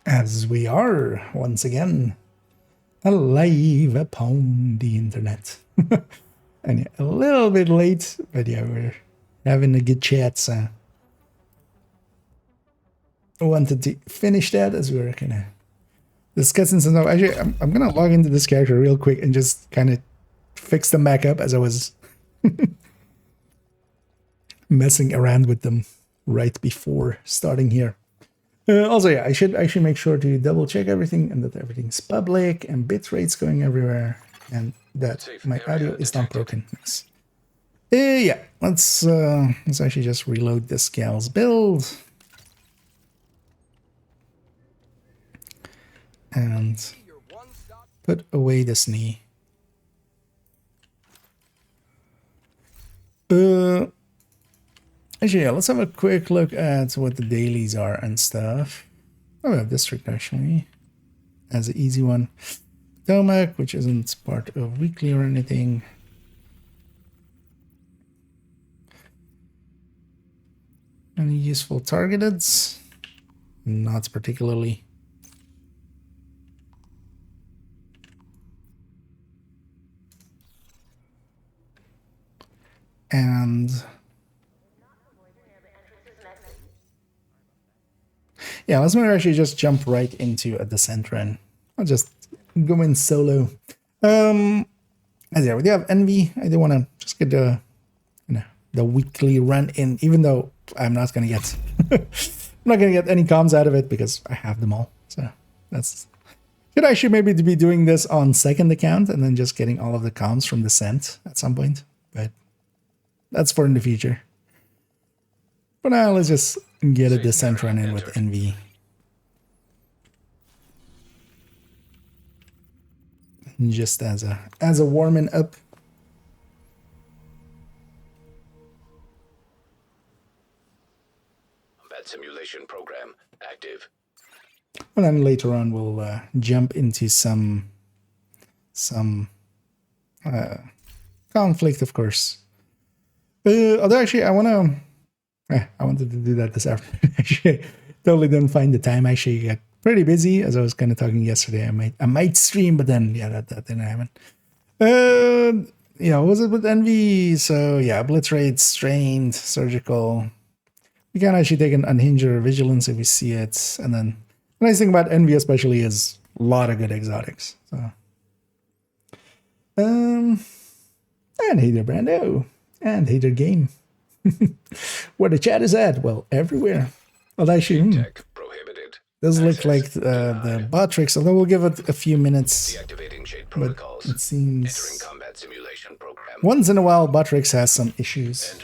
As we are once again alive upon the internet. And yeah, a little bit late, but yeah, we're having a good chat, so I wanted to finish that as we were kind of discussing some stuff. Actually, I'm gonna log into this character real quick and just kind of fix them back up as I was messing around with them right before starting here. Also, yeah, I should make sure to double check everything and that everything's public and bitrate's going everywhere and that my audio is not broken. Nice. Yeah, let's actually just reload this gal's build and put away this knee. Actually, yeah, let's have a quick look at what the dailies are and stuff. Oh, we have district actually as an easy one. Potomac, which isn't part of weekly or anything. Any useful targeted? Not particularly. And yeah, let's actually just jump right into a descent run. I'll just go in solo. As yeah, we do have envy. I do want to just get the weekly run in, even though I'm not gonna get I'm not gonna get any comms out of it because I have them all. So that's should I should maybe be doing this on second account and then just getting all of the comms from descent at some point, but that's for in the future. For now, let's just get a descent run in with envy. Just as a warming up. Combat simulation program active. And then later on we'll jump into some conflict, of course. Although actually I wanted to do that this afternoon. Actually, totally didn't find the time. Actually, got pretty busy as I was kind of talking yesterday. I might stream, but then yeah, that didn't happen. Yeah, what was it with envy? So yeah, blitz rate, strained, surgical. We can actually take an unhinged or vigilance if we see it, and then the nice thing about envy especially is a lot of good exotics. So, and hey there, Brando, and hey there, game. Where the chat is at? Well, everywhere. Well, actually, does look like the bot tricks, although we'll give it a few minutes. But it seems once in a while, Botrix has some issues,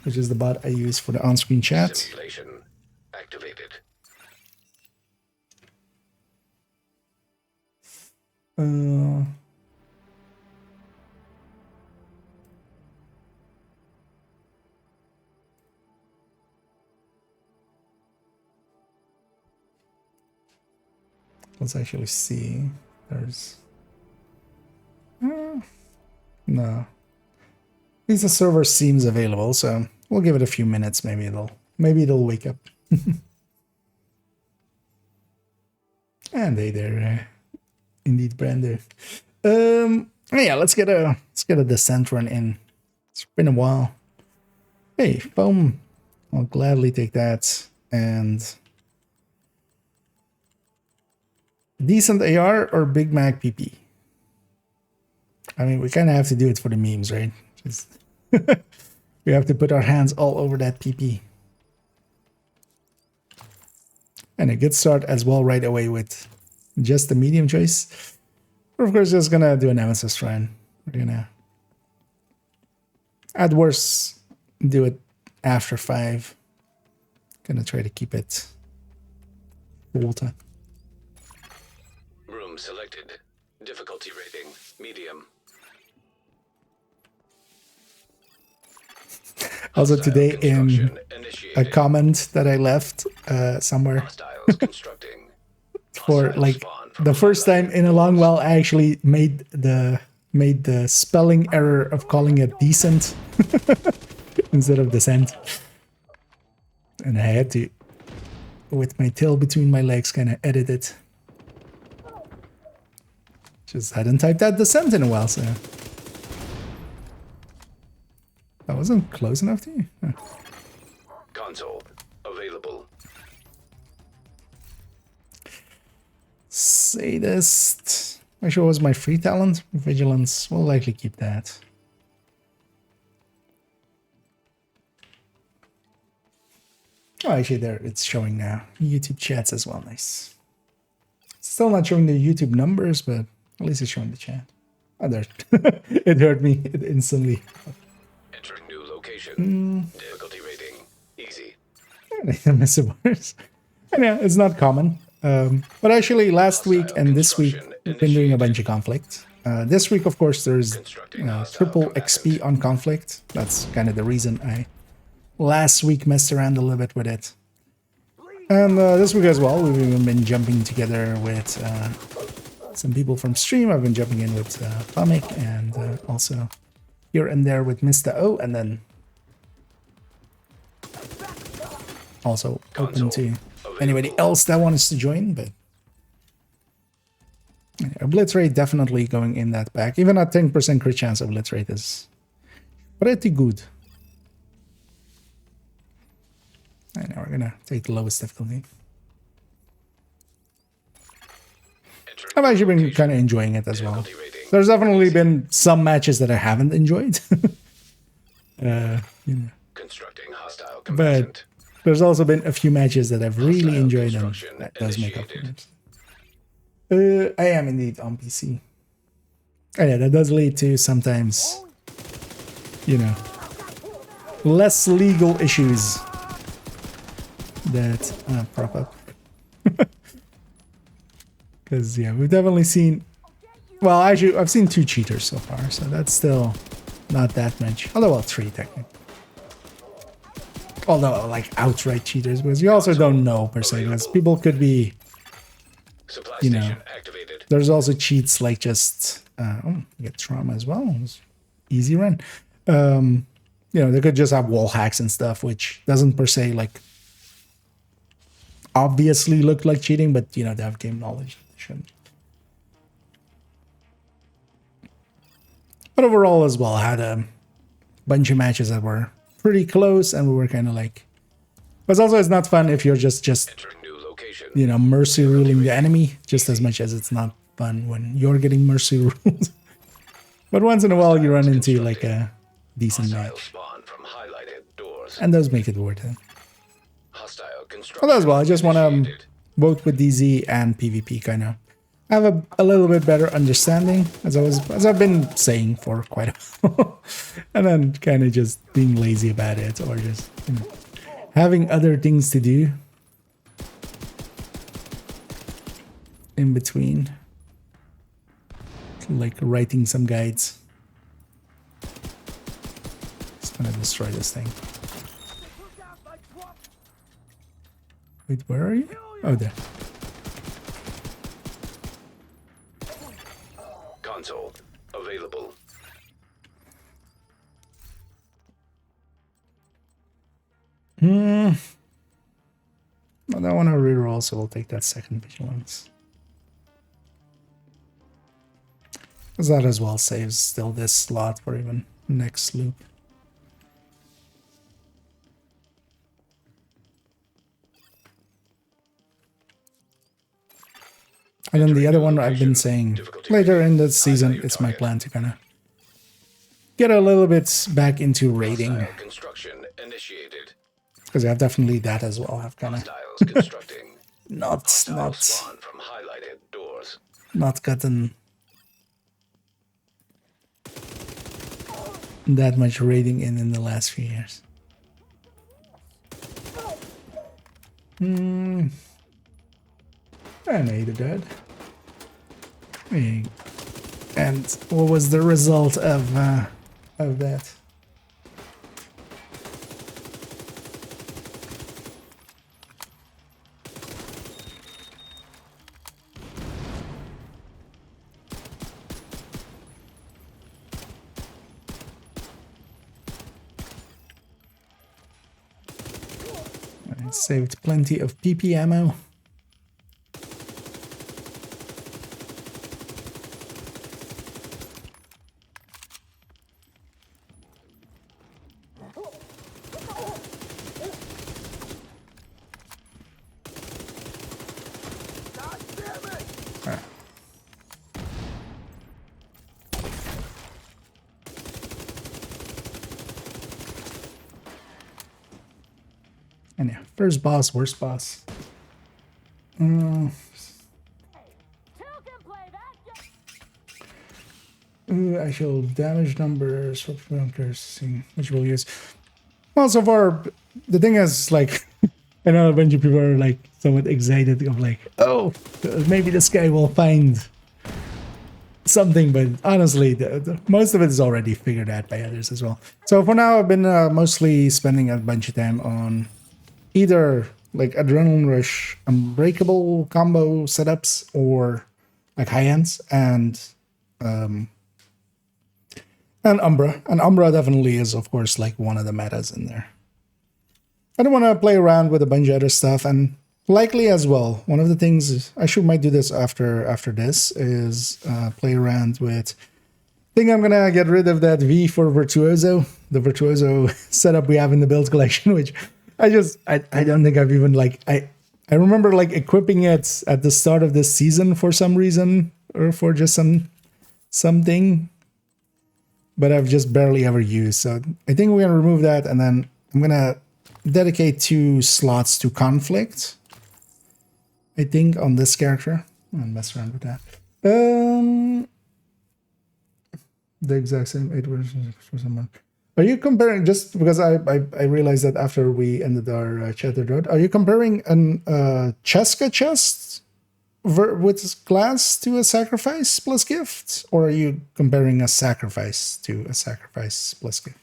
which is the bot I use for the on-screen chat. Let's actually see. There's no. At least the server seems available, so we'll give it a few minutes. Maybe it'll wake up. And hey there, indeed, Brando. Yeah, let's get a descent run in. It's been a while. Hey, foam. I'll gladly take that. And decent AR or Big Mac PP? I mean, we kind of have to do it for the memes, right? Just we have to put our hands all over that PP. And a good start as well right away with just the medium choice. We're of course just gonna do an nemesis run. We're gonna at worst do it after 5. Gonna try to keep it full time. Room selected. Difficulty rating medium. Also today in a comment that I left somewhere for like the first time in a long while, I actually made the spelling error of calling it decent instead of descent, and I had to with my tail between my legs, kind of edit it. Just hadn't typed that descent in a while, so that wasn't close enough to you. Oh. Console available. Sadist. Actually, what was my free talent? Vigilance. We'll likely keep that. Oh, actually, there it's showing now. YouTube chats as well. Nice. Still not showing the YouTube numbers, but at least it's showing the chat. Oh, there. It hurt me instantly. Entering new location. Difficulty rating easy. I miss it worse. I know it's not common. But actually, last week and this week, we've been doing a bunch of conflict. This week, of course, there's triple XP on conflict. That's kind of the reason I last week messed around a little bit with it. And this week as well, we've even been jumping together with some people from stream. I've been jumping in with Comic and also here and there with Mr. O, and then also open to anybody else that wants to join. But a blitz rate definitely going in that back. Even at 10% crit chance, a blitz rate is pretty good. I know we're gonna take the lowest difficulty. I've actually been kind of enjoying it as well. There's definitely been some matches that I haven't enjoyed. You know. But there's also been a few matches that I've really enjoyed, and that does make up for it. I am indeed on PC. And yeah, that does lead to sometimes, you know, less legal issues that prop up. Because, yeah, we've definitely seen... Well, actually, I've seen 2 cheaters so far, so that's still not that much. Although, well, 3 technically. Although, like, outright cheaters, because you also don't know, per se, because people could be, you know... There's also cheats like just... oh, you get trauma as well. Easy run. You know, they could just have wall hacks and stuff, which doesn't, per se, like... obviously look like cheating, but, you know, they have game knowledge. They shouldn't. But overall as well, I had a bunch of matches that were pretty close, and we were kind of like... But also it's not fun if you're just you know, mercy ruling the enemy, just as much as it's not fun when you're getting mercy ruled. But once in a while you run into like a decent match. And those make it worth it. Well, as well, I just want to both with DZ and PvP kind of have a little bit better understanding, as I've been saying for quite a while, and then kind of just being lazy about it, or just, you know, having other things to do in between, like writing some guides. Just gonna destroy this thing. Wait, where are you? Oh, there. Console available. I don't want to reroll, so we'll take that second vigilance. Because that as well saves still this slot for even next loop. And then the other one I've been saying later in the season, it's my plan to kind of get a little bit back into raiding. Because I have definitely that as well. I've kind of not gotten that much raiding in the last few years. I made it dead. And what was the result of that? saved plenty of PP ammo. And yeah, first boss, worst boss. Actual damage numbers for bunkers, which we'll use. Well, so far, the thing is, like, I know a bunch of people are like somewhat excited of like, oh, maybe this guy will find something, but honestly, most of it is already figured out by others as well. So for now, I've been mostly spending a bunch of time on either like Adrenaline Rush unbreakable combo setups or like high ends and Umbra. And Umbra definitely is, of course, like one of the metas in there. I don't want to play around with a bunch of other stuff, and likely as well, one of the things I might do this after this is play around with. I think I'm gonna get rid of that V for Virtuoso, the Virtuoso setup we have in the build collection, which I don't think I've even like I remember like equipping it at the start of this season for some reason or for just something, but I've just barely ever used. So I think we're gonna remove that, and then I'm gonna dedicate 2 slots to conflict. I think on this character. I'll mess around with that. The exact same 8 versions for someone. Are you comparing, just because I realized that after we ended our chat thread, are you comparing an Cheska chest with glass to a sacrifice plus gift? Or are you comparing a sacrifice to a sacrifice plus gift?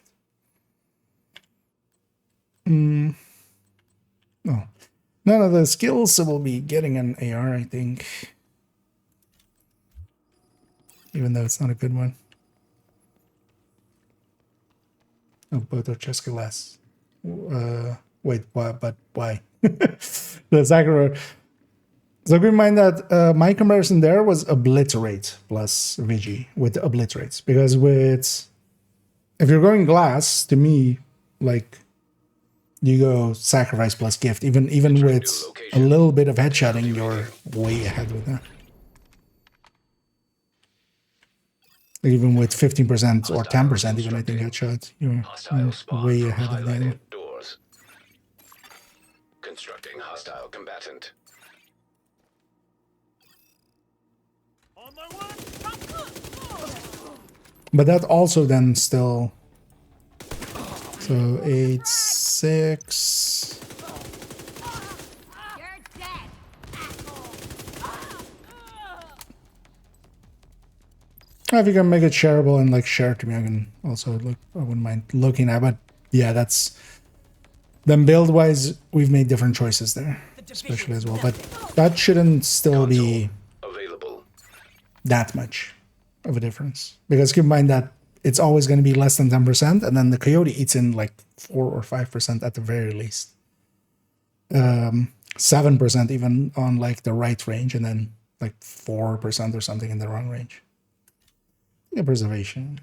Oh, none of the skills, so we'll be getting an AR, I think. Even though it's not a good one. Oh, both are chest glass. Wait, why? But why? The sacrifice. So keep in mind that my comparison there was obliterate plus VG with obliterates, because with if you're going glass, to me, like you go sacrifice plus gift. Even with a little bit of headshotting, you're way ahead with that. Even with 15% or 10%, even I think headshot, you're way ahead of that. Doors. Constructing hostile combatant. But that also then still. So 8, 6. If you can make it shareable and like share to me, I can also look. I wouldn't mind looking at. But yeah, that's then build wise, we've made different choices there, especially as well. But that shouldn't still be available. That much of a difference, because keep in mind that it's always going to be less than 10%, and then the Coyote eats in like 4 or 5% at the very least. 7% even on like the right range, and then like 4% or something in the wrong range. Yeah, preservation.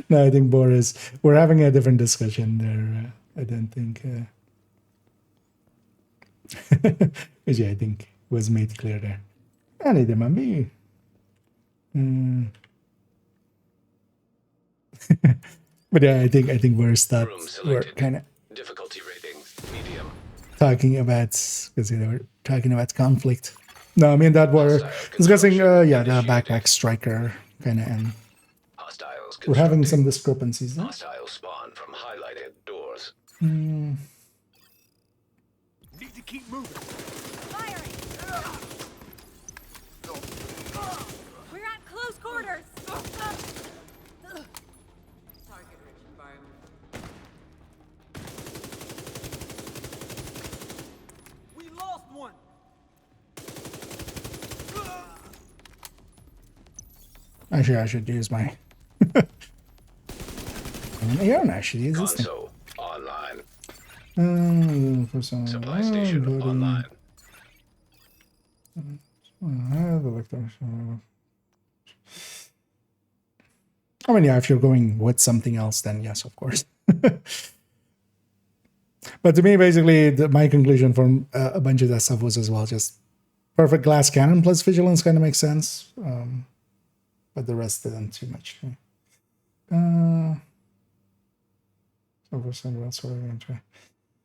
No, I think Boris, we're having a different discussion there. I don't think. Which I think was made clear there. Any demand be. But yeah, I think Boris that we're kind of difficulty rating medium. Talking about, because they were talking about conflict. No, I mean that we're discussing yeah, the backpack striker kind of, and we're having some discrepancies there. Hostile spawn from highlighted doors. Need to keep moving. Firing. We're at close quarters. Target-rich environment. We lost one. Actually, I should use my... yeah, no, I should use this thing. Console online. Supply Supply station online. I mean, yeah, if you're going with something else, then yes, of course. But to me, basically, my conclusion from a bunch of that stuff was as well just perfect glass cannon plus vigilance kind of makes sense. But the rest didn't too much.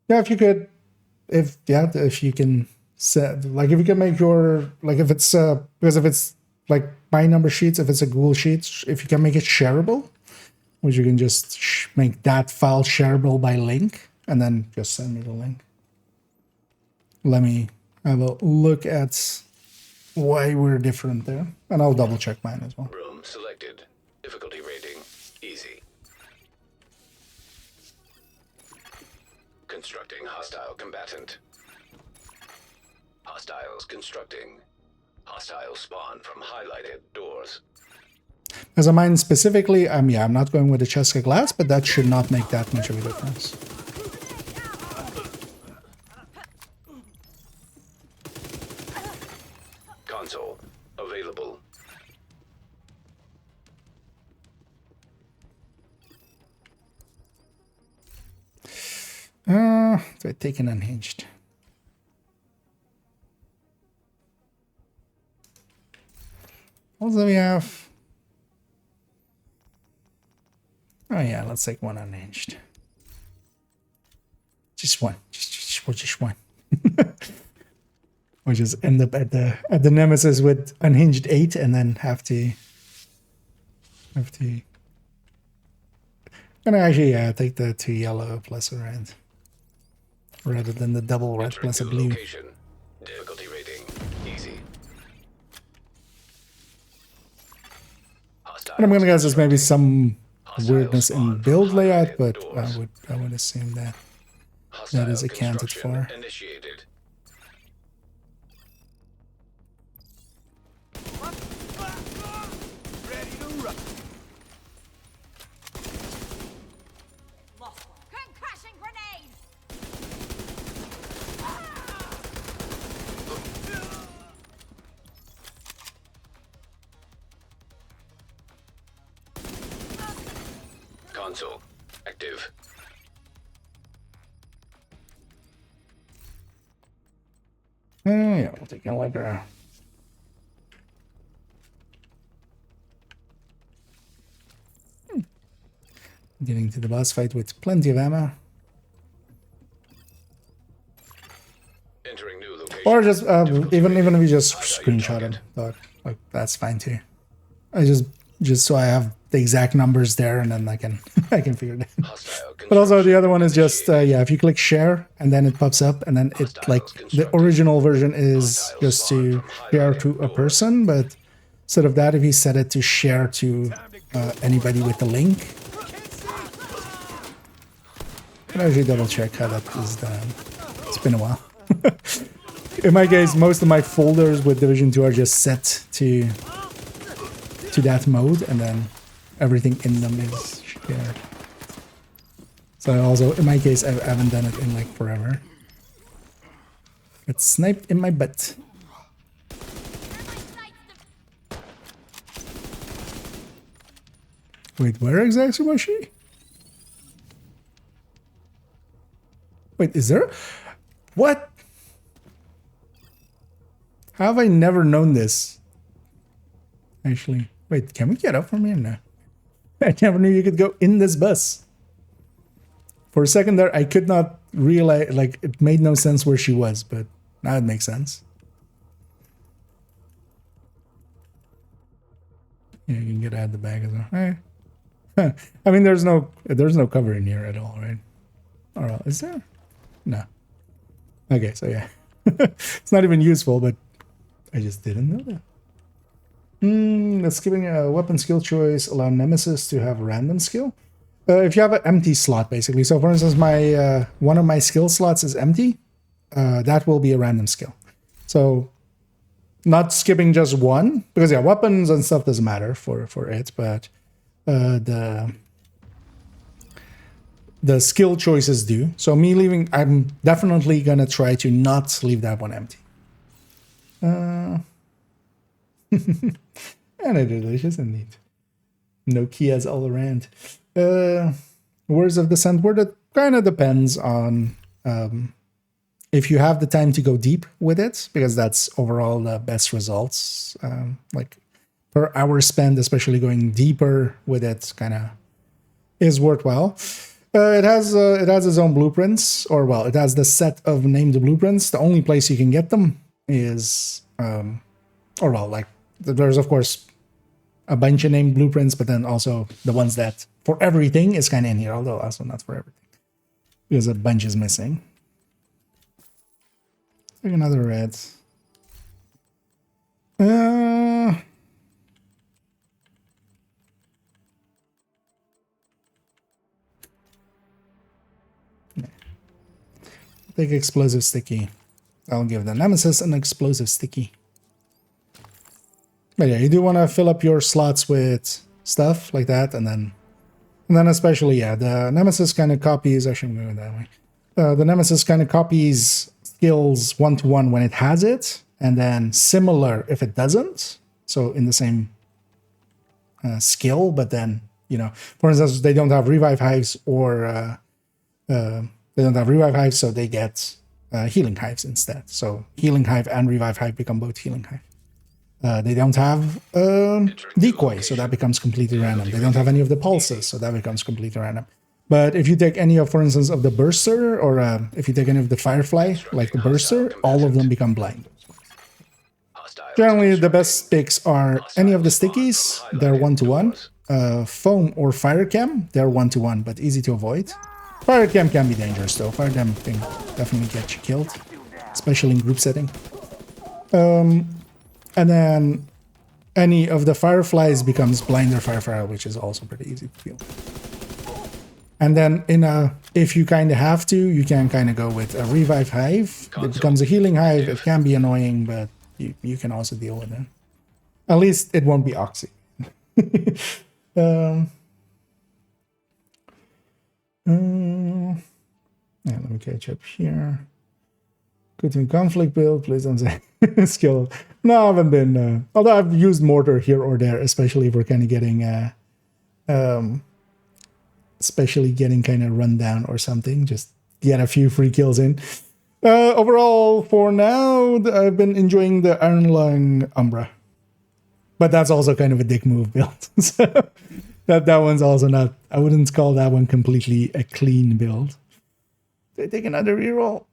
Yeah, if you could, if you can set, like, if you can make your, like, if it's because if it's like by number sheets, if it's a Google Sheets, if you can make it shareable, which you can just make that file shareable by link, and then just send me the link. Let me have a look at why we're different there, and I'll double check mine as well. Room selected. Difficulty rating easy. Constructing hostile combatant. Hostiles constructing. Hostile spawn from highlighted doors. As a mine specifically, yeah, I'm not going with the Cheska glass, but that should not make that much of a difference. Console available. So I take an unhinged. Also, we have. Oh yeah, let's take one unhinged. Just one, just one. Or just end up at the Nemesis with unhinged 8, and then have to. And actually, yeah, take the 2 yellow plus a red, rather than the double red plus a blue. Location. Difficulty rating easy. And I'm gonna guess there's maybe some weirdness in build layout, but I would assume that that is accounted for. Initiated. Ready to rock. Lost one. Concussion grenade! Console active. Yeah, we'll take a like Getting to the boss fight with plenty of ammo. Entering new location. Or just even if you just screenshot them, but like that's fine too. I just so I have the exact numbers there, and then I can I can figure it out. Hostile But also the other one is construction just yeah, if you click share and then it pops up, and then it like the original version is just to share to a person, but instead of that, if you set it to share to anybody with the link, I can actually double check how that is done. It's been a while. In my case, most of my folders with Division 2 are just set to that mode, and then everything in them is shared. So also, in my case, I haven't done it in like forever. It's sniped in my butt. Wait, where exactly was she? Wait, is there? What? How have I never known this? Actually, wait, can we get up from here? No. I never knew you could go in this bus. For a second there, I could not realize, like, it made no sense where she was, but now it makes sense. Yeah, you can get out of the bag as well. Hey. I mean, there's no cover in here at all, right? Or is there? No. Okay, so yeah. It's not even useful, but I just didn't know that. Let's giving a weapon skill choice allow Nemesis to have random skill. If you have an empty slot, basically. So for instance, my one of my skill slots is empty. That will be a random skill. So not skipping just one, because yeah, weapons and stuff doesn't matter for it, but the skill choices do. So me leaving, I'm definitely gonna try to not leave that one empty. And it's delicious indeed. Nokia's all around. Words of Descent, where that kind of depends on if you have the time to go deep with it, because that's overall the best results. Like per hour spent, especially going deeper with it, kind of is worthwhile. It has its own blueprints, or well, it has the set of named blueprints. The only place you can get them is, or well, like there's of course a bunch of named blueprints, but then also the ones that for everything is kind of in here, although also not for everything, because a bunch is missing. Take another red. Take explosive sticky. I'll give the Nemesis an explosive sticky. But yeah, you do want to fill up your slots with stuff like that, and then especially, yeah, the Nemesis kind of copies. I shouldn't go that way. The Nemesis kind of copies skills 1-to-1 when it has it, and then similar if it doesn't. So in the same skill, but then, you know, for instance, they don't have revive hives, or they don't have revive hives, so they get healing hives instead. So healing hive and revive hive become both healing hive. They don't have decoy, so that becomes completely random. They don't have any of the pulses, so that becomes completely random. But if you take any of, for instance, of the burster, or if you take any of the firefly, like the burster, all of them become blind. Generally, the best picks are any of the stickies, they're 1-to-1. Foam or fire chem, they're 1-to-1, but easy to avoid. Fire chem can be dangerous though. Fire chem can definitely get you killed, especially in group setting. And then any of the fireflies becomes blind or firefly, which is also pretty easy to kill. And then if you kind of have to, you can kind of go with a revive hive. It becomes a healing hive. It can be annoying, but you can also deal with it. At least it won't be oxy. Yeah, let me catch up here. Good in conflict build, please don't say skill. No, I haven't been, although I've used mortar here or there, especially if we're kind of getting kind of run down or something, just get a few free kills in. Overall, for now, I've been enjoying the Iron Lung Umbra, but that's also kind of a dick move build. So that one's also not, I wouldn't call that one completely a clean build. Did I take another reroll?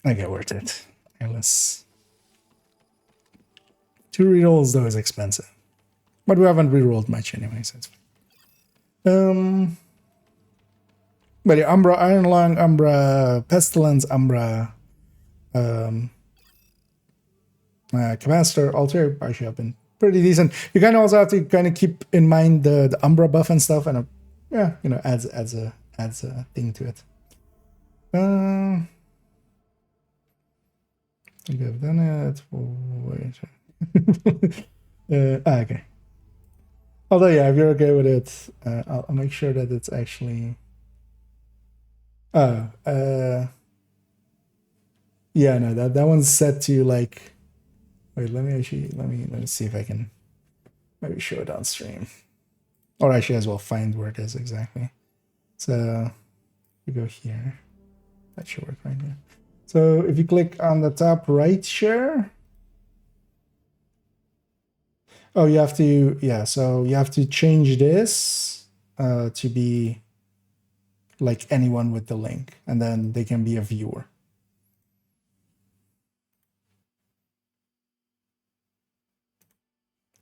Okay, worth it. Let's... 2 rerolls though is expensive, but we haven't rerolled much anyway, so it's fine. But yeah, Umbra, Iron Lung, Umbra, Pestilence, Umbra, Capacitor, Alter, actually have been pretty decent. You kind of also have to kind of keep in mind the Umbra buff and stuff, and yeah, you know, adds a thing to it. I think I've done it. Wait. Okay. Although, yeah, if you're okay with it, I'll make sure that it's actually... yeah, no, that one's set to, like... Wait, let me see if I can maybe show it on stream. Or actually as well find where it is exactly. So, we go here. That should work right now. So, if you click on the top right share... Oh, you have to, yeah, so you have to change this to be like anyone with the link, and then they can be a viewer.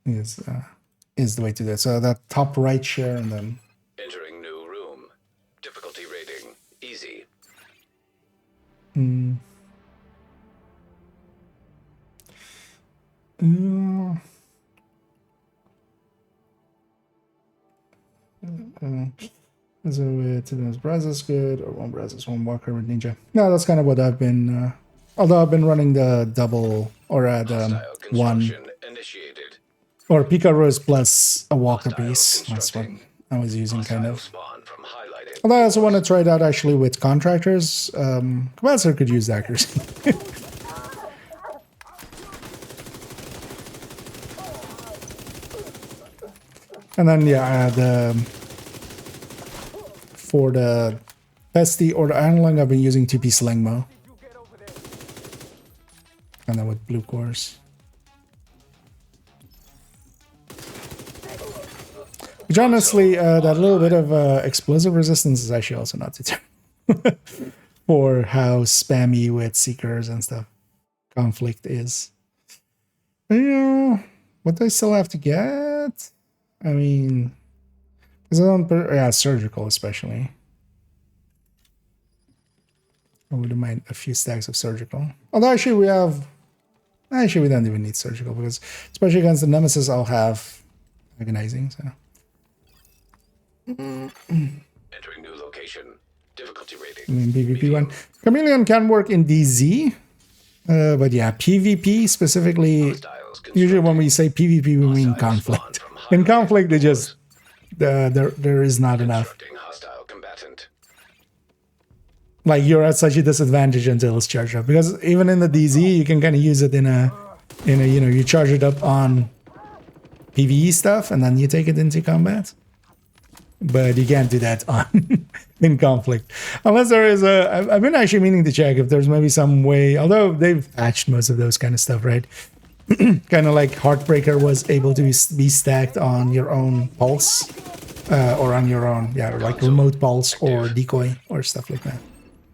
Is the way to do it. So that top right share, and then... Entering new room. Difficulty rating, easy. So it's Brazos good, or one Brazos, one Walker with Ninja. No, that's kind of what I've been Although I've been running the double or the Hostile one construction initiated. or Pika Rose plus a walker Hostile piece. That's what constructing. I was using kind Hostile of. spawn from highlighted. Although I also want to try it out actually with contractors. Commander could use accuracy. And then yeah, for the Pesty or the Iron Lung, I've been using 2-piece Lengmo. And then with blue cores. Which honestly, that little bit of explosive resistance is actually also not too terrible. For how spammy with Seekers and stuff conflict is. Yeah, what do I still have to get? I mean, because I don't, yeah, surgical especially. I wouldn't mind a few stacks of surgical. Although actually we don't even need surgical because especially against the Nemesis I'll have agonizing, so. Entering new location. Difficulty rating. I mean, PvP one. Chameleon can work in DZ, but yeah, PvP specifically. Hostiles Usually, when we say PvP, we mean conflict. In conflict, they just there is not enough. constructing hostile combatant. Like you're at such a disadvantage until it's charged up. Because even in the DZ, you can kind of use it in a you know, you charge it up on PvE stuff and then you take it into combat. But you can't do that on in conflict. Unless there is I've been actually meaning to check if there's maybe some way, although they've patched most of those kind of stuff, right? Kind of like Heartbreaker was able to be stacked on your own pulse. Or on your own, yeah, like remote pulse or decoy or stuff like that.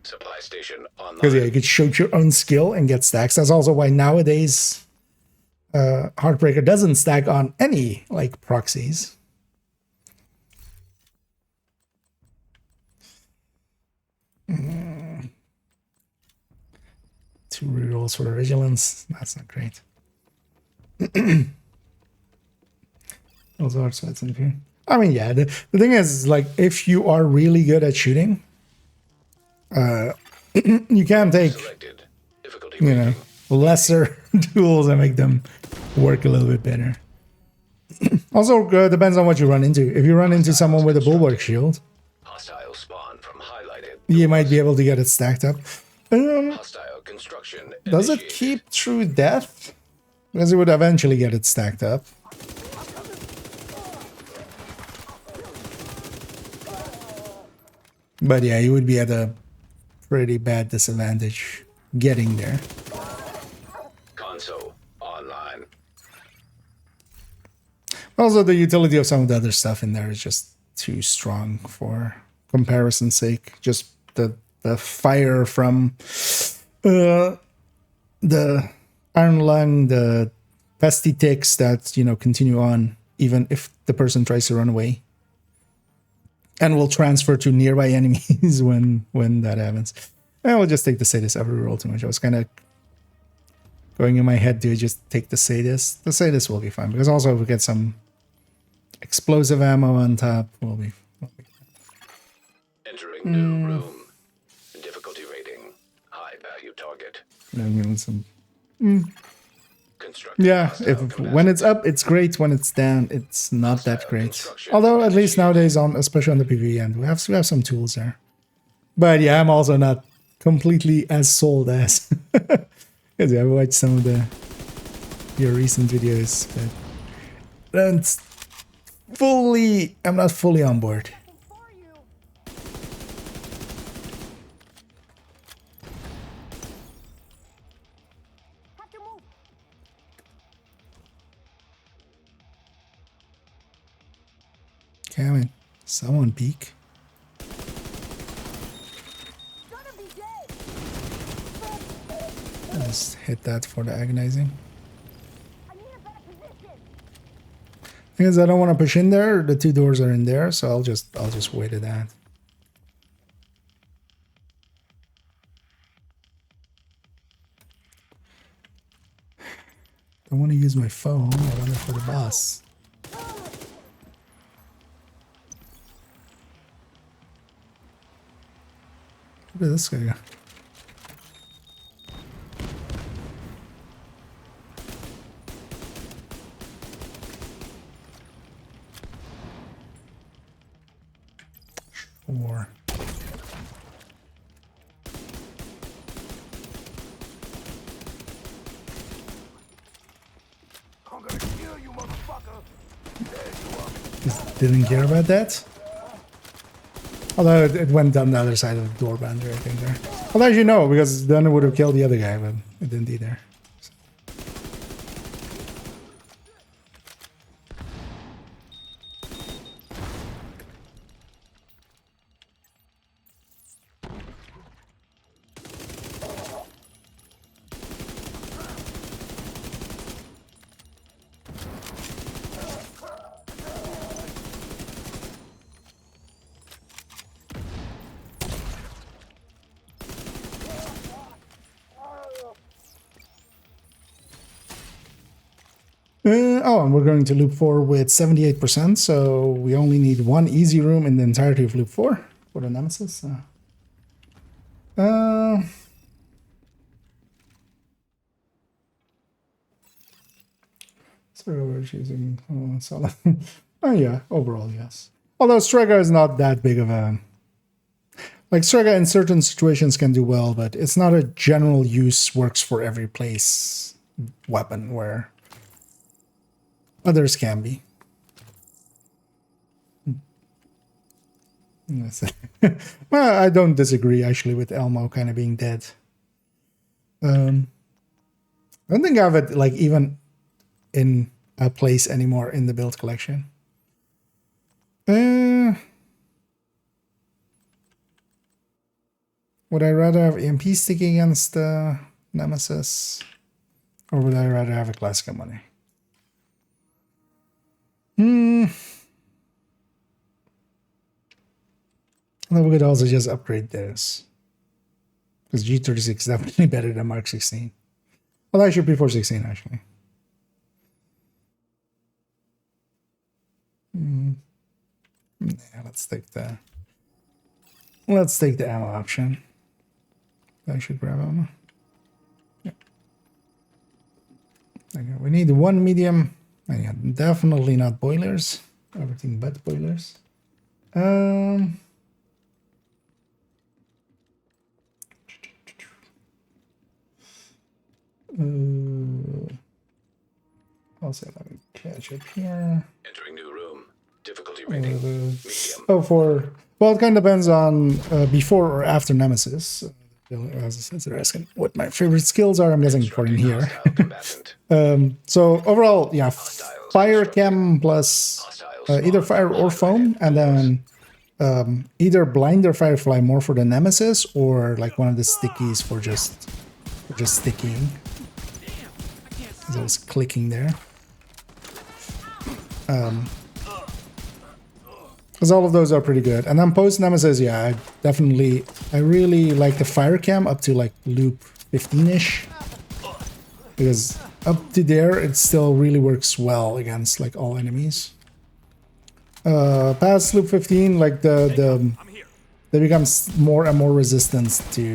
Supply station online. Because yeah, you could shoot your own skill and get stacks. That's also why nowadays Heartbreaker doesn't stack on any like proxies. Two rerolls for vigilance. That's not great. Also, our sweats in here. I mean, yeah. The thing is, like, if you are really good at shooting, you can take, Selected. Difficulty you know, rating. lesser tools and make them work a little bit better. Also, depends on what you run into. If you run into someone with a bulwark shield, Hostile spawn from highlighted. you might be able to get it stacked up. Hostile construction. Does it initiated. keep true death? Because it would eventually get it stacked up. But yeah, you would be at a pretty bad disadvantage getting there. Console online. Also, the utility of some of the other stuff in there is just too strong for comparison's sake. Just the fire from the Iron Lung, the pesty ticks that, you know, continue on even if the person tries to run away. And will transfer to nearby enemies when that happens. And we'll just take the Sadist every roll too much. I was kind of going in my head to just take the Sadist. The Sadist will be fine because also if we get some explosive ammo on top, we'll be fine. Entering new room. Difficulty rating. High value target. Constructing Yeah, hostile if combatant. when it's up, it's great. When it's down, it's not that great. Although at least nowadays, especially on the PvE end, we have some tools there. But yeah, I'm also not completely as sold as because I've watched some of your recent videos, but I'm not fully on board. For you. Have to move. Okay, I mean, someone peek. Gonna be dead. Just hit that for the agonizing. I need a better position. Because I don't want to push in there. The two doors are in there, so I'll just wait at that. I want to use my phone. I want it for the boss. Where did this guy go? 4. I'm gonna kill you, motherfucker. Just didn't care about that. Although it went down the other side of the door boundary, I think there. Although as you know, because then it would have killed the other guy, but it didn't either. And we're going to loop 4 with 78%, so we only need 1 easy room in the entirety of loop 4 for the Nemesis. So we're choosing solid. Oh yeah, overall yes. Although Strega is not that big of a... Like Strega in certain situations can do well, but it's not a general use works for every place weapon where others can be. Well, I don't disagree actually with Elmo kind of being dead. I don't think I have it like even in a place anymore in the build collection. Would I rather have EMP sticking against the Nemesis, or would I rather have a classical money? Well, we could also just upgrade this. Because G36 is definitely better than Mark 16. Well, I should prefer 16 actually. Yeah, let's take the ammo option. I should grab ammo. Yeah. Okay, we need 1 medium. And yeah, definitely not boilers. Everything but boilers. Also, let me catch up here. Entering new room. Difficulty rating. Medium. Well, it kind of depends on before or after Nemesis. As I said, they're asking what my favorite skills are. I'm guessing according here. So overall, yeah, fire chem plus either fire or foam, and then either blind or firefly more for the Nemesis, or like one of the stickies for just sticking. As I was clicking there. Because all of those are pretty good. And then post Nemesis, yeah, I really like the fire cam up to like loop 15-ish. Because up to there, it still really works well against like all enemies. Past loop 15, like they become more and more resistant to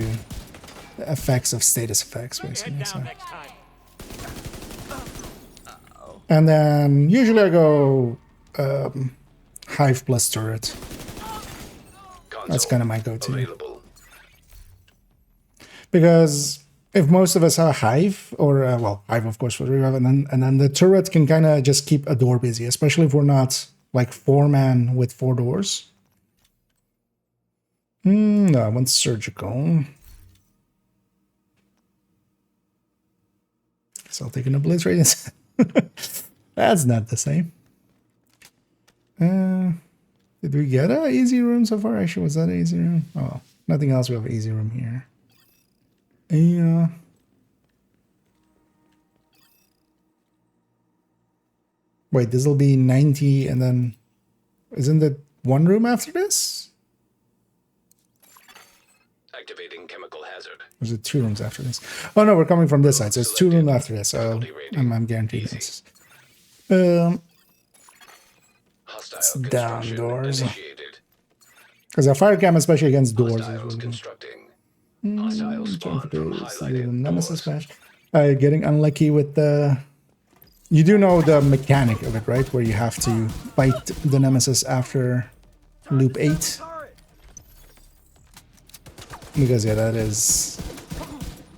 the effects of status effects, basically. So. And then usually I go Hive plus turret. That's kind of my go-to. Because if most of us are Hive, or well, Hive of course for the revive, and then the turret can kind of just keep a door busy, especially if we're not like 4-man with 4 doors. No, I want surgical. So I'll take an Blitz Radiance. That's not the same. Did we get an easy room so far? Actually, was that an easy room? Oh, nothing else. We have an easy room here. Yeah. Wait, this will be 90, and then isn't it 1 room after this? Activating chemical hazard. Or is it 2 rooms after this? Oh no, we're coming from this side, so it's 2 rooms after this. So I'm guaranteed this. It's down doors. Because a fire cam, especially against doors, is really constructing. Hostiles spawn from highlighted Nemesis match. Getting unlucky with the... You do know the mechanic of it, right? Where you have to fight the Nemesis after loop 8. Because yeah, that is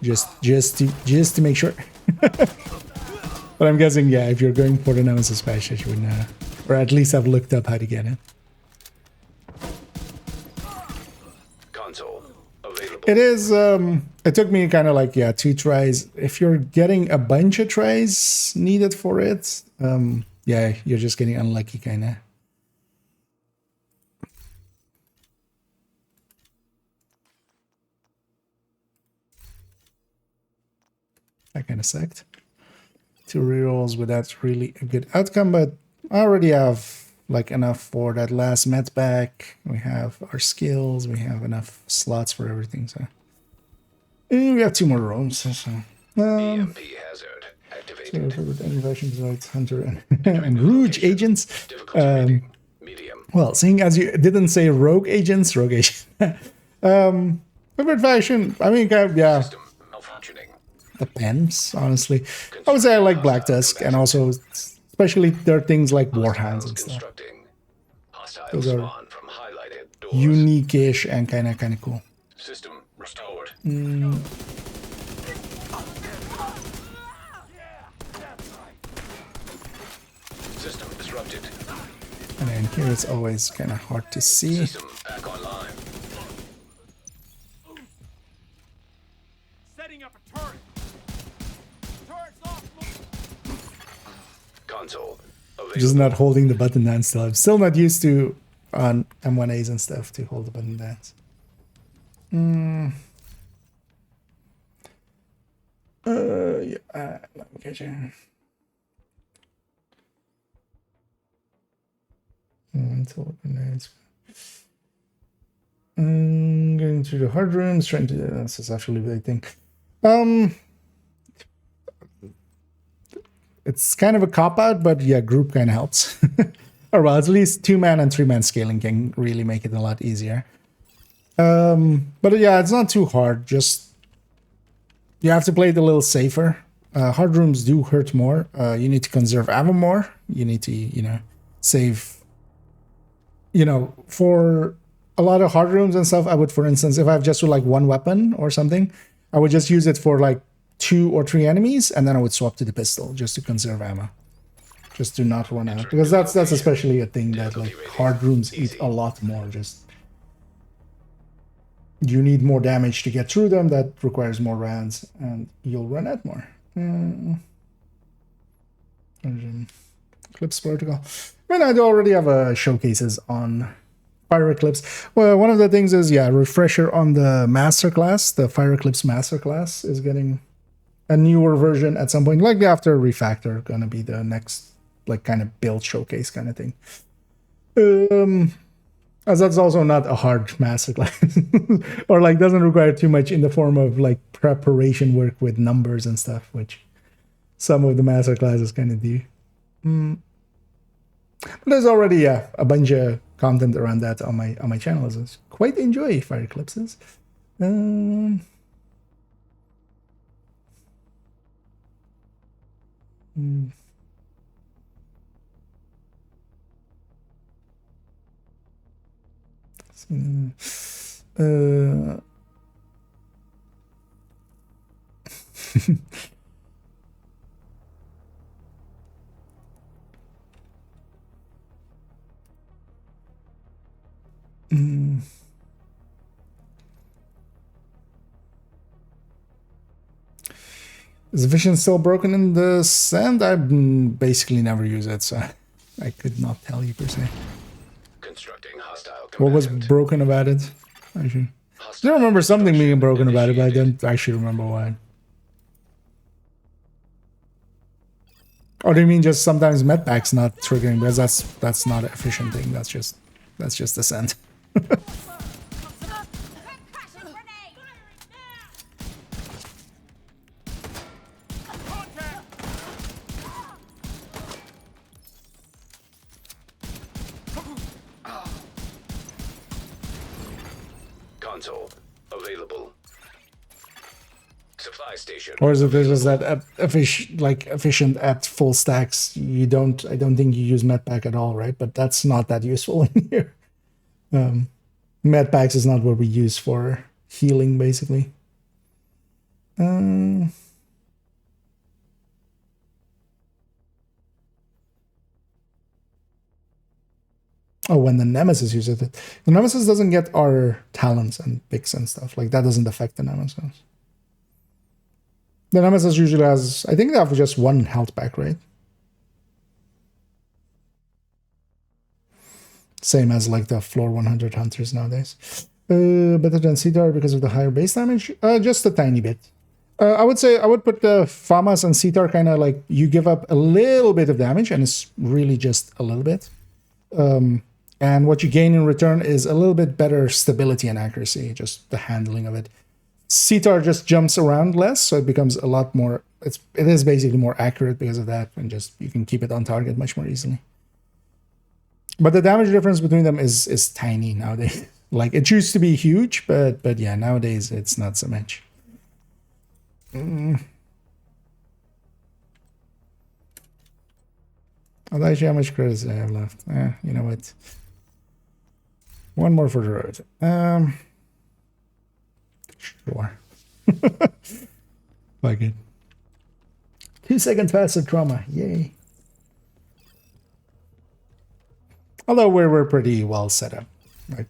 just to make sure. But I'm guessing, yeah, if you're going for the Nemesis patch, you would know, or at least have looked up how to get it. Console available. It is, it took me kind of like, yeah, 2 tries. If you're getting a bunch of tries needed for it, yeah, you're just getting unlucky, kind of. That kind of sucked. 2 rerolls without really a good outcome, but I already have like enough for that last med pack. We have our skills, we have enough slots for everything, so and we have 2 more rooms. So EMP hazard activated. innovations like Hunter and Rouge agents. Difficulty rating medium. Well, seeing as you didn't say rogue agents, favorite faction, I mean, yeah, System malfunctioning. depends, honestly. I would say I like Black Tusk, and also, especially there are things like Warhounds and stuff. Constructing. Hostile Those are spawn from highlighted doors. Unique-ish and kind of cool. System restored. System disrupted. And then here it's always kind of hard to see. System back online. Setting up a turret. Turret's off. Console available. Just not holding the button down still. I'm still not used to on M1As and stuff to hold the button down. Yeah, let me get you. Mental grenades. Going through the hard rooms, trying to. This is actually a big thing. It's kind of a cop out, but yeah, group kind of helps. Or well, at least 2-man and 3-man scaling can really make it a lot easier. But yeah, it's not too hard. Just you have to play it a little safer. Hard rooms do hurt more. You need to conserve ammo more. You need to, save. For a lot of hard rooms and stuff, I would, for instance, if I have just like 1 weapon or something, I would just use it for like 2 or 3 enemies, and then I would swap to the pistol just to conserve ammo, just to not run out. Because that's especially a thing that like hard rooms eat a lot more. Just you need more damage to get through them. That requires more rounds, and you'll run out more. Eclipse Protocol. I mean, I do already have showcases on Fire Eclipse. Well, one of the things is, yeah, refresher on the Masterclass. The Fire Eclipse Masterclass is getting a newer version at some point, likely after Refactor, gonna be the next, like, kind of build showcase kind of thing. As that's also not a hard Masterclass, or like doesn't require too much in the form of like preparation work with numbers and stuff, which some of the Masterclasses kind of do. But there's already a bunch of content around that on my channel. I quite enjoy Fire Eclipses. Is Vision still broken in the sand? I basically never use it, so I could not tell you per se. Constructing hostile What was combatant. broken about it? I don't remember something being broken about it, but I don't actually remember what. Or do you mean just sometimes medpacks not triggering? Because that's not an efficient thing. That's just the sand. Console available. Supply station. Or is it just that efficient at full stacks? I don't think you use medpack at all, right? But that's not that useful in here. Medpacks is not what we use for healing, basically. Oh, when the Nemesis uses it. The Nemesis doesn't get our talents and picks and stuff. Like, that doesn't affect the Nemesis. The Nemesis usually has, I think they have just one health pack, right? Same as like the floor 100 hunters nowadays. Better than Cedar because of the higher base damage? Just a tiny bit. I would say I would put the Famas and Cedar kind of like you give up a little bit of damage, and it's really just a little bit. And what you gain in return is a little bit better stability and accuracy, just the handling of it. Cedar just jumps around less, so it becomes a lot more. It is basically more accurate because of that, and just you can keep it on target much more easily. But the damage difference between them is tiny nowadays. Like, it used to be huge, but yeah, nowadays it's not so much. I'll actually how much credits I have left. You know what? One more for the road. Sure. Fuck it. 2 seconds faster trauma. Yay. Although we're pretty well set up. Like,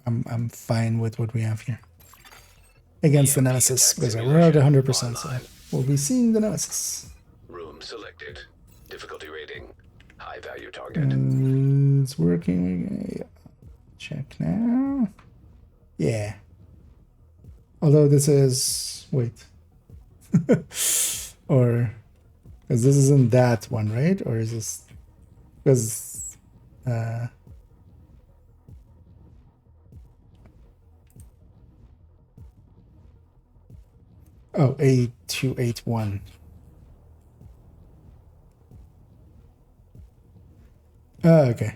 I'm fine with what we have here. Against the Nemesis, because we're at 100%, so we'll be seeing the Nemesis. Room selected. Difficulty rating. High value target. It's working. Check now. Yeah. Although this is... Wait. Or... Because this isn't that one, right? Or is this... Because... Oh, A281. Okay.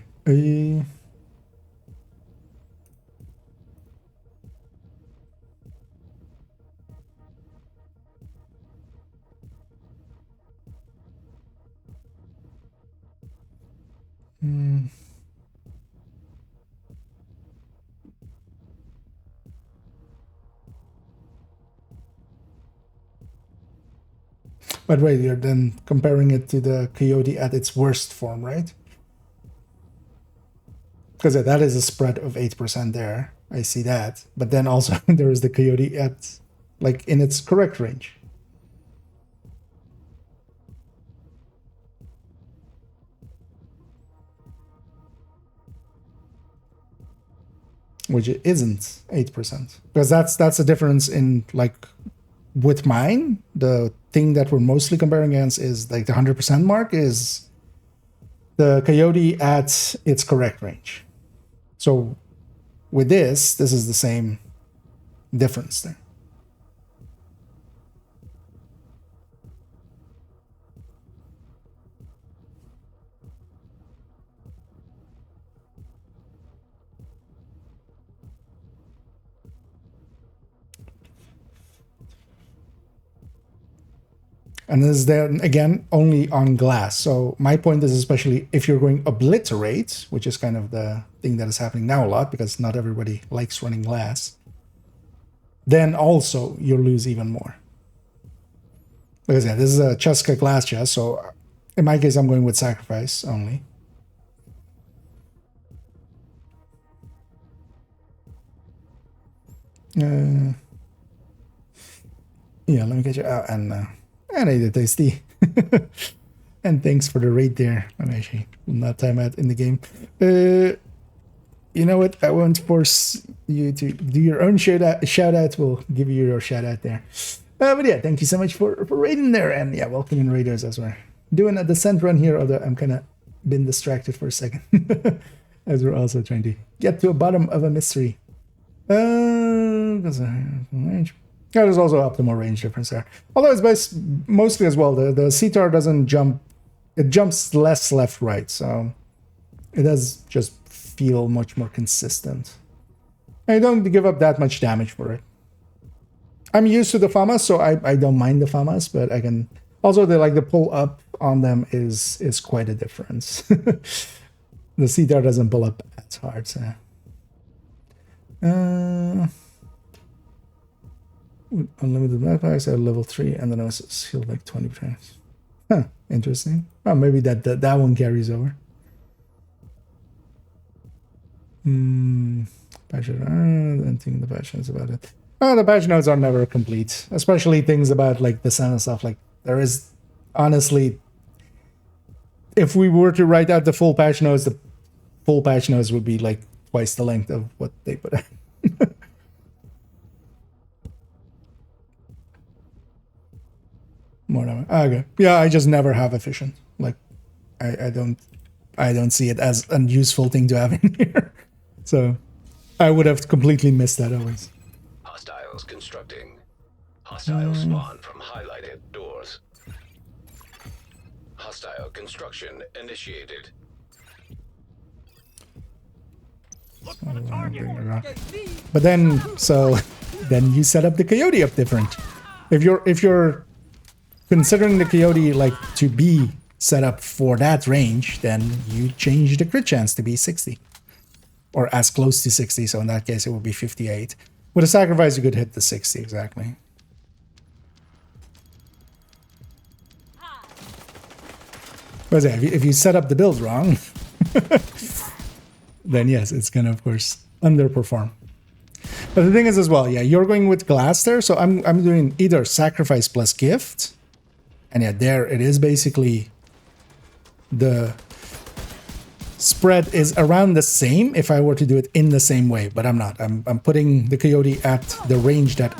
But wait, you're then comparing it to the Coyote at its worst form, right? Because that is a spread of 8% there. I see that. But then also there is the Coyote at, like, in its correct range. Which it isn't 8%. Because that's a difference in, like, with mine, the thing that we're mostly comparing against is like the 100% mark is the Coyote at its correct range. So with this is the same difference there. And this is there, again, only on glass. So my point is especially if you're going obliterate, which is kind of the thing that is happening now a lot because not everybody likes running glass, then also you'll lose even more. Because yeah, this is a Cheska glass chest, so in my case I'm going with sacrifice only. Yeah, let me get you out and I did tasty. And thanks for the raid there. I'm actually not time out in the game. You know what? I won't force you to do your own shout out. We'll give you your shout out there. But yeah, thank you so much for raiding there. And yeah, welcome in raiders as we're doing a descent run here. Although I'm kind of been distracted for a second. As we're also trying to get to the bottom of a mystery. There's also optimal range difference there. Although it's based mostly as well, the CTAR doesn't jump, it jumps less left-right, so it does just feel much more consistent. I don't give up that much damage for it. I'm used to the FAMAS, so I don't mind the FAMAS, but I can... Also, the pull up on them is quite a difference. The CTAR doesn't pull up as hard, so... With unlimited backpacks at level 3, and then I was healed like 20%. Huh, interesting. Oh, maybe that one carries over. Patch note. I don't think the patch notes about it. Oh, the patch notes are never complete, especially things about like the sun and stuff. Like there is, honestly, if we were to write out the full patch notes, the full patch notes would be like twice the length of what they put out. More than okay. Yeah, I just never have efficient. Like I don't see it as a useful thing to have in here. So I would have completely missed that always. Hostiles constructing. Hostiles spawn from highlighted doors. Hostile construction initiated. Look for the target. But then, so then you set up the coyote up different. If you're considering the coyote like to be set up for that range, then you change the crit chance to be 60 or as close to 60. So in that case, it would be 58. With a sacrifice, you could hit the 60 exactly. But yeah, if you set up the build wrong, then yes, it's gonna of course underperform. But the thing is as well, yeah, you're going with glass there, so I'm doing either sacrifice plus gift, and yeah, there it is basically the spread is around the same if I were to do it in the same way, but I'm not. I'm putting the coyote at the range that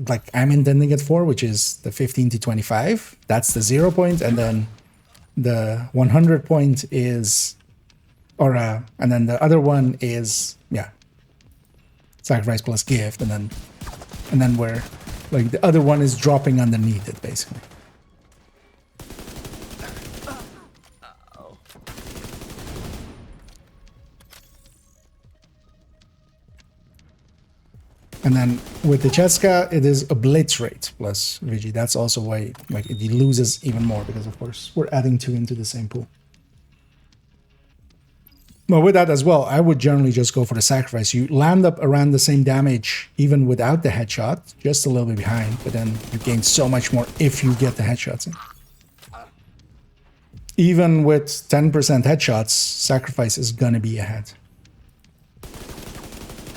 like I'm intending it for, which is the 15 to 25. That's the 0 point, and then the 100 point is, or and then the other one is sacrifice plus gift, and then where like the other one is dropping underneath it basically. And then with the Cheska, it is obliterate plus Vigi. That's also why like it loses even more, because of course we're adding 2 into the same pool. But with that as well, I would generally just go for the sacrifice. You land up around the same damage even without the headshot, just a little bit behind, but then you gain so much more if you get the headshots in. Even with 10% headshots, sacrifice is gonna be ahead.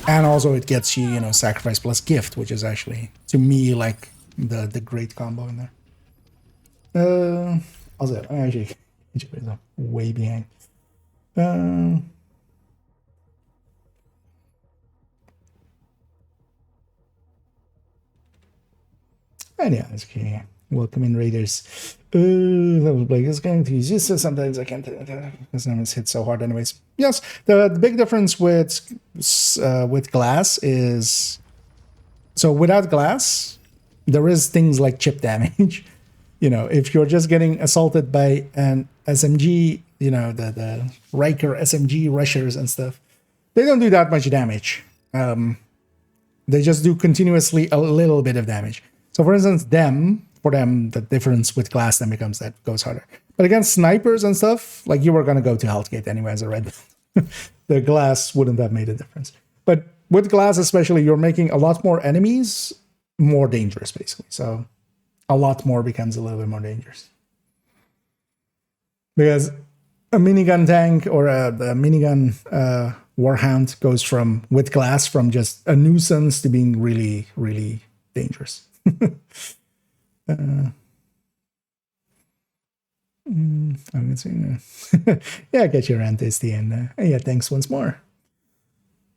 And also it gets you, sacrifice plus gift, which is actually, to me, like the great combo in there. Also, actually, way behind. And yeah, it's okay. Welcome in, Raiders. That was like, it's going to use this, so sometimes I can't, because it's hit so hard anyways. Yes, the big difference with glass is, so without glass, there is things like chip damage. If you're just getting assaulted by an SMG, the Riker SMG rushers and stuff, they don't do that much damage. They just do continuously a little bit of damage. So for instance, for them, the difference with glass then becomes that goes harder. But against snipers and stuff, like you were going to go to Healthgate anyway as a red. The glass wouldn't have made a difference. But with glass especially, you're making a lot more enemies more dangerous, basically. So a lot more becomes a little bit more dangerous. Because a minigun tank or the minigun warhound goes from, with glass, from just a nuisance to being really, really dangerous. I'm gonna say, yeah, get your antasty, and yeah, thanks once more.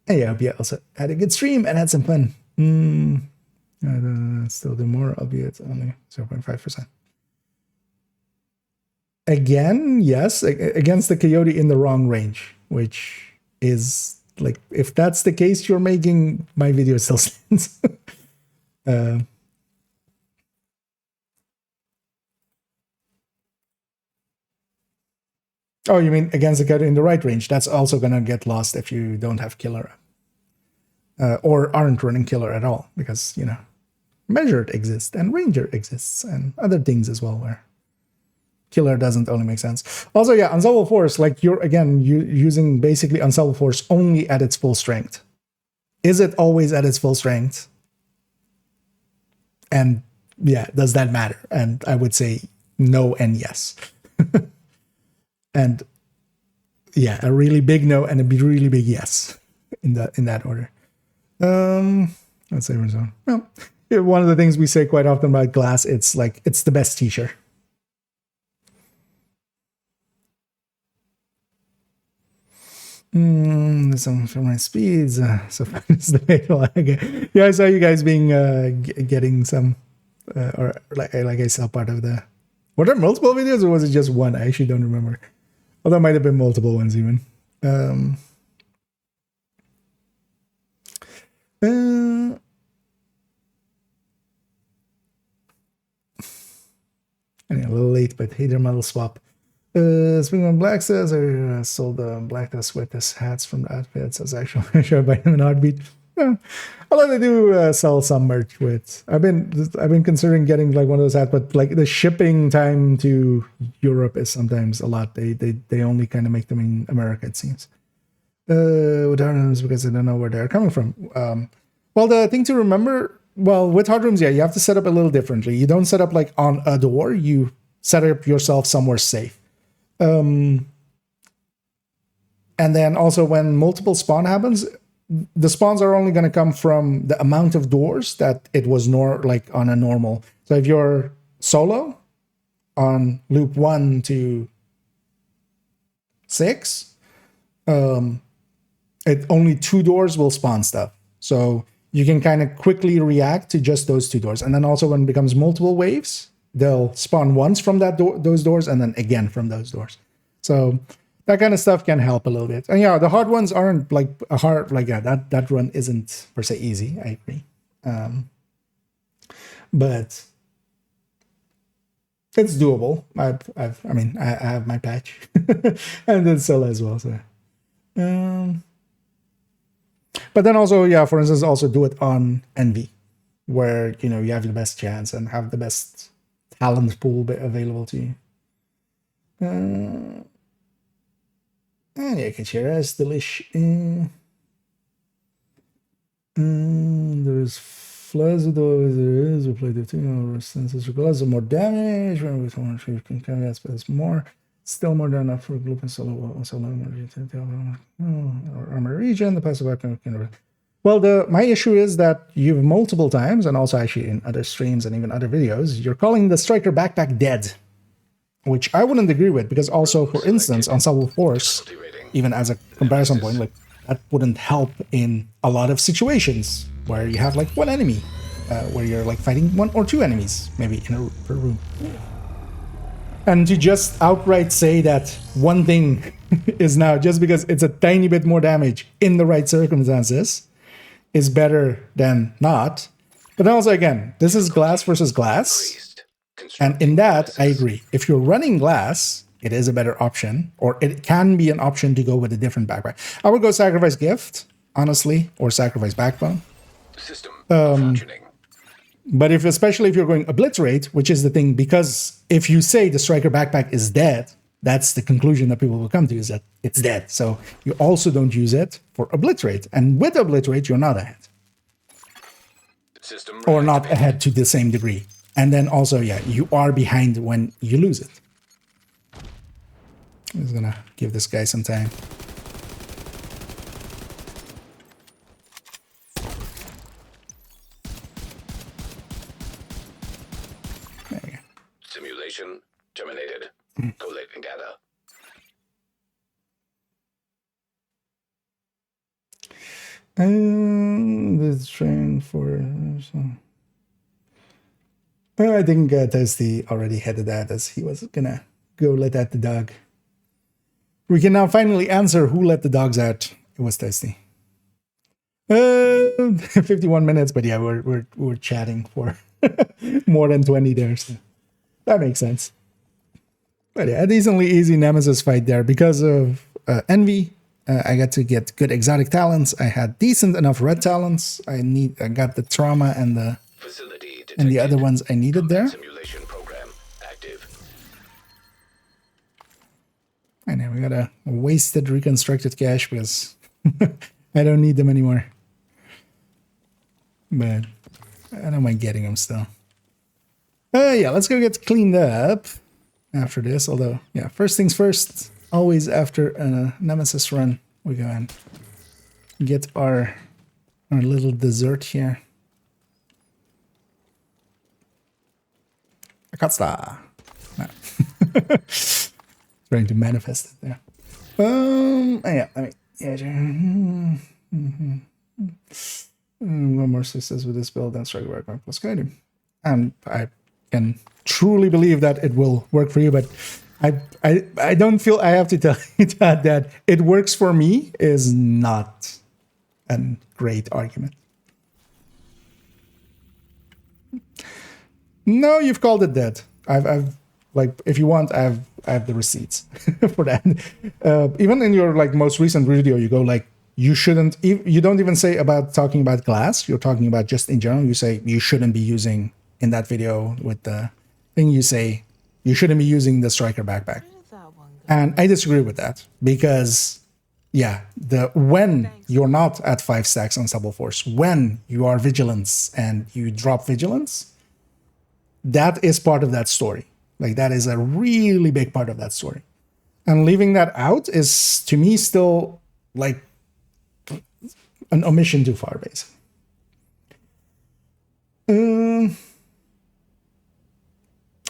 Hey, I hope you also had a good stream and had some fun. Still do more, albeit only 0.5%. Again, yes, against the coyote in the wrong range, which is like, if that's the case you're making, my video still stands. Oh, you mean against the coyote in the right range? That's also going to get lost if you don't have killer. Or aren't running killer at all, because, measured exists and ranger exists and other things as well where killer doesn't only make sense. Also, yeah, unsolvable force, like you're using basically unsolvable force only at its full strength. Is it always at its full strength? And yeah, does that matter? And I would say no and yes. And yeah, a really big no and a really big yes in that order. Let's say zone. Well, one of the things we say quite often about glass, it's like it's the best t-shirt. Some for my speeds. So far as the lag. Yeah, I saw you guys being getting some, or like I saw part of the. Were there multiple videos or was it just one? I actually don't remember. Well, there might have been multiple ones even. A little late, but hey there, metal swap. Speaking of black says, I sold the black with this hats from the outfits as actually should buy them in Heartbeat. Yeah. Although they do sell some merch with. I've been considering getting like one of those hats, but like the shipping time to Europe is sometimes a lot. They only kind of make them in America, it seems. With hard rooms because I don't know where they're coming from. Well, the thing to remember, well, with hard rooms, yeah, you have to set up a little differently. You don't set up like on a door. You set up yourself somewhere safe. And then also when multiple spawn happens, the spawns are only going to come from the amount of doors that it was like on a normal. So if you're solo on loop 1 to 6, only 2 doors will spawn stuff. So you can kind of quickly react to just those 2 doors. And then also when it becomes multiple waves, they'll spawn once from those doors and then again from those doors. So that kind of stuff can help a little bit. And yeah, the hard ones aren't like a hard, like yeah, that run isn't per se easy. I agree. But it's doable. I have my patch and then solo as well. So, but then also, yeah, for instance, also do it on Envy, where you have the best chance and have the best talent pool available to you. And yeah, Kachira, delish. There's floods with those. There is. We play the two resistance requires more damage. When we can carry us, but it's more. Still more than enough for group and solo armor region. The passive weapon. Well, my issue is that you've multiple times, and also actually in other streams and even other videos, you're calling the striker backpack dead, which I wouldn't agree with, because also, for instance, on Subtle Force, even as a comparison point, like that wouldn't help in a lot of situations where you have like one enemy, where you're like fighting 1 or 2 enemies, maybe per room. And to just outright say that one thing is now, just because it's a tiny bit more damage in the right circumstances, is better than not. But also, again, this is glass versus glass. And in that, I agree. If you're running glass, it is a better option, or it can be an option to go with a different backpack. I would go sacrifice gift, honestly, or sacrifice backbone. System functioning. But especially if you're going obliterate, which is the thing, because if you say the striker backpack is dead, that's the conclusion that people will come to, is that it's dead. So you also don't use it for obliterate. And with obliterate, you're not ahead. System or not ahead to the same degree. And then also, yeah, you are behind when you lose it. I'm just gonna give this guy some time. There we go. Simulation terminated. Collect and gather. This train for... I think Testy already headed that, as he was gonna go let out the dog. We can now finally answer who let the dogs out. It was Testy. 51 minutes, but yeah, we're chatting for more than 20 there, so that makes sense. But yeah, a decently easy Nemesis fight there because of Envy. I got to get good exotic talents. I had decent enough red talents. I got the trauma and the other ones I needed there. Simulation program active. And then we got a wasted reconstructed cache because I don't need them anymore. But I don't mind getting them still. Yeah, let's go get cleaned up after this. Although, yeah, first things first. Always after a Nemesis run, we go and get our little dessert here. Akatsuta. No. Trying to manifest it there. Yeah, I mean, one more success with this build and strike back plus Skyrim. And I can truly believe that it will work for you, but I don't feel I have to tell you that it works for me is not a great argument. No, you've called it dead. I've like, if you want, I have the receipts for that. Even in your like most recent video, you go like, you shouldn't, you don't even say about talking about glass. You're talking about just in general. You say you shouldn't be using, in that video with the thing, you say you shouldn't be using the striker backpack. And I disagree with that because, yeah, when you're not at 5 stacks unstoppable force, when you are vigilance and you drop vigilance, that is part of that story. Like, that is a really big part of that story. And leaving that out is, to me, still like an omission too far, basically.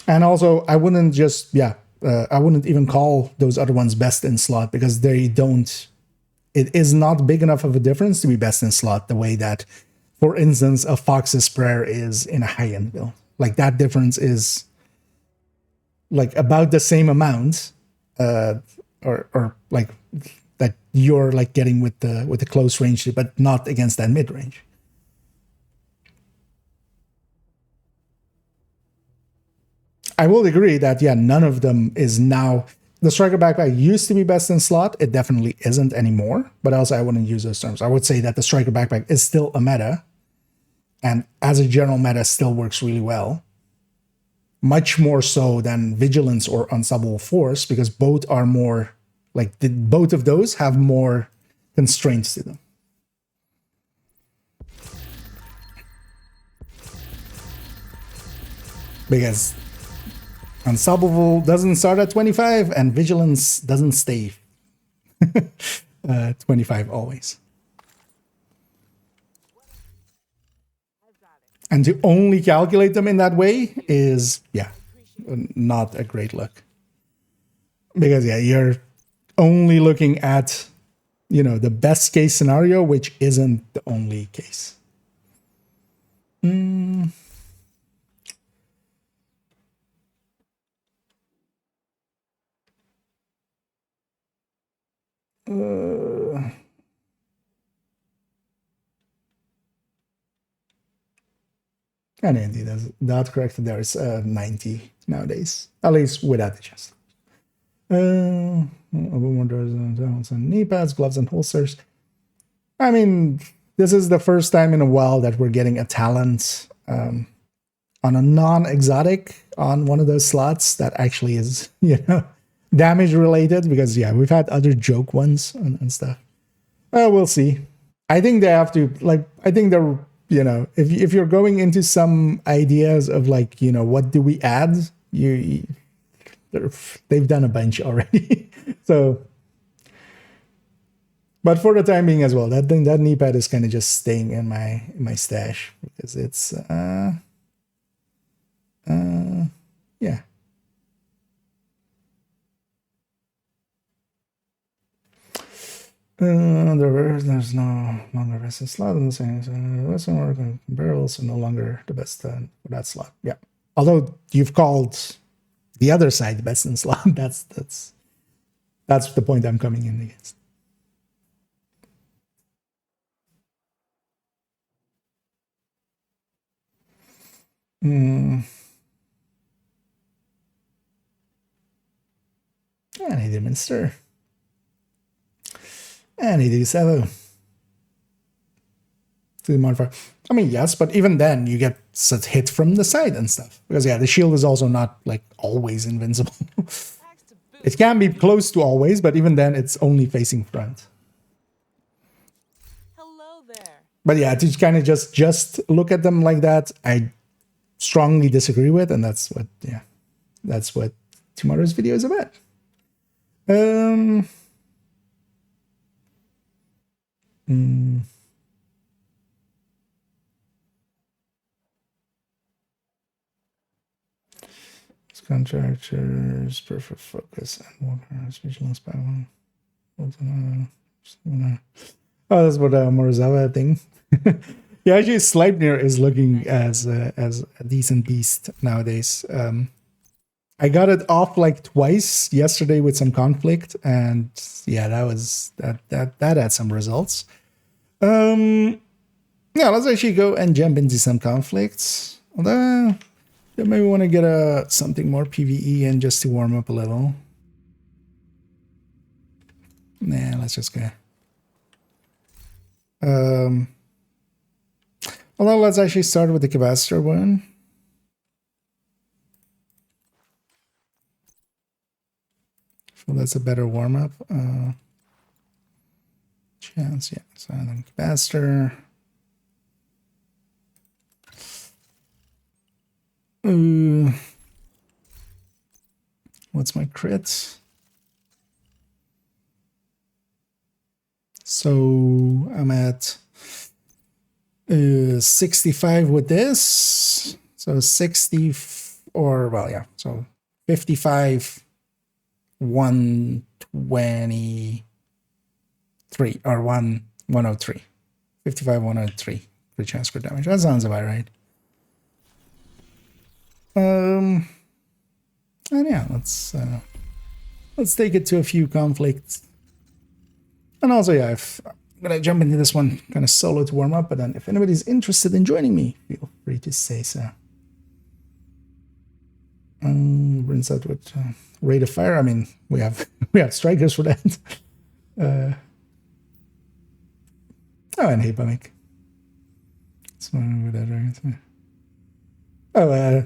And also, I wouldn't just, I wouldn't even call those other ones best in slot because they don't, it is not big enough of a difference to be best in slot the way that, for instance, a Fox's Prayer is in a high-end build. Like, that difference is like about the same amount, or like that you're like getting with the close range, but not against that mid range. I will agree that, yeah, none of them is now. The striker backpack used to be best in slot. It definitely isn't anymore, but also I wouldn't use those terms. I would say that the striker backpack is still a meta, and as a general meta still works really well. Much more so than Vigilance or Unstoppable Force, because both are more, like, both of those have more constraints to them. Because Unstoppable doesn't start at 25, and Vigilance doesn't stay 25 always. And to only calculate them in that way is, yeah, not a great look. Because, yeah, you're only looking at, you know, the best case scenario, which isn't the only case. And indeed, that's correct. There's 90 nowadays, at least without the chest. Knee pads, gloves, and holsters. I mean, this is the first time in a while that we're getting a talent on a non-exotic on one of those slots that actually is, you know, damage related. Because, yeah, we've had other joke ones and stuff. We'll see. I think they have to, like, I think they're, you know, if you're going into some ideas of, like, you know, what do we add, they've done a bunch already. So, but for the time being as well, that knee pad is kind of just staying in my stash because it's yeah. There's no longer best in slot in the same. That's more comparable, so no longer the best for that slot. Yeah. Although you've called the other side the best in slot, that's the point I'm coming in against. And he did Minster. And he did Savo. To the modifier. I mean, yes, but even then you get hit from the side and stuff. Because, yeah, the shield is also not, like, always invincible. It can be close to always, but even then it's only facing front. Hello there. But yeah, to kind of just look at them like that, I strongly disagree with, and that's what tomorrow's video is about. Contractors, perfect focus, and workers, vigilance, battle. Oh, that's what Morizawa thing. Yeah, actually, Sleipnir is looking as a decent beast nowadays. I got it off like twice yesterday with some conflict, and yeah, that had some results. Yeah, let's actually go and jump into some conflicts. Although, yeah, maybe want to get something more PvE in just to warm up a little. Nah, let's just go. Although, let's actually start with the capacitor one. So that's a better warm up. Chance, yeah. So then capacitor. What's my crit? So I'm at 65 with this. So 60 or well, yeah. So 55, 123 or 103. 55, 103 for transfer damage. That sounds about right. And yeah, let's take it to a few conflicts. And also, yeah, if I'm gonna jump into this one kind of solo to warm up, but then if anybody's interested in joining me, feel free to say so. Rinse out with rate of fire. I mean, we have strikers for that. Oh, and hey, Bummick. That's one with that dragon. Oh,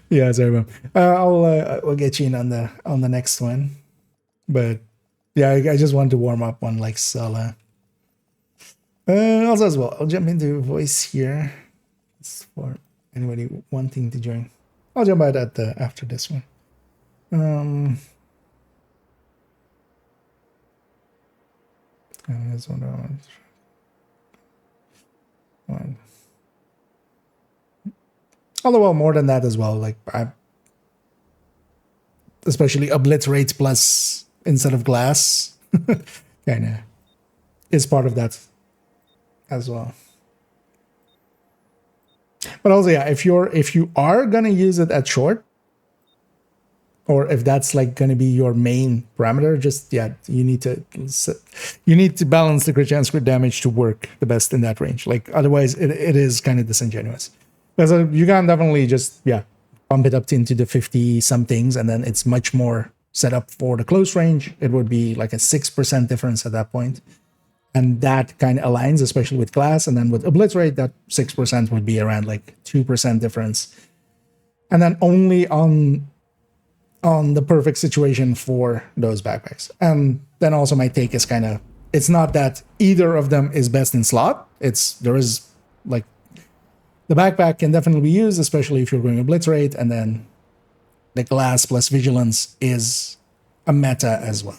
yeah, sorry, Bum. We'll get you in on the next one, but yeah, I just wanted to warm up one like solo. Also as well, I'll jump into voice here. It's for anybody wanting to join. I'll jump out at after this one. There's one. Although more than that as well, like especially obliterate plus instead of glass, kind of is part of that as well. But also, yeah, if you are gonna use it at short, or if that's like gonna be your main parameter, just yeah, you need to balance the crit chance crit damage to work the best in that range. Like otherwise, it is kind of disingenuous. Because you can definitely just pump it up into the 50 somethings, and then it's much more set up for the close range. It would be like a 6% difference at that point. And that kind of aligns, especially with glass. And then with obliterate, that 6% would be around like 2% difference. And then only on the perfect situation for those backpacks. And then also my take is kind of, it's not that either of them is best in slot. There is like, the backpack can definitely be used, especially if you're going to obliterate, and then the glass plus vigilance is a meta as well.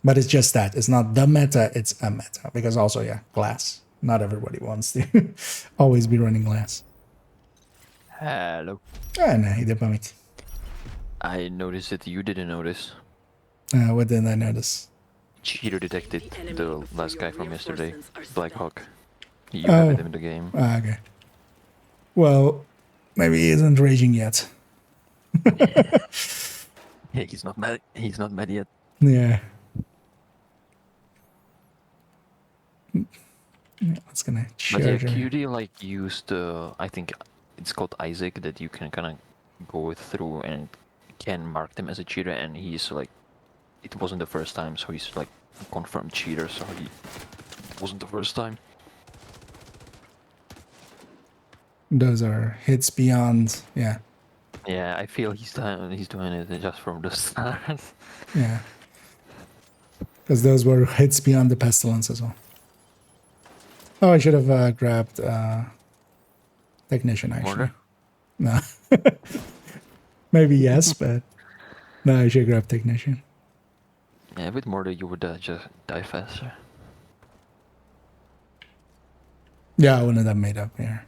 But it's just that. It's not the meta, it's a meta. Because also, yeah, glass. Not everybody wants to always be running glass. Hello. Ah, no, he did by me. I noticed that you didn't notice. What did I notice? Cheater detected the last guy from yesterday, Black Hawk. You have him in the game. Ah, okay. Well, maybe he isn't raging yet. Yeah, he's not mad. He's not mad yet. Yeah. It's gonna But yeah, charge. QD like used I think it's called Isaac, that you can kind of go through and can mark them as a cheater, and he's like, it wasn't the first time, so he's like a confirmed cheater, so he wasn't the first time. Those are hits beyond, yeah. Yeah, I feel he's doing it just from the start. Yeah. Because those were hits beyond the pestilence as well. Oh, I should have grabbed technician actually. Mortar? No. Maybe yes, but no, I should grab technician. Yeah, with mortar you would just die faster. Yeah, I wouldn't have made up here.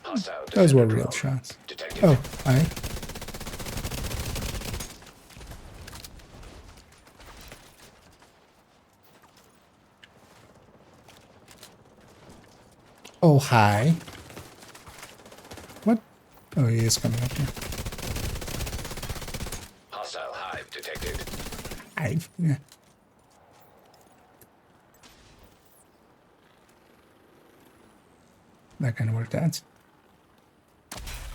Hostile Those were defender real drone shots. detected. Oh, hi. Oh, hi. What? Oh, he is coming up here. Hostile hive detected. Hi. Yeah. That kind of worked out.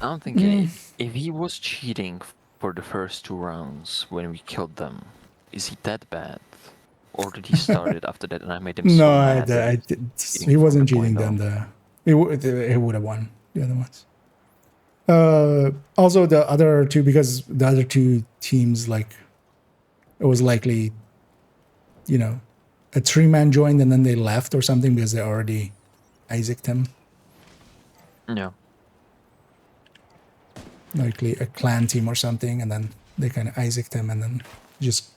I'm thinking if he was cheating for the first 2 rounds when we killed them, is he that bad? Or did he start it after that and I made him so No, mad that I he's did. cheating He from wasn't the cheating point then. though? It would have won the other ones. Also, the other two, because the other two teams, like, it was likely, you know, a 3-man joined and then they left or something because they already Isaac'd him. Yeah. Likely a clan team or something, and then they kind of Isaac'd him and then just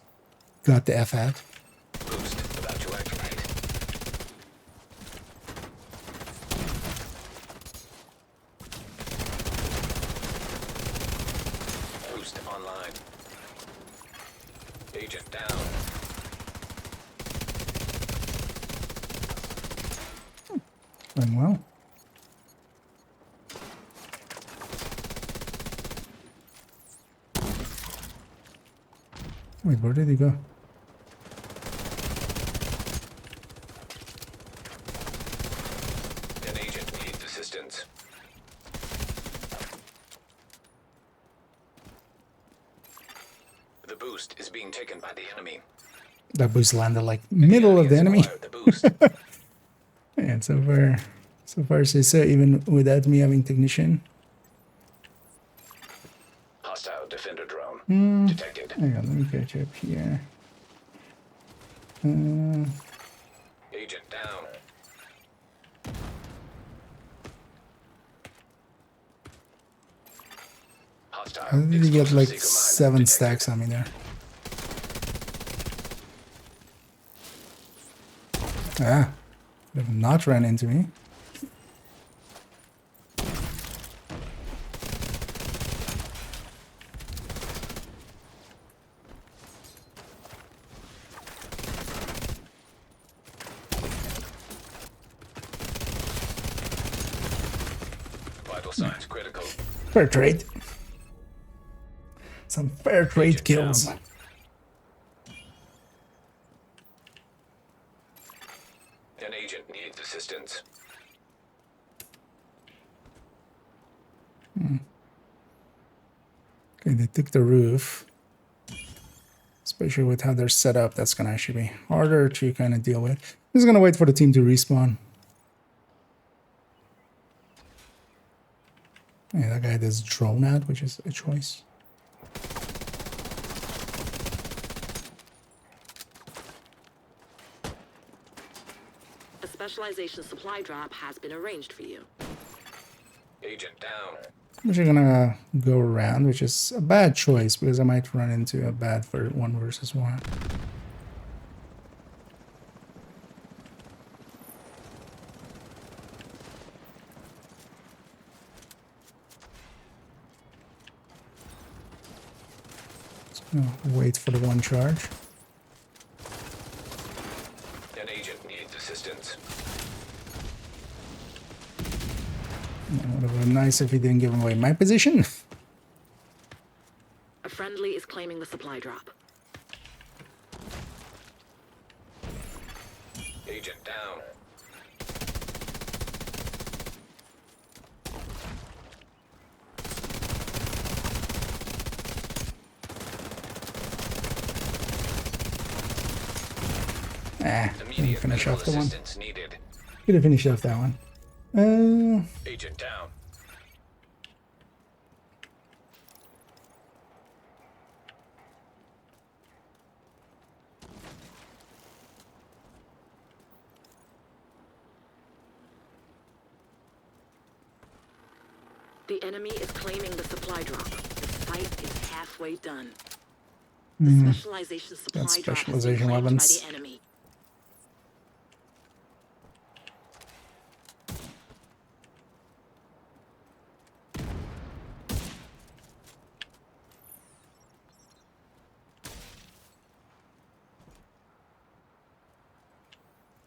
got the F out. Boost about to activate. Boost online. Agent down. Going well. Wait, where did he go? An agent needs assistance. The boost is being taken by the enemy. That boost landed like middle of the has enemy. acquired the boost. And so far so even without me having technician. Hostile defender drone detected. Hang on, let me catch up here. Agent down. Hostile. How did he get explosive like seeker mine 7 detected. stacks on me there? Ah, they have not ran into me. Vital signs critical. Fair trade. Some fair trade Agent kills. down. An agent needs assistance. Okay, they took the roof. Especially with how they're set up, that's gonna actually be harder to kind of deal with. I'm just gonna wait for the team to respawn. Yeah, that guy does drone out, which is a choice. A specialization supply drop has been arranged for you. Agent down. I'm actually gonna go around, which is a bad choice because I might run into a bad for 1 versus 1. Just gonna wait for the 1 charge. An agent needs assistance. It would have been nice if he didn't give away my position. A friendly is claiming the supply drop. Agent down. Didn't Immediate finish medical off the one. assistance needed. Could have finished off that one. Agent down. The enemy is claiming the supply drop. The fight is halfway done. Mm-hmm. The specialization supply drop has been specialization claimed by weapons. the enemy.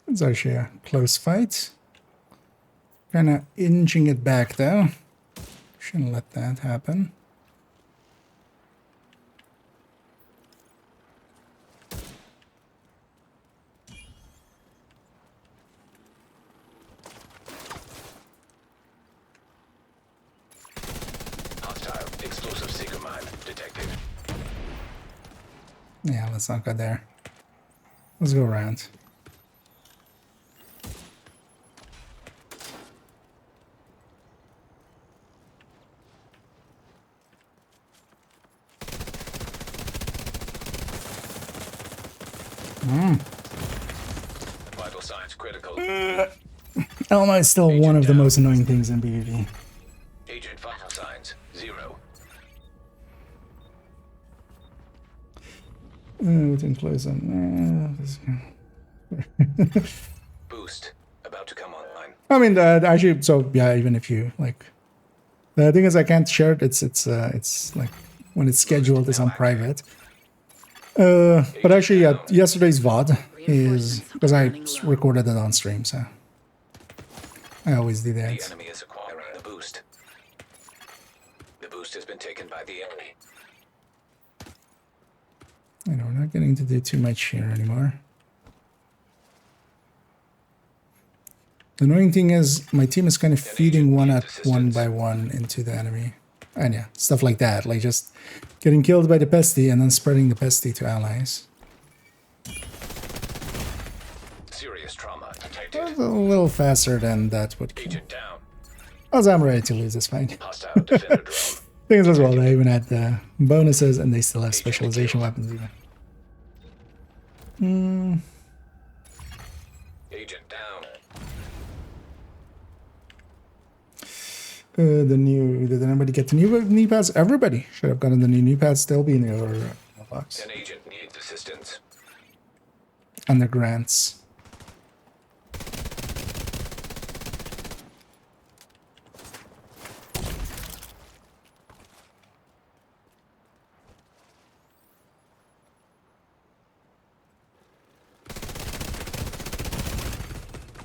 It's actually a close fight. Kind of inching it back though. Shouldn't let that happen. Hostile explosive seeker mine detected. Yeah, let's not go there. Let's go around. Vital signs critical. Elma is still one of the most annoying things in PvP. Agent vital signs 0. Within close on. Boost about to come online. I mean, actually, so yeah, even if you like, the thing is, I can't share it. It's like when it's scheduled, it's on private. But actually, yeah, yesterday's VOD is because I recorded it on stream, so I always do The that. enemy is acquiring the boost. The boost has been taken by the enemy. You know, we're not getting to do too much here anymore. The annoying thing is my team is kind of feeding one by one into the enemy. And yeah, stuff like that, like just getting killed by the pesty and then spreading the pesty to allies. Serious trauma detected. A little faster than that would kill. Agent down. As I'm ready to lose this fight. Hostile defender drone. Things as well, they even had the bonuses and they still have specialization weapons even. Agent down. Did anybody get the new knee pads? Everybody should have gotten the new knee pads. They'll be in your box. An agent needs assistance. Under grants.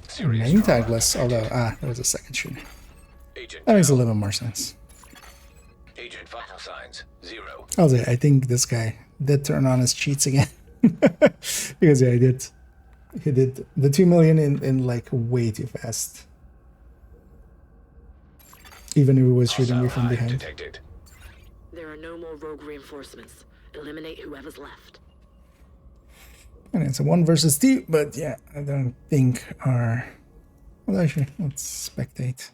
Serious Main trauma tagless, detected. although, there was a second shooter. Agent That makes a down. little more sense. Agent vital signs 0. I'll say, I think this guy did turn on his cheats again. Because yeah, he did the 2 million in like way too fast. Even if he was shooting me from Hostile hive behind. detected. There are no more rogue reinforcements. Eliminate whoever's left. And it's a 1 versus 2, but yeah, I don't think our... Well, actually, let's spectate.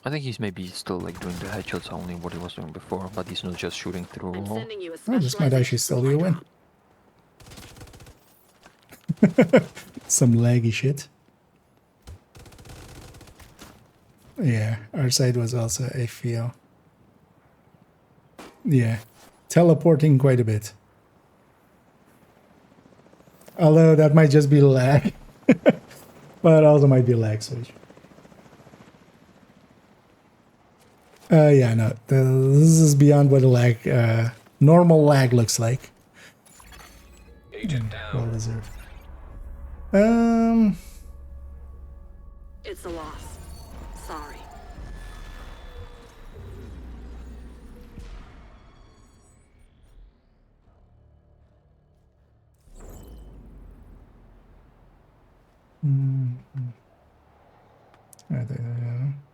I think he's maybe still like doing the headshots only what he was doing before, but he's not just shooting through. I'm sending you a Oh, this might actually still be a win. drop. Some laggy shit. Yeah, our side was also a fail. Yeah, teleporting quite a bit. Although that might just be lag. But also might be lag switch. Yeah, no, this is beyond what a lag, normal lag looks like. Agent Well down. deserved. It's a loss. Sorry.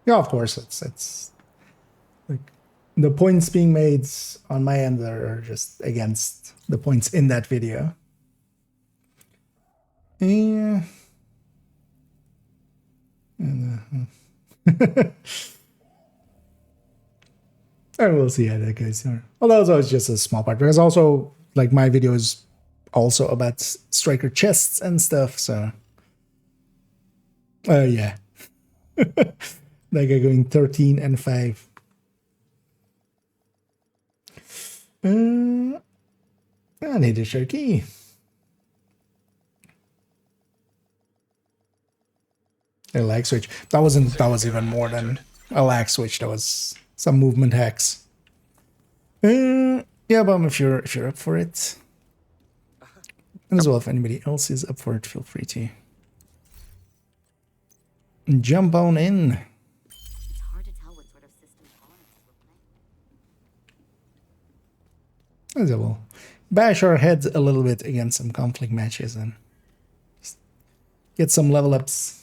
Yeah, of course, it's like the points being made on my end are just against the points in that video. Yeah. And we'll see how that goes. Although it's always just a small part, because also like my video is also about striker chests and stuff. So, yeah. That guy going 13 and 5. And hit a Sharky. A lag switch. That was even more than a lag switch. That was some movement hacks. Yeah, but if you're up for it. And as well, if anybody else is up for it, feel free to jump on in. It's hard to tell what sort of system tolerances we're playing. As well, bash our heads a little bit against some conflict matches and just get some level ups.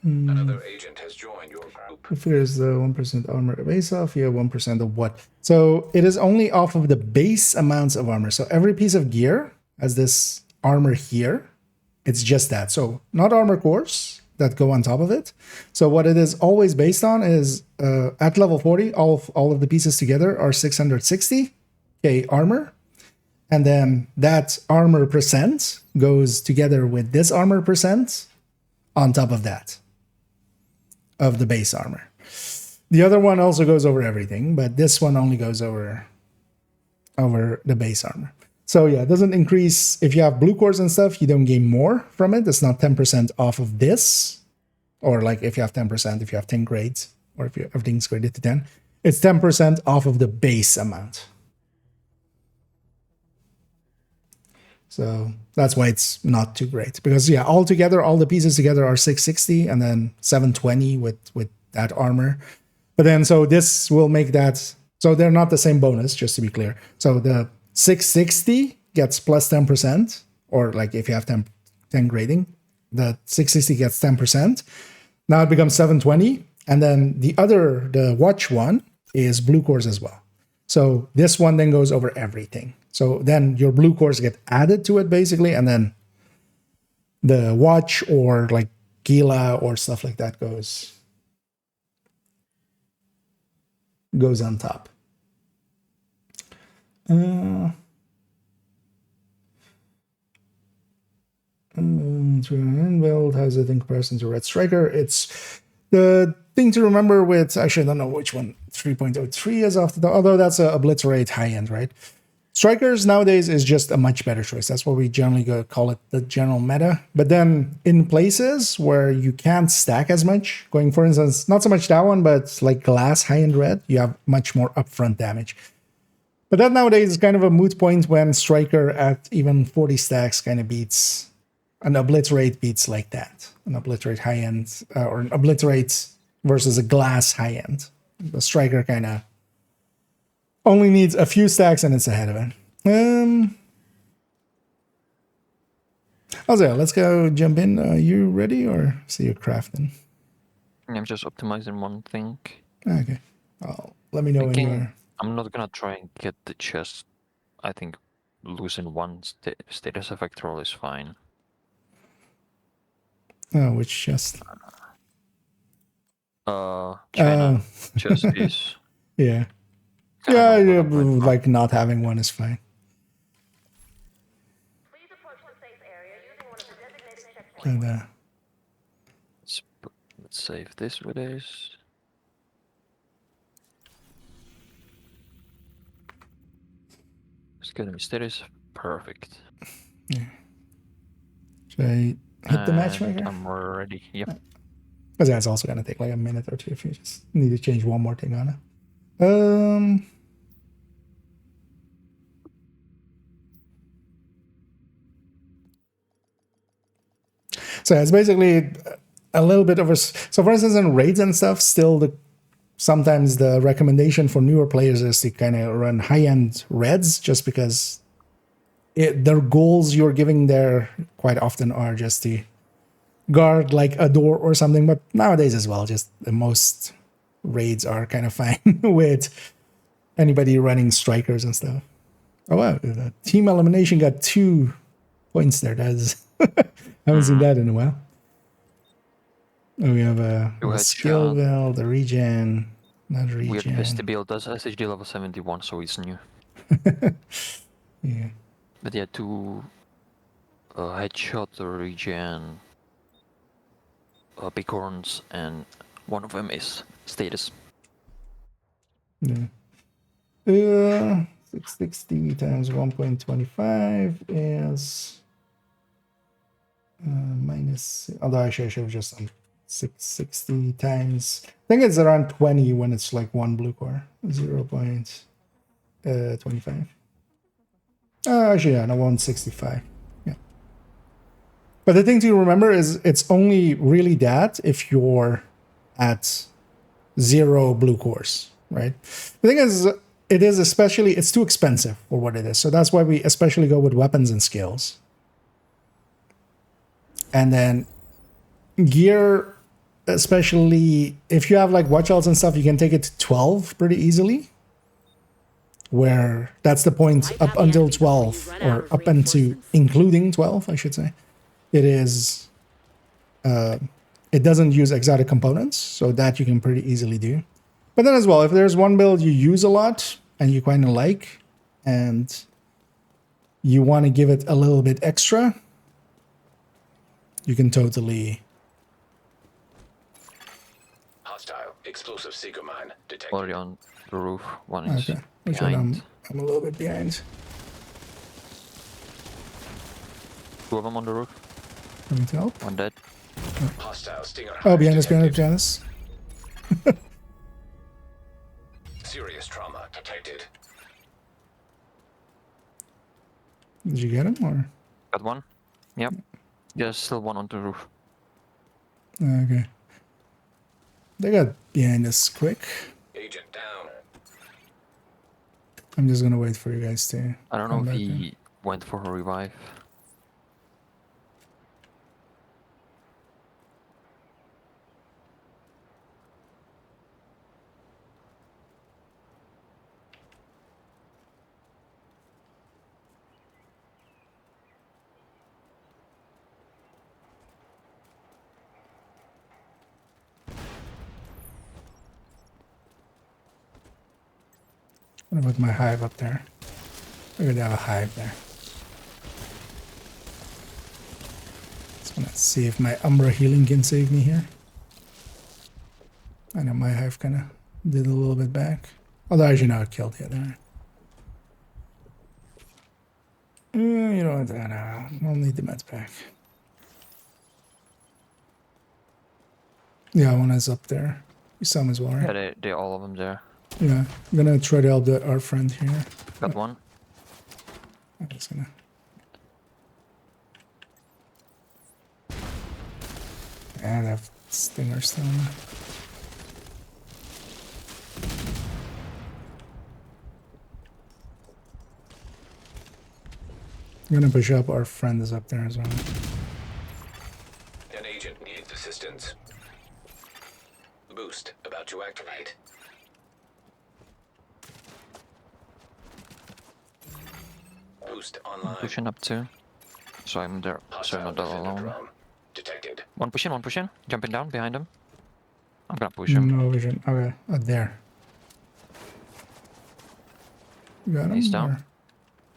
Another agent has joined your group. If there's the 1% armor base off, you have 1% of what? So it is only off of the base amounts of armor. So every piece of gear has this armor here. It's just that. So not armor cores that go on top of it. So what it is always based on is at level 40, all of the pieces together are 660k armor. And then that armor percent goes together with this armor percent on top of that, of the base armor. The other one also goes over everything, but this one only goes over the base armor. So yeah, it doesn't increase. If you have blue cores and stuff, you don't gain more from it. It's not 10% off of this. Or like if you have 10%, if you have 10 grades, or if everything's graded to 10, it's 10% off of the base amount. So that's why it's not too great. Because yeah, all together, all the pieces together are 660 and then 720 with that armor. But then, so this will make that, so they're not the same bonus, just to be clear. So the 660 gets plus 10%, or like if you have 10 grading, the 660 gets 10%. Now it becomes 720. And then the watch one is blue cores as well. So this one then goes over everything. So then your blue cores get added to it basically. And then the watch or like Gila or stuff like that goes on top. Build has it in comparison to Red Striker. It's the thing to remember with, actually I don't know which one 3.03 is off the top, although that's a obliterate high end, right? Strikers nowadays is just a much better choice. That's what we generally call it, the general meta. But then in places where you can't stack as much, going for instance, not so much that one, but like glass high-end red, you have much more upfront damage. But that nowadays is kind of a moot point when striker at even 40 stacks kind of beats, an obliterate beats like that. An obliterate high-end, or an obliterate versus a glass high-end. The striker kind of only needs a few stacks and it's ahead of it. Also, let's go jump in. Are you ready or see you crafting? I'm just optimizing one thing. Okay. Let me know when you're... I'm not gonna try and get the chest. I think losing one status effect roll is fine. Oh, which chest? China chest is... Yeah. Yeah, like not having one is fine. Please approach the safe area using one of the designated checkpoints. And, Let's save this with this. It's gonna be status perfect. yeah. Should I hit the matchmaker? I'm ready. Yep. Because that's also gonna take like a minute or two if you just need to change one more thing on it. So it's basically a little bit of a... So for instance, in raids and stuff, still sometimes the recommendation for newer players is to kind of run high-end reds just because their goals you're giving there quite often are just to guard like a door or something. But nowadays as well, just the most raids are kind of fine with anybody running strikers and stuff. Oh wow, the team elimination got 2 points there. That's haven't seen that in a while. Oh, we have the skill build, the regen, not regen. We have vestibule does SHD level 71, so it's new. Yeah. But yeah, 2 headshot regen bighorns, and one of them is status. Yeah. 660 times 1.25 is minus. Although actually, I should have just done 660 times. I think it's around 20 when it's like one blue core. 0.25. Actually, yeah, no, 165. Yeah. But the thing to remember is it's only really that if you're at 0 blue cores, right? The thing is, it is especially, it's too expensive for what it is. So that's why we especially go with weapons and skills. And then gear, especially if you have like watch outs and stuff, you can take it to 12 pretty easily. Where that's the point up until 12, or up into including 12, I should say. It is, it doesn't use exotic components, so that you can pretty easily do. But then as well, if there's one build you use a lot and you kind of like, and you want to give it a little bit extra, you can totally. Hostile explosive seeker mine detected. Already on the roof. One is Okay, which one behind. I'm a little bit behind. 2 of them on the roof. Coming to help. One dead. Hostile stinger. Oh, hive behind us, behind us, detected. behind us. Serious trauma detected. Did you get him or? Got one. Yep. There's still one on the roof. Okay. They got behind us quick. Agent down. I'm just gonna wait for you guys to. I don't know come if back he went for a revive. What about my hive up there? We're gonna have a hive there. Just gonna see if my Umbra healing can save me here. I know my hive kind of did a little bit back. Although actually now it killed the other. You know what? I'll need the meds back. Yeah, one is up there. You saw him as well, Yeah, right? they all of them there. Yeah. I'm gonna try to help our friend here. Got one. I'm just gonna. And I have Stinger still. I'm gonna push up. Our friend is up there as well. An agent needs assistance. Boost about to activate. Boost online. Pushing up too. So I'm there. So I'm Hostile not all defender alone. drone detected. One pushing. Jumping down behind him. I'm gonna push him. No vision. Okay, there. You got him? He's down. or-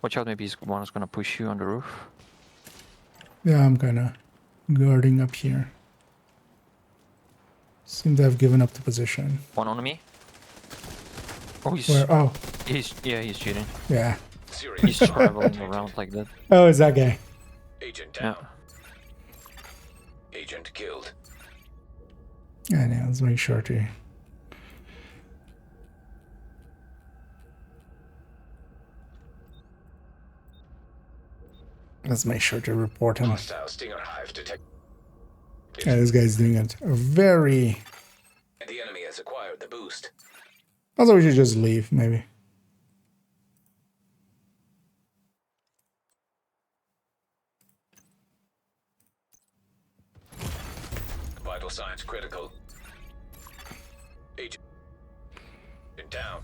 Watch out, maybe one is gonna push you on the roof. Yeah, I'm kind of guarding up here. Seem to have given up the position. One on me. Oh, he's Where? Oh, he's cheating. yeah. Serious He's trauma traveling detected. around like that. Oh, is that guy? Agent Yeah. down. Agent killed. Yeah, yeah. Let's make sure to. Let's make sure to report him. Hostile stinger hive detected. Yeah, this guy's doing it very. The enemy has acquired the boost. Also, we should just leave, maybe. Vital signs critical. Agent down.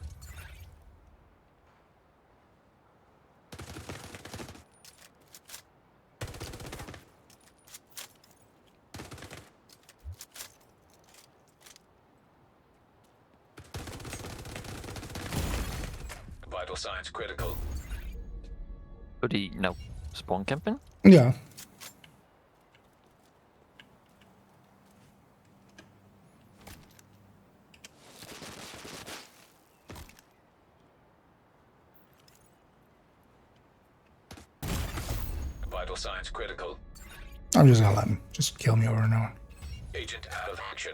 Vital signs critical. Could he no spawn camping? Yeah. signs critical. I'm just gonna let him just kill me over and over. Agent out of action.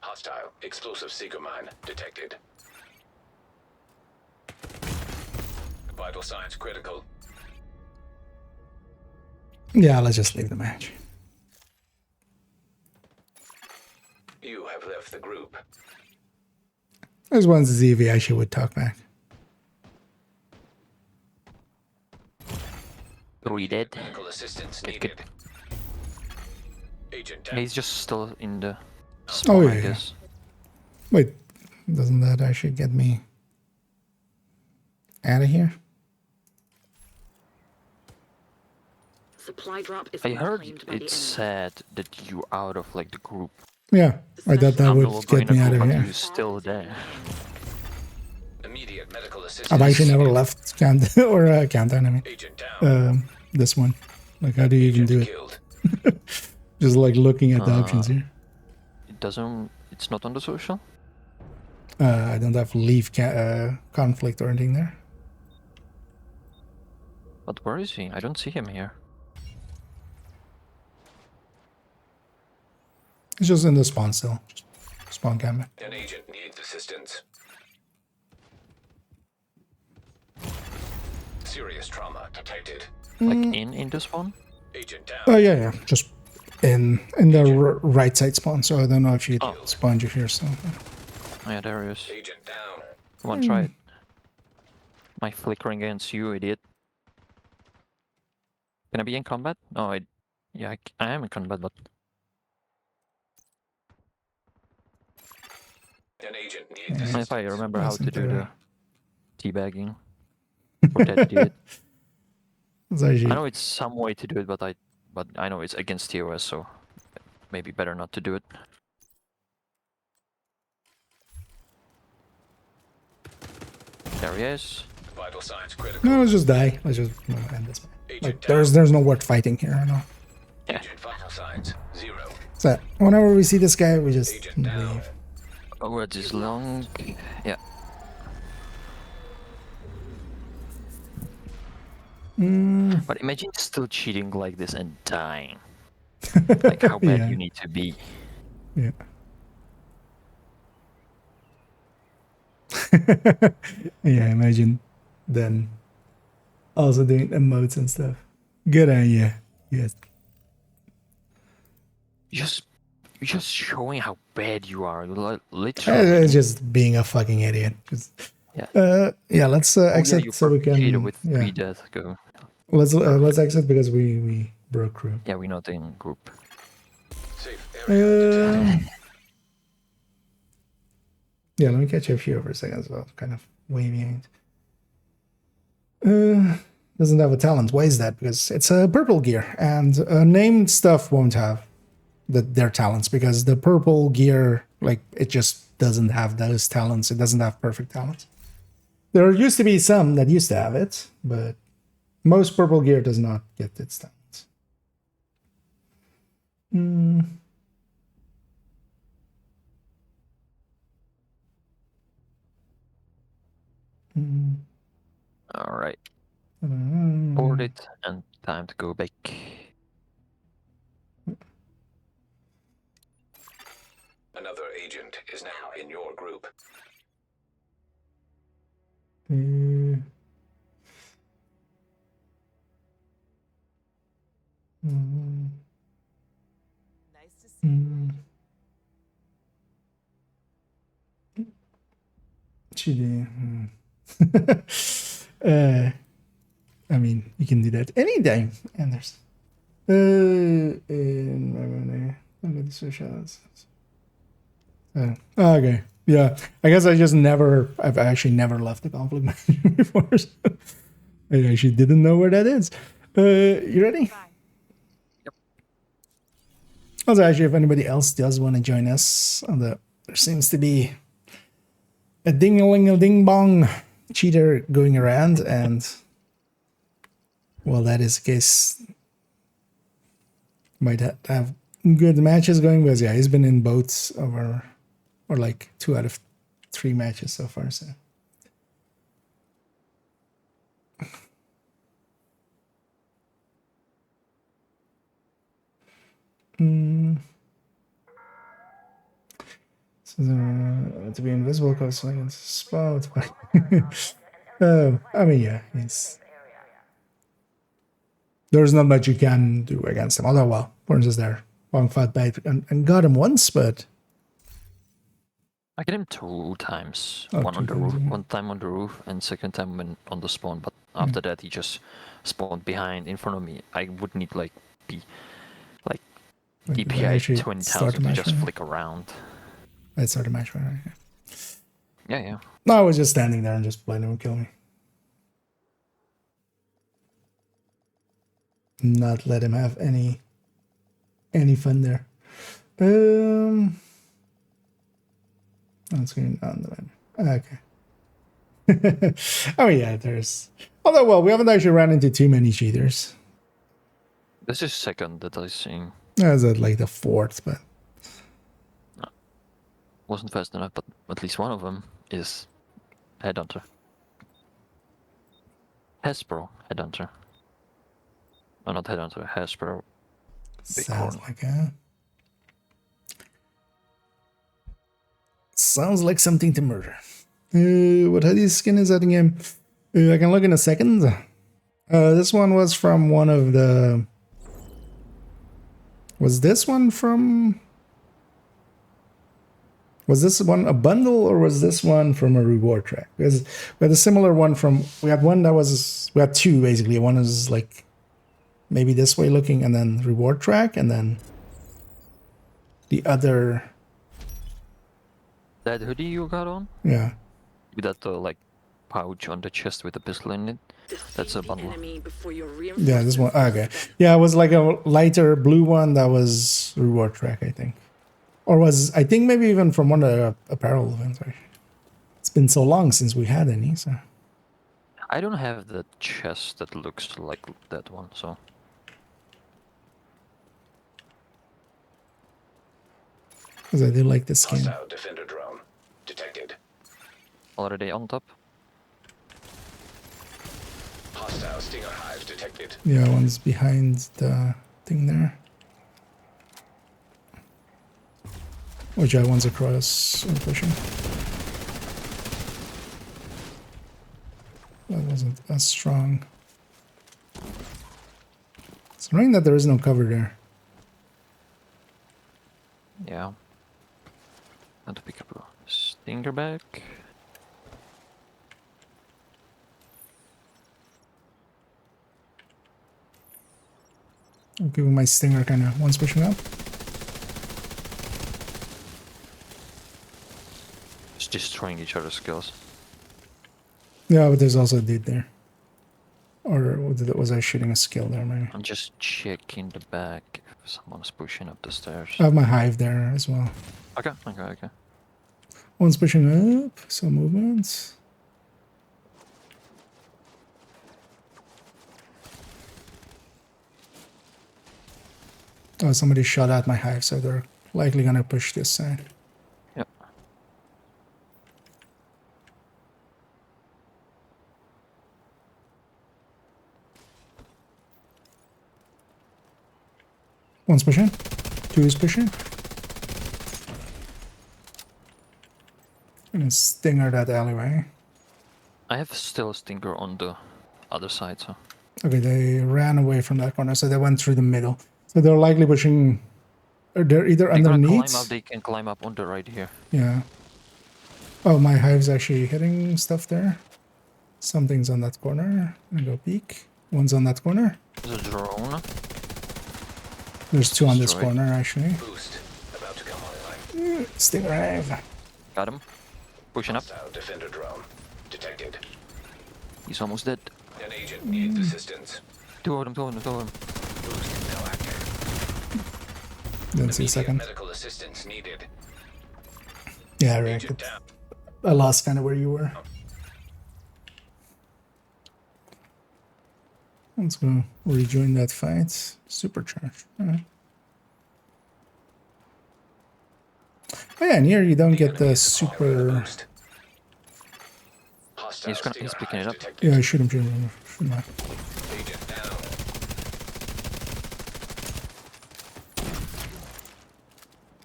Hostile explosive seeker mine detected. Vital signs critical. Yeah, let's just leave the match. You have left the group. I just wanted to see if he actually would talk back. 3 dead. Medical assistance Good, needed. good. Agent Yeah, down. he's just still in the Oh, spawn, yeah, I yeah. guess. Wait, doesn't that actually get me out of here? Supply drop is I being heard claimed by it the enemy. said that you're out of like the group. Yeah, I thought that I'm no would longer get in me a out of group, but here. you're still there. Immediate medical assistance. I've actually never needed. left count or countdown. I mean, Agent down. this one. Like, how do you even Agent do it? killed. Just like looking at the options here. It doesn't. It's not on the social. I don't have leave conflict or anything there. But where is he? I don't see him here. It's just in the spawn still. Just spawn combat. An agent needs assistance. Serious trauma detected. Like in the spawn. Agent down. Oh yeah, yeah. Just in the right side spawn. So I don't know if you spawned you here. So Oh, yeah, there he is. Agent down. Come on, try it. My flickering against you, idiot. Can I be in combat? No, yeah, I am in combat, but An agent needs assistance. if I remember how to Wasn't do the there. teabagging. Or that idiot. it's actually I know it's some way to do it, but I know it's against TOS, so maybe better not to do it. There he is. Vital signs critical. no. Let's just die. Let's just end this. Agent Like down. there's no worth fighting here. I know. Agent vital signs 0. So whenever we see this guy, we just Agent down. leave. Oh, what is long? Yeah. But imagine still cheating like this and dying. Like how bad Yeah. you need to be. Yeah. Yeah, imagine then also doing emotes and stuff. Good idea. Yes. You're just showing how bad you are. Literally. It's just being a fucking idiot. Just, Yeah. yeah, let's Oh, yeah, exit you so we cheated can. with Yeah, 3 deaths. Go. let's exit because we broke crew. Yeah, we're not in group. Safe area detected. Yeah, let me catch you up here for a second as well. Kind of waving. Doesn't have a talent. Why is that? Because it's a purple gear, and named stuff won't have their talents because the purple gear, like, it just doesn't have those talents. It doesn't have perfect talents. There used to be some that used to have it, but most purple gear does not get its talents. All right. Board it and time to go back. Another agent is now in your group. Nice to see you. I mean, you can do that anytime, Anders. Okay. Yeah. I guess I've actually never left the conflict manager before. So I actually didn't know where that is. You ready? Yep. Also, actually, if anybody else does want to join us, there seems to be a ding-a-ling-a-ding-bong cheater going around, and well, that is the case. Might have good matches going, because yeah, he's been in both of our or like 2 out of 3 matches so far. So. So to be invisible cause like it's spot. Oh, I mean, yeah, there's not much you can do against him. Although, well, Burns is there. Long fought bait and got him once, but I get him 2 times. Oh, One 2 on the times, roof, yeah. one time on the roof, and second time when on the spawn. But after that, he just spawned behind in front of me. I would need like be like Wait, did I DPI actually start 20,000 the to match just right now? flick around. I started the match right. Yeah, yeah. No, I was just standing there and just letting him kill me. Not let him have any fun there. That's going on the line. Okay. Oh yeah, there's. Although, well, we haven't actually ran into too many cheaters. This is second that I seen. That's at like the 4th, but Wasn't fast enough, but at least one of them is Headhunter. Hasbro Headhunter. Oh, not Headhunter, Hasbro. sounds Bighorn. like a. Sounds like something to murder. What Huddy's skin is that again? I can look in a second. This one was from one of the. Was this one from? Was this one a bundle or was this one from a reward track? Because we had a similar one from. We had one that was. We had 2 basically. One is like maybe this way looking, and then reward track, and then the other. That hoodie you got on? Yeah. With that like pouch on the chest with a pistol in it? That's a Defeat the bundle. enemy before your Yeah, this one. reinforcements Okay. Yeah, it was like a lighter blue one that was reward track, I think. Or was, I think maybe even from one of the apparel events. Actually. It's been so long since we had any, so. I don't have the chest that looks like that one, so. Because I do like this skin. Hostile defender drone detected. Already on top? Hostile stinger hive detected. Yeah, one's behind the thing there. Which I one's across and pushing. That wasn't as strong. It's annoying that there is no cover there. Yeah. Had to pick up a stinger back. I'm giving my stinger kind of one's pushing up. Just destroying each other's skills. Yeah, but there's also a dude there. Or was I shooting a skill there, maybe? I'm just checking the back if someone's pushing up the stairs. I have my hive there as well. Okay, okay, okay. One's pushing up, some movements. Oh, somebody shot at my hive, so they're likely gonna push this side. Yep. One's pushing. 2 is pushing. And a stinger that alleyway. I have still a stinger on the other side, so. Okay, they ran away from that corner, so they went through the middle. So they're likely pushing. Or they're either They're gonna underneath. climb up, they can climb up on the right here. Yeah. Oh, my hive's actually hitting stuff there. Something's on that corner. I'm gonna go peek. One's on that corner. There's a drone. There's 2 on this Destroyed. corner, actually. Boost about to come online. Stinger hive. Got him. Pushing up. Hostile defender drone detected. He's almost dead. An agent needs assistance. 2 of them, 2 of them, 2 of them. Boost now active. Didn't see a Immediate second. medical assistance needed. Yeah, Agent right. down. I lost kind of where you were. Let's go rejoin that fight. Supercharged. Alright. Oh yeah, and here you don't get Enemy the is acquiring a super... boost. Hostile He's stinger picking it hive up. detected. Yeah, shoot him, shoot him, shoot him. Agent down.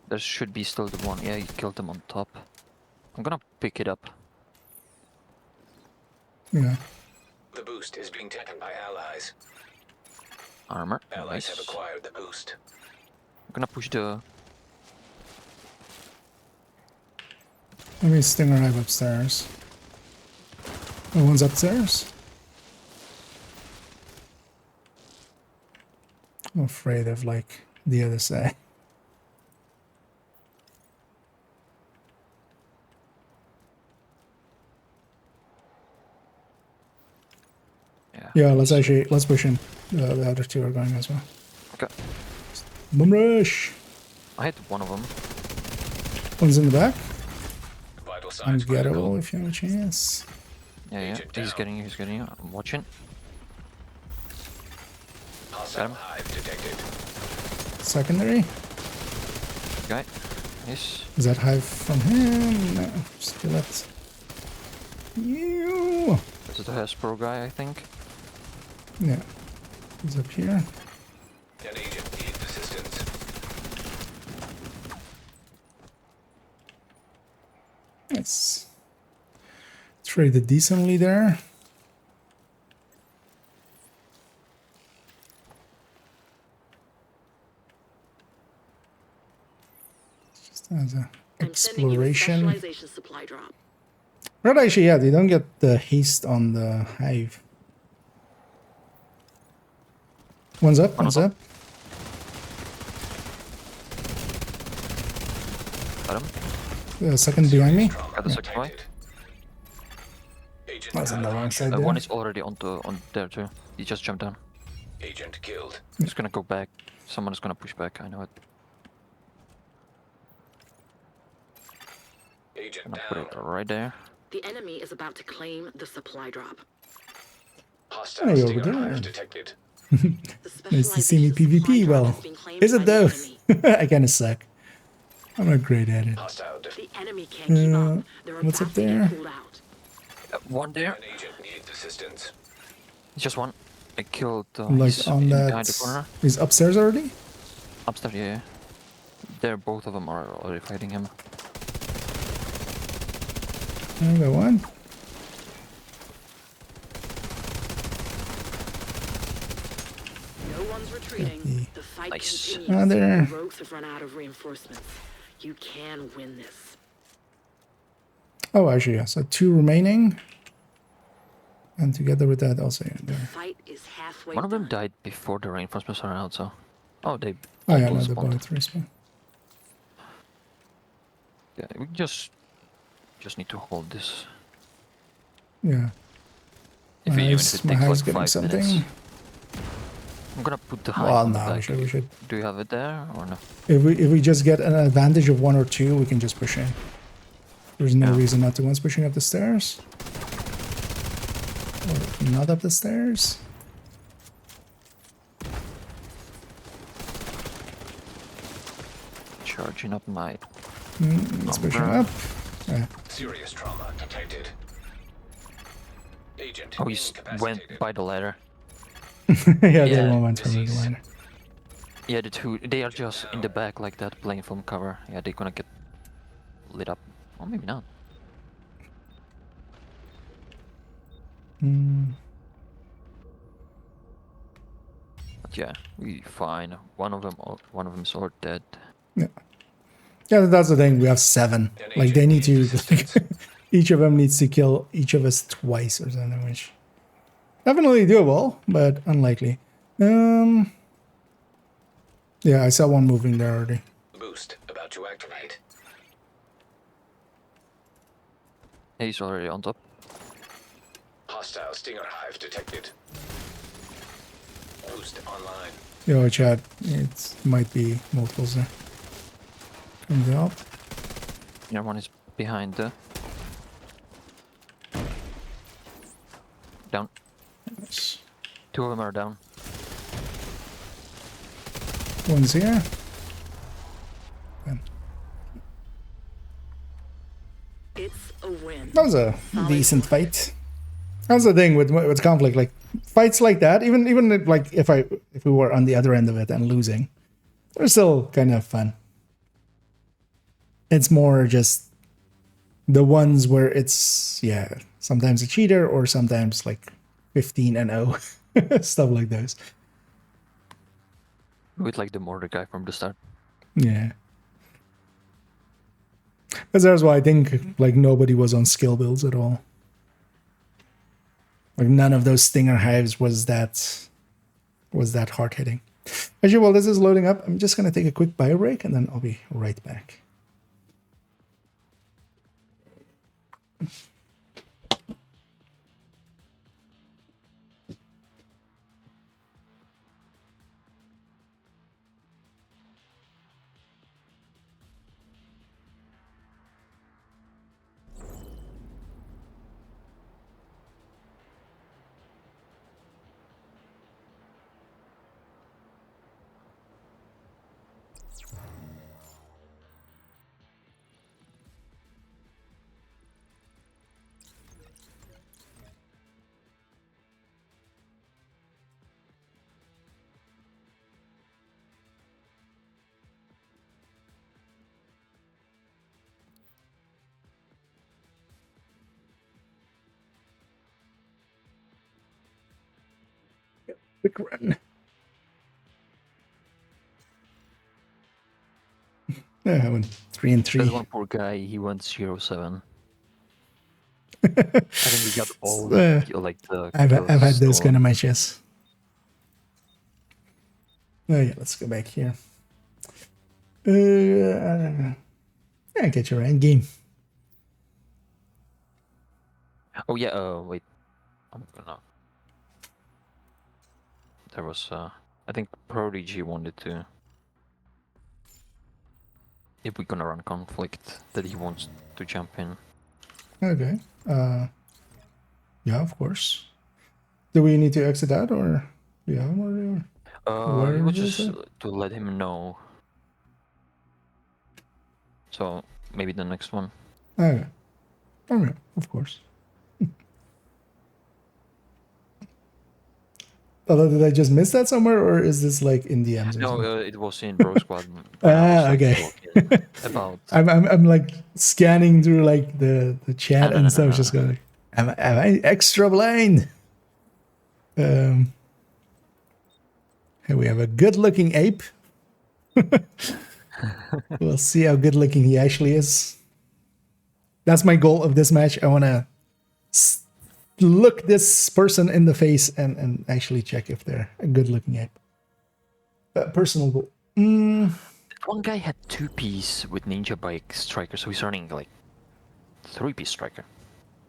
There should be still the one. Yeah, you killed him on top. I'm gonna pick it up. Yeah. The boost is being taken by allies. Armor. Allies have Nice. acquired the boost. I'm gonna push the. Let me stinger hive upstairs. The one's upstairs. I'm afraid of like the other side. Yeah, let's push in. The other two are going as well. Okay. Boom rush. I hit one of them. One's in the back. Vital signs critical. Ungettable if you have a chance. Yeah, yeah. Agent He's down. getting you. He's getting you. I'm watching. Hostile him. hive detected. Secondary. Guy. Yes. Is that hive from him? No. Still it. You. This is the Hasbro guy, I think. Yeah. He's up here. An agent needs assistance. Nice. Traded decently there. Just as a I'm sending you a exploration. specialization supply drop. But actually, yeah, they don't get the haste on the hive. One's up, one's up. Got him. The second behind me. Trauma Got the second one. detected. Agent I was on the wrong side One there. is already on there too. He just jumped down. Agent killed. He's gonna go back. Someone is gonna push back. I know it. Agent I'm gonna put down. it right there. The enemy is about to claim the supply drop. Hostile Hey, over stinger there. hive detected. The Nice to see me specialization supply PvP drop well. has been claimed Is by it the though? enemy. I kinda suck. I'm not great at it. Hostile The enemy can't keep up. They're what's about up to there? get pulled out. One there. An agent needs assistance. Just one. I killed. Like he's on behind the that. corner. He's upstairs already? Upstairs, yeah. There, both of them are already fighting him. I got one. No one's retreating. Okay. The fight Nice. continues. Ah, there. The rogues have run out of reinforcements. You can win this. Oh, actually, yeah. So 2 remaining. And together with that, also yeah, The there. fight is halfway One of them done. died before the reinforcements are out, so. Oh, they. Oh yeah, both no, the spawned. bullet respawn. Yeah, we just need to hold this. Yeah. If My even if eyes- it my takes eyes like getting 5 something. minutes. I'm gonna put the hive Well, on the no, back. we should. Do you have it there or no? If we just get an advantage of 1 or 2, we can just push in. There's no Yeah. reason not to. One's pushing up the stairs. Or not up the stairs. Charging up my. It's pushing Number. up. Yeah. Serious trauma detected. Agent Oh, he went incapacitated. by the ladder. Yeah, the Yeah, other one went from the disease. line. Yeah, the two. They are just in the back like that, playing from cover. Yeah, they're gonna get lit up. Or maybe not. But yeah, we fine. One of them's all dead. Yeah, that's the thing. We have 7. Like they need to. Each of them needs to kill each of us twice or something, which definitely doable, but unlikely. Yeah, I saw one moving there already. Boost about to activate. He's already on top. Hostile stinger hive detected. Boost online. Yo, chat. It might be multiples there. Comes out. Yeah, one is behind the. Down. Nice. 2 of them are down. One's here. And win. That was a decent fight. That's the thing with conflict, like fights like that. Even like if we were on the other end of it and losing, they're still kind of fun. It's more just the ones where it's sometimes a cheater or sometimes like 15-0 stuff like those. With like the mortar guy from the start. Yeah. Because that's why I think like nobody was on skill builds at all. Like none of those stinger hives was that hard hitting. As usual, this is loading up. I'm just gonna take a quick bio break and then I'll be right back. Quick run. Yeah, I went 3 and 3. That one poor guy, he went 0-7. I think he got all like the. I've had those kills kind of matches. Oh yeah, let's go back here. Get your end game. Oh yeah. Wait. I'm gonna. There was. I think Prodigy wanted to. If we're gonna run conflict, that he wants to jump in. Okay. Yeah, of course. Do we need to exit out or yeah? Where It was is just it? to let him know. So maybe the next one. Okay. Okay, of course. Although, did I just miss that somewhere, or is this like in DMs? Or No, something? it was in Bro Squad. when I was, like, Okay. talking about. I'm like scanning through like the chat No, and no, stuff, no. just going, am I extra blind? Here we have a good-looking ape. We'll see how good-looking he actually is. That's my goal of this match. I want to look this person in the face and actually check if they're a good-looking ape. Personal goal. One guy had 2-piece with Ninja Bike Striker, so he's running like 3-piece Striker,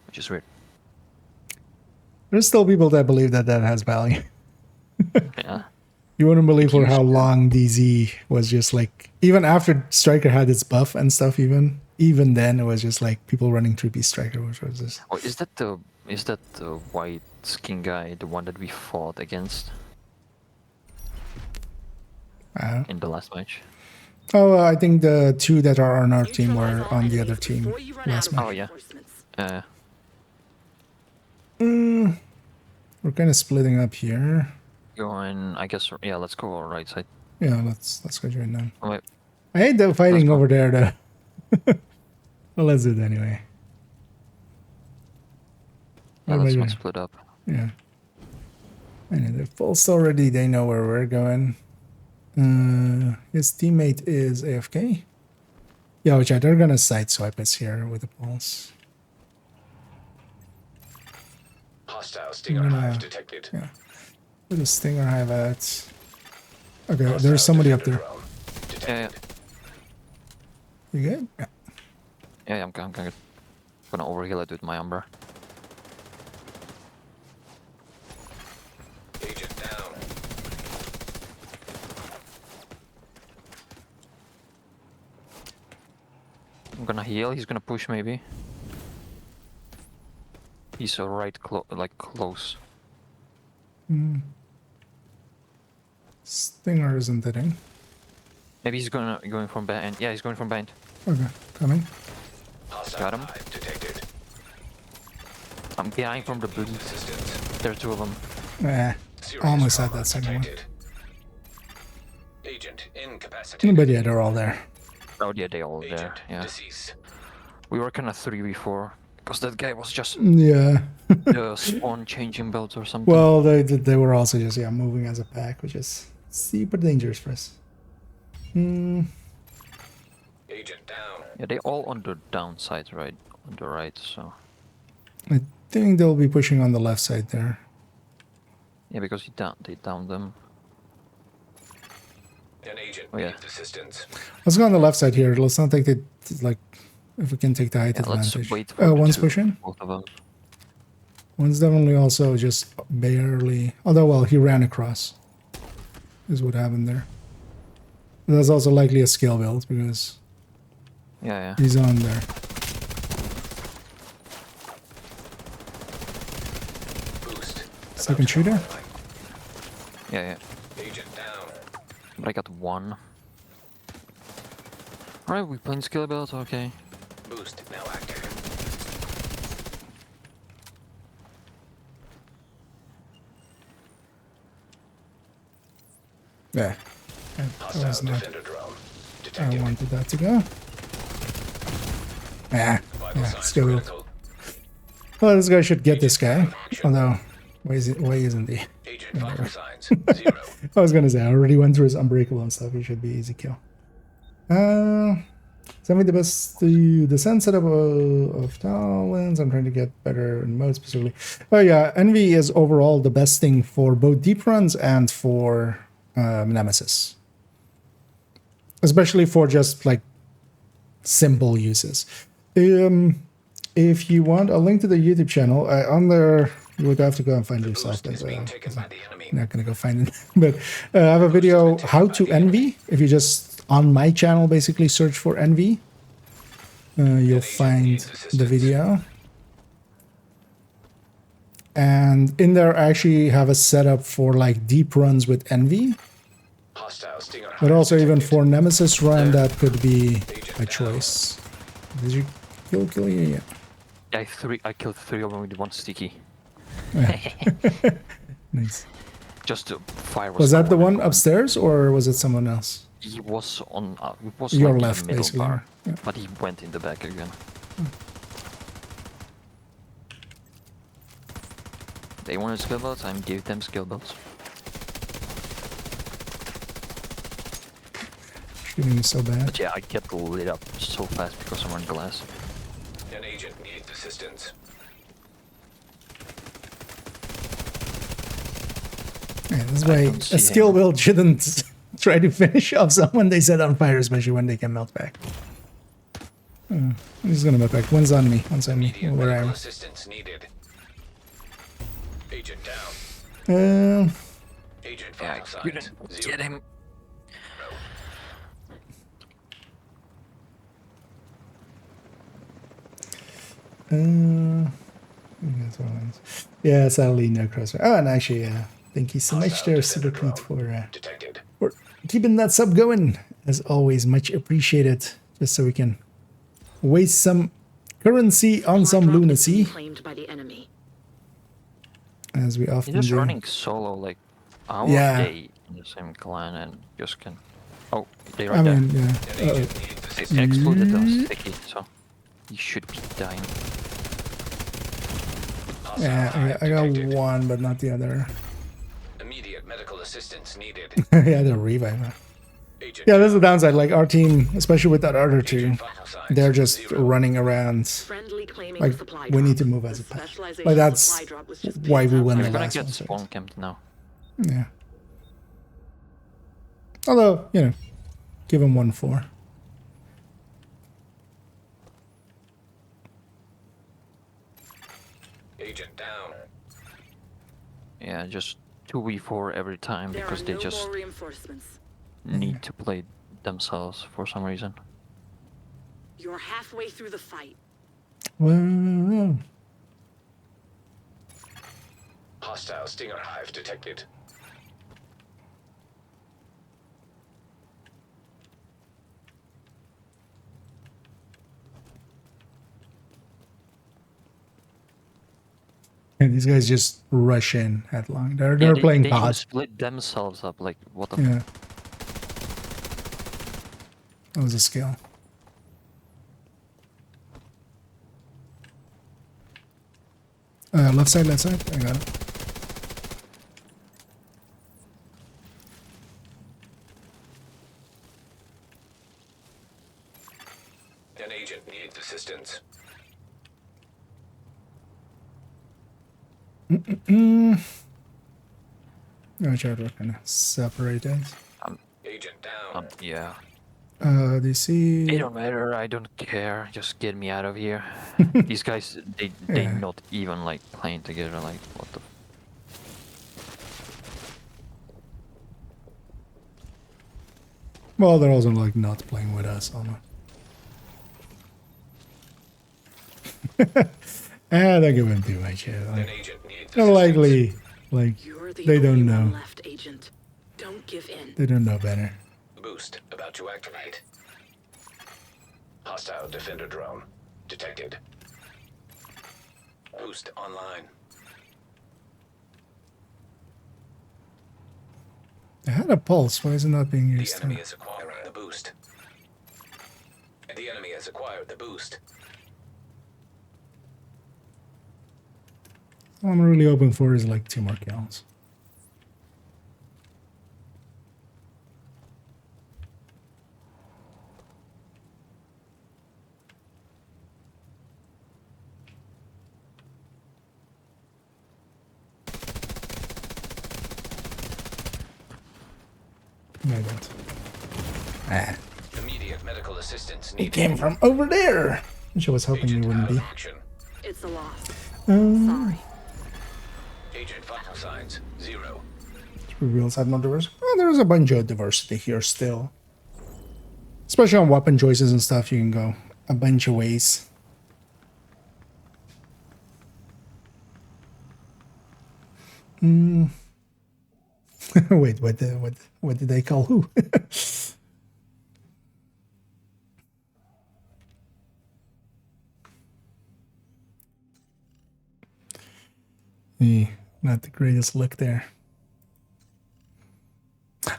which is weird. There's still people that believe that has value. Yeah. You wouldn't believe for Huge. how long DZ was just like, even after Striker had its buff and stuff, even then it was just like people running 3-piece Striker, which was just. Oh, is that the white skin guy, the one that we fought against in the last match? Oh, I think the two that are on our team were on the other team last match. Oh yeah. We're kind of splitting up here. Going, I guess. Yeah, let's go right side. Yeah, let's go join them. Oh, wait. I hate the fighting go. over there though. Well, let's do it anyway. Yeah, What am I let's doing? not split up. Yeah. I know they're pulsed already. They know where we're going. His teammate is AFK. Yeah, which they're gonna sideswipe us here with the pulse. Hostile stinger gonna- hive detected. Yeah. Put a stinger hive out. Okay, Hostile there's somebody up defender there. drone Yeah, detected. yeah, You good? Yeah. yeah. I'm gonna overheal it with my Umbra. Agent down. I'm gonna heal. He's gonna push maybe. He's right close. Stinger isn't hitting. Maybe he's going from behind. Yeah, he's going from behind. Okay, coming. Hostile Got him. hive detected. I'm behind from the booty. Assistance. There are two of them. Eh, Serious almost had trauma that second one. detected. Agent incapacitated. But yeah, they're all there. Oh yeah, they all Agent there. Yeah. deceased. We were kind of 3v4 because that guy was just Yeah. the spawn changing belt or something. Well, they were also just moving as a pack, which is super dangerous for us. Hmm. Agent down. Yeah, they all on the downside, right? On the right, so I think they'll be pushing on the left side there. yeah, because they downed them. An agent Oh, yeah. needs assistance. Let's go on the left side here. Let's not take the like. If we can take the height Yeah, let's advantage. wait for the One's two, pushing. both of them. One's definitely also just barely. Although, well, he ran across. Is what happened there. That's also likely a skill build because Yeah, he's on there. Boost. Second shooter. yeah. Agent down. But I got one. Alright, we playing skill belt, okay. Boost now active. Yeah. That was Hostile not. defender drone. I Detected. wanted that to go. Yeah. Vital Yeah. signs Skill build. critical. Well, this guy should get this guy. Although, why isn't he? Agent vital signs 0. I was gonna say, I already went through his unbreakable and stuff. He should be easy kill. Send me the best descent setup of talents. I'm trying to get better in mode specifically. Oh yeah, Envy is overall the best thing for both deep runs and for Nemesis. Especially for just like simple uses. If you want a link to the YouTube channel, on there, you would have to go and find yourself. Boost is being taken by the enemy. I'm not gonna go find it, but I have a video how to envy. If you just on my channel basically search for envy, you'll find the video. And in there, I actually have a setup for like deep runs with envy, Hostile stinger. but also even for Nemesis run, There. that could be Agent a down. choice. Did you kill you? Yeah. I killed 3 of them with one sticky. Nice. Just the fire Was that the going one upstairs or was it someone else? He was on. It was Your like in left, the middle basically, bar, yeah. but he went in the back again. They wanted skill belts. I gave them skill belts. Shooting is so bad. But yeah, I get lit up so fast because I'm on glass. An agent needs assistance. Yeah, this is why don't see a skill him. build shouldn't try to finish off someone they set on fire, especially when they can melt back. I'm just gonna melt back. One's on me. One's on me. Immediate Where I medical am. assistance needed. Agent down. Agent Yeah, vital I signs couldn't 0. get him. That's what it is. Yeah, sadly no crossfire. Oh, and actually, thank you so much Hostile there, defender Super Creed, drone detected. for keeping that sub going. As always, much appreciated. Just so we can waste some currency on Supply some drop is being lunacy, claimed by the enemy. as we often He's just do. running solo. Like, how Yeah. are they in the same clan and just can? Oh, they I right there. mean, yeah. An Uh-oh. agent needs They assistance. exploded the sticky, so he should be dying. Hostile Yeah, hive I got detected. one, but not the other. Immediate medical assistance needed. Yeah, the revive. Agent Yeah, that's the downside. Like our team, especially with that other two, Agent vital signs they're just 0. running around. Friendly claiming Like, a supply we need drop. to move as The a pack. specialization Like, that's supply drop was just why picked we up win by the We're gonna last get one, so spawn camped now. Yeah. Although, give him 1-4. Agent down. Yeah, just 2v4 every time There because are they no just more reinforcements. need to play themselves for some reason. You're halfway through the fight. Well, Hostile stinger hive detected. And these guys just rush in headlong. They're Yeah, playing they even COD. split themselves up. Like what the? Yeah. That was a skill. Left side, left side. I got it. An agent needs assistance. I'll try to kind of separate it. Agent down. Yeah. They It see. don't matter. I don't care. Just get me out of here. These guys, they Yeah. not even like playing together. Like what the? Well, they're also like not playing with us. Almost. Don't give them too much. An Like, agent needs they're assistance. likely, like, You're the they only don't one know. left, Agent. Don't give in. They don't know better. Boost about to activate. Hostile defender drone detected. Boost online. They had a pulse. Why is it not being The used? enemy is acquiring the boost. The enemy has acquired the boost. All I'm really hoping for is like 2 more kills. No, I don't. Ah, Immediate medical assistance it needed. came from over there, which I was hoping Agent it wouldn't out of be. action. It's a loss. Um, Sorry. Agent vital signs 0. reveals have no diversity. Well, there's a bunch of diversity here still. Especially on weapon choices and stuff, you can go a bunch of ways. Wait, what did they call who? Not the greatest look there.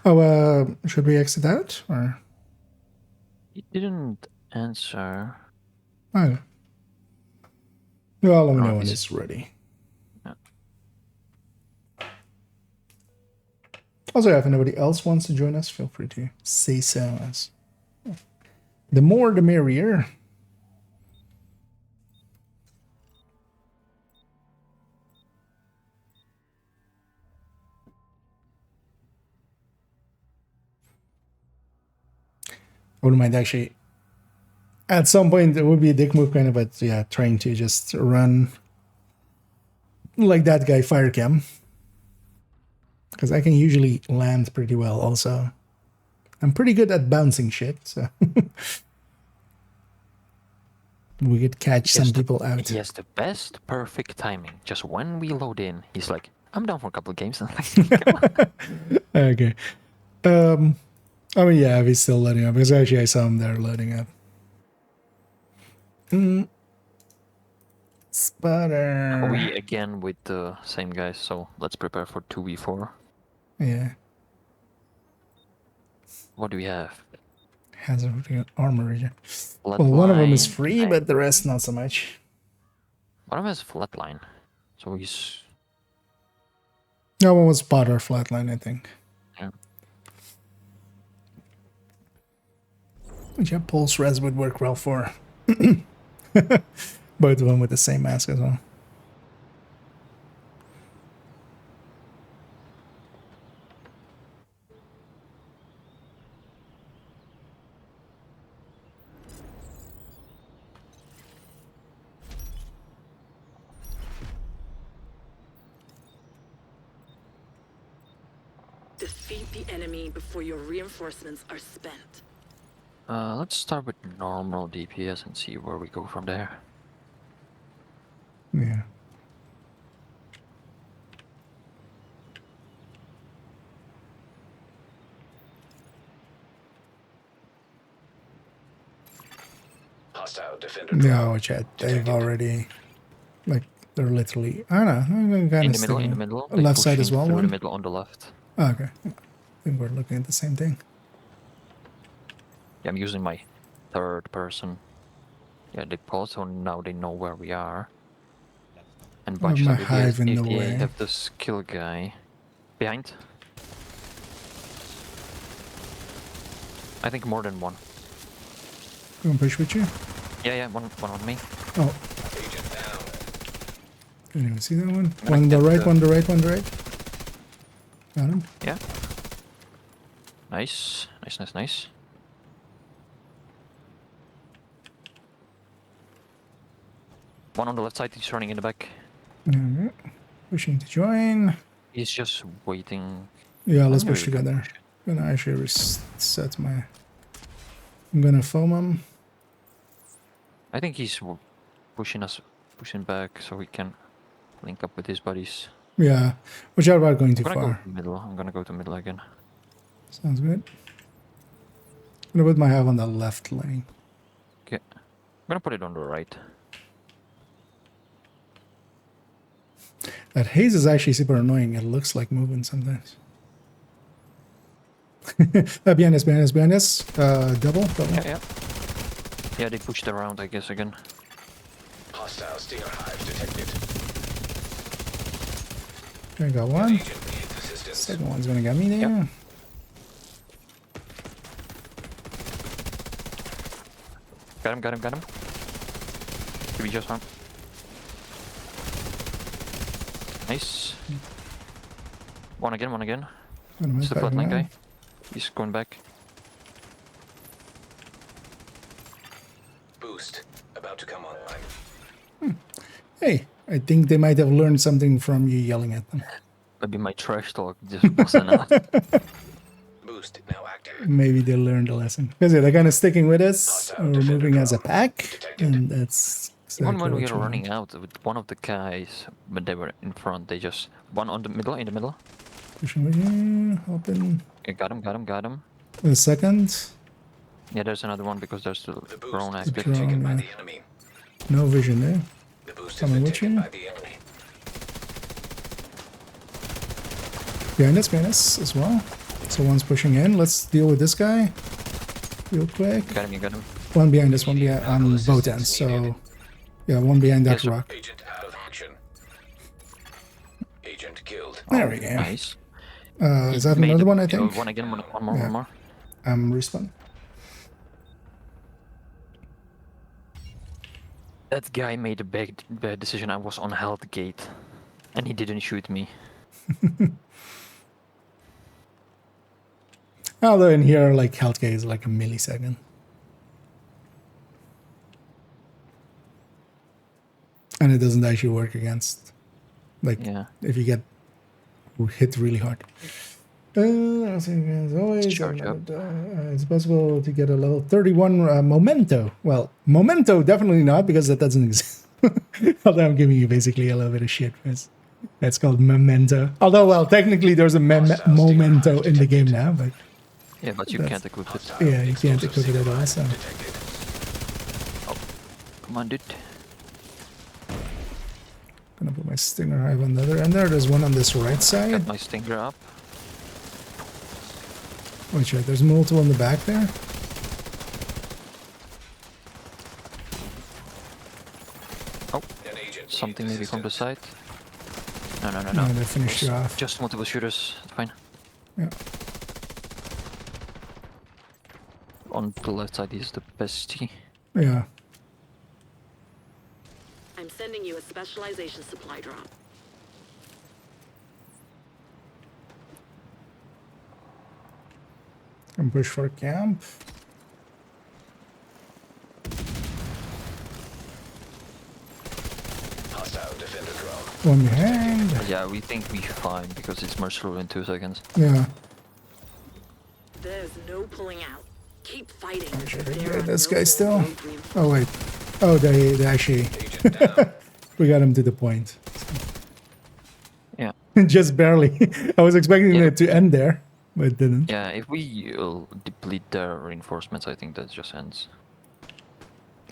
Oh, should we exit out or? He didn't answer. Oh. Well, let me Oh, know when is it- it's ready. Yeah. Also, if anybody else wants to join us, feel free to say so. The more, the merrier. I wouldn't mind actually. At some point, it would be a dick move, kind of, but yeah, trying to just run like that guy, fire cam. Because I can usually land pretty well, also. I'm pretty good at bouncing shit, so. We could catch some people out. He has the best perfect timing. Just when we load in, he's like, "I'm down for a couple of games." Okay. I mean, yeah, he's still loading up. Because actually, I saw him there loading up. Sputter. We again with the same guys, so let's prepare for 2v4. Yeah. What do we have? Has a armor region. Well, one of them is Flatline. free, but the rest not so much. One of them has flatline, so he's That one was spotter flatline, I think. yeah. Which pulse res would work well for. Both of them with the same mask as well. Defeat the enemy before your reinforcements are spent. Let's start with normal DPS and see where we go from there. Yeah. Hostile defender No, drone chat. They've detected. already, like, They're literally, I don't know, I'm kind In of the middle, in the sticking middle. left side as pushing well, through one? the middle on the left. Oh, okay. Yeah. I think we're looking at the same thing. Yeah, I'm using my third person. Yeah, they paused, so now they know where we are. And I have bunches my of idiots. hive in If the they way. have the skill guy behind. I think more than one. Gonna push with you? Yeah, one on me. Oh, Agent down. didn't even see that one. gonna One on the get right, the- one on the right, one on the right. Got him. Yeah. Nice. Nice. One on the left side, he's running in the back. Alright. Pushing to join. He's just waiting. Yeah, let's Wonder push if we can together. push. Gonna actually reset my. I'm gonna foam him. I think he's pushing back so we can link up with his buddies. Yeah, which are about going too I'm gonna far. go to middle. I'm gonna go to middle again. Sounds good. Gonna put my hive on the left lane. Okay. I'm gonna put it on the right. That haze is actually super annoying. It looks like moving sometimes. Behind us. Double. Yeah. Yeah, they pushed around, I guess, again. Hostile stinger hive detected. I got one. Agent needs assistance. Second one's gonna get me there. Yep. Got him. Give me just one. Nice. One again. Got him It's the back flatline now. guy. He's going back. Boost about to come online. Hey, I think they might have learned something from you yelling at them. Maybe my trash talk just wasn't enough. Boost now active. Maybe they learned a lesson. Because yeah, they're kind of sticking with us. Hostile We're defender moving as a drone pack. detected. And that's exactly Even when we what were you running want. out with one of the guys, when they were in front, they just one on the middle, in the middle. Pushing with you. Open. Yeah, got him. A second. Yeah, there's another one because there's the The boost drone is active. drone. taken by yeah. the enemy. No vision there. The boost has Coming been with taken you. by the enemy. Behind us as well. So one's pushing in. Let's deal with this guy real quick. You got him. One behind us, one behind on both ends. So yeah, one behind that Yes, sir. rock. Agent out of action. Agent killed. There we go. Nice. Is that Made another it- one? I think. One again, one more, Yeah. one more. Respawn. That guy made a bad decision. I was on health gate, and he didn't shoot me. Although in here, like health gauge is like a millisecond. And it doesn't actually work against, like, Yeah. if you get hit really hard. As always, Charge up. it's possible to get a level 31 memento. Well, memento definitely not, because that doesn't exist. Although I'm giving you basically a little bit of shit. It's called memento. Although, well, technically there's a memento in the game now, but Yeah, but you That's- can't equip it. yeah, you can't equip it at all. So Detected. Come on, dude. gonna put my stinger hive on the other end there. There's one on this right Got side. my stinger up. Wait, right, there's multiple in the back there. Oh, An agent something needs maybe from the assistance. side. No. No, they finished you off. Just multiple shooters. Fine. Yeah. On the left side is the bestie. Yeah. I'm sending you a specialization supply drop. Can push for camp. Hostile defender drone. One behind. Yeah, we think we're fine because it's merciful in 2 seconds. Yeah. There's no pulling out. Keep fighting. Sure, There are this no guy still. road reinforcements. Oh wait. Oh, they actually Agent down. we got him to the point. Yeah. Just barely. I was expecting Yeah. it to end there, but it didn't. Yeah, if we deplete their reinforcements, I think that just ends.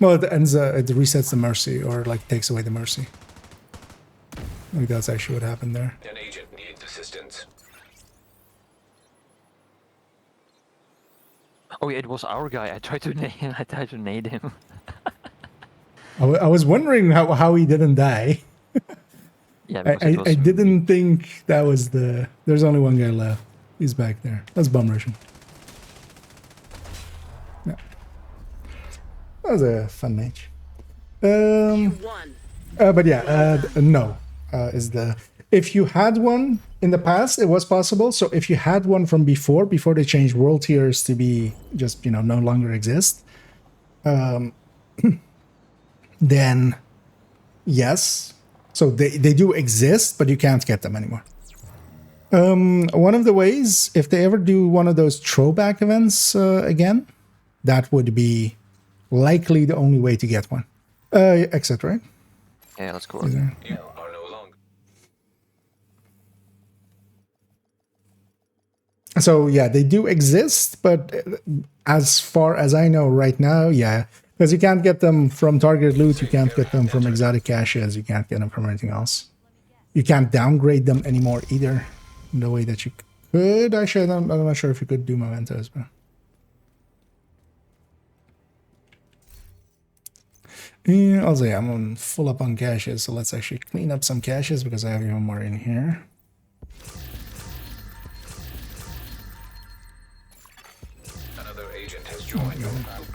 Well, it ends. It resets the mercy, or like takes away the mercy. Like that's actually what happened there. An agent needs assistance. Oh yeah, it was our guy. I tried to nade him. I was wondering how he didn't die. Yeah, I, because it was I didn't think that was the... There's only one guy left. He's back there. Let's bum rush him. Yeah. That was a fun match. You won. But yeah, no. Is the... If you had one in the past, it was possible. So if you had one from before they changed world tiers to be just, no longer exist, then yes. So they do exist, but you can't get them anymore. One of the ways, if they ever do one of those throwback events again, that would be likely the only way to get one. Exit, right? Yeah, let's go. You are no longer. So yeah, they do exist, but as far as I know right now, yeah, because you can't get them from targeted loot, you can't get them from exotic caches, you can't get them from anything else. You can't downgrade them anymore either, in the way that you could. Actually, I'm not sure if you could do mementos, but yeah, also yeah, I'm on full up on caches, so let's actually clean up some caches because I have even more in here. Another agent has joined your group.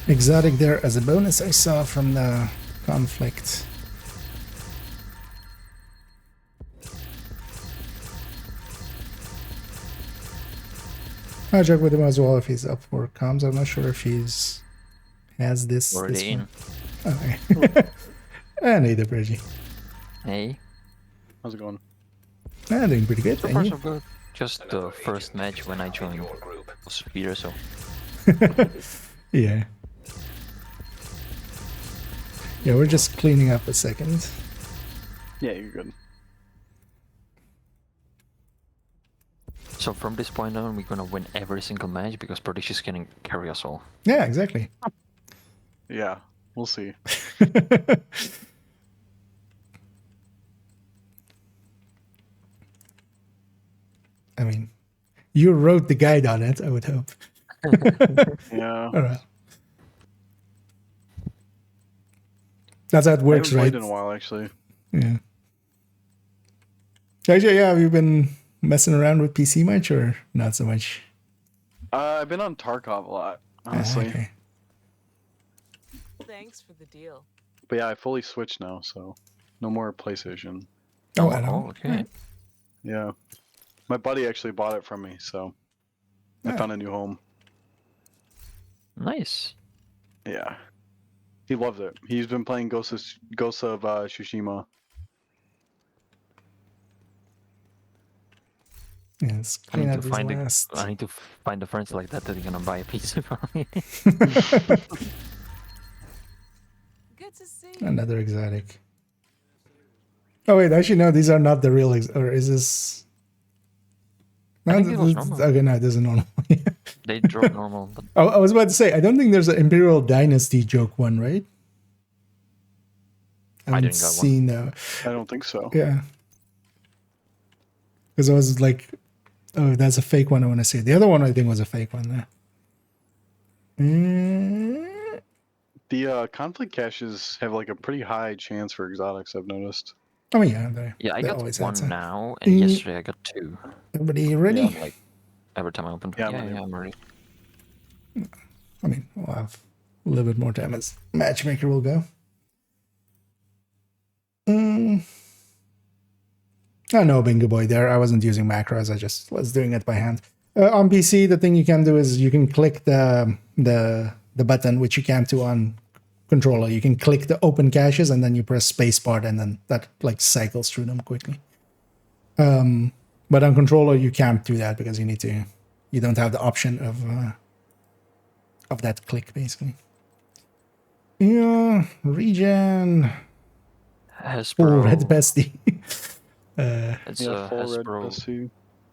Exotic there as a bonus I saw from the conflict. I'll check with him as well if he's up for comms. I'm not sure if he's has this. Already in. Okay. And neither, Bridgie. Hey. How's it going? Doing pretty good. So And far you? so good. Just the first match when I joined Your group. was Peter, so Yeah. Yeah, we're just cleaning up a second. Yeah, you're good. so from this point on we're gonna win every single match because British is gonna carry us all. Yeah, exactly. Yeah, we'll see. I mean, you wrote the guide on it, I would hope. Yeah. All right. That's how it I works, haven't right? played in a while, actually. Yeah. Actually, yeah, have you been messing around with PC much or not so much? I've been on Tarkov a lot, honestly. Okay. Thanks for the deal. But yeah, I fully switched now, so no more PlayStation. Oh, I know. Okay. Yeah. My buddy actually bought it from me, so I Yeah. found a new home. Nice. Yeah. He loved it. He's been playing Ghost of Tsushima. Yes, I need clean to up these find last. I need to find the friends like that that are gonna buy a PC for me. Good to see you. Another exotic. Oh wait, actually no, these are not the real or is this? I No, think it was normal. okay, no, this is normal. They drop normal, but I was about to say, I don't think there's an Imperial Dynasty joke one, right? I haven't didn't got one. seen that. I don't think so. Yeah. Because I was like, oh, that's a fake one. I want to see. The other one I think was a fake one there. The conflict caches have like a pretty high chance for exotics, I've noticed. Oh yeah, they, yeah, I they got always one answer. now, and yesterday I got two. Everybody ready? Yeah. Like every time I open. Yeah, Yeah, I'm ready. I'm ready. I mean, we'll have a little bit more time as matchmaker will go. Oh no, Bingo Boy there. I wasn't using macros. I just was doing it by hand. On PC, the thing you can do is you can click the button, which you can't do on controller. You can click the open caches and then you press spacebar, and then that like cycles through them quickly. But on controller, you can't do that because you don't have the option of that click basically. Yeah, regen. Hasbro. Full red bestie. It's Yeah, a full red Hasbro. plus two.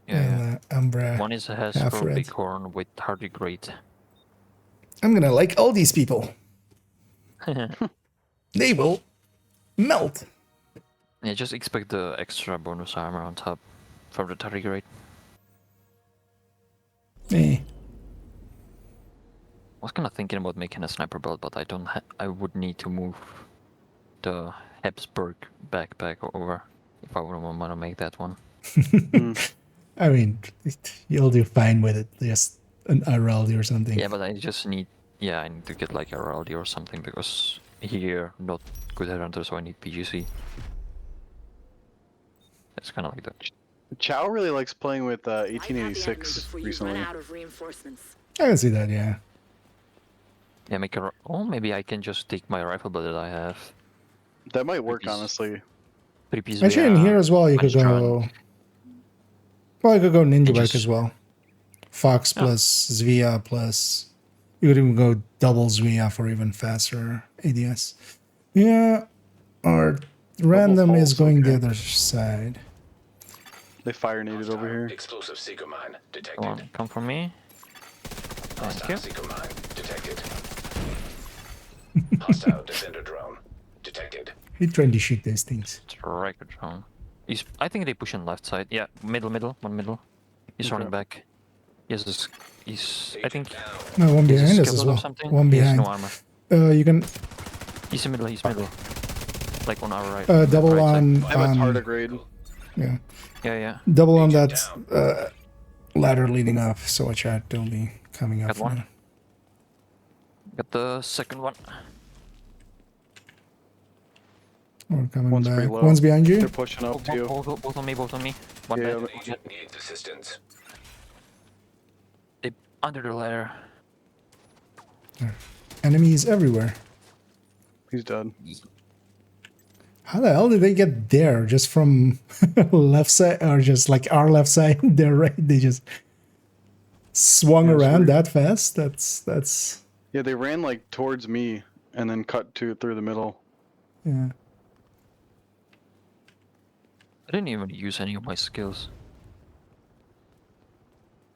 Yeah. Umbra. One is a half Hasbro red. Bighorn with tardigrade. I'm gonna like all these people. They will melt. Yeah, just expect the extra bonus armor on top from the target rate. Eh. I was kind of thinking about making a sniper belt, but I don't. I would need to move the Habsburg backpack over if I would want to make that one. I mean, you'll do fine with it. Just an Araldi or something. Yeah, but I just need. Yeah, I need to get like a Raldi or something because here not good headhunter, so I need PGC. That's kind of like that. Chow really likes playing with Wipe out the enemy 1886 before you recently. run out of reinforcements. I can see that, yeah. Yeah, make a. Oh, maybe I can just take my rifle bullet that I have. That might work, Three-piece- honestly. Three-piece Actually, in here as well, you could go. Well, you could go Ninja Bike as well. Fox plus Zvia plus. You could even go double Zvia for even faster ADS. Yeah, or random is pulse, going the okay. other side. They fire naded over here. Explosive seeker mine detected. Come on, come for me. Thank Hostile you. seeker mine detected. Hostile defender drone detected. He's trying to shoot these things. Striker drone. I think they push on left side. Yeah, middle, one middle. He's running back. Yes, he's. I think. No, one he's a behind us skill as or well. something. One He has behind. no armor. You can He's in middle. He's middle. Like on our right. double right on. I have a tardigrade. Yeah, Yeah. double on that ladder leading up. So watch out, don't be coming up. Got one. Got the second one. Or coming One's back. pretty low. One's behind you. They're pushing up to you. Both on me. Both on me. One Yeah, dead. Agent needs assistance. They under the ladder. Enemies everywhere. He's dead. How the hell did they get there? Just from left side, or just like our left side? They're right. They just swung That's around weird. that fast. That's Yeah, they ran like towards me and then cut through the middle. yeah. I didn't even use any of my skills.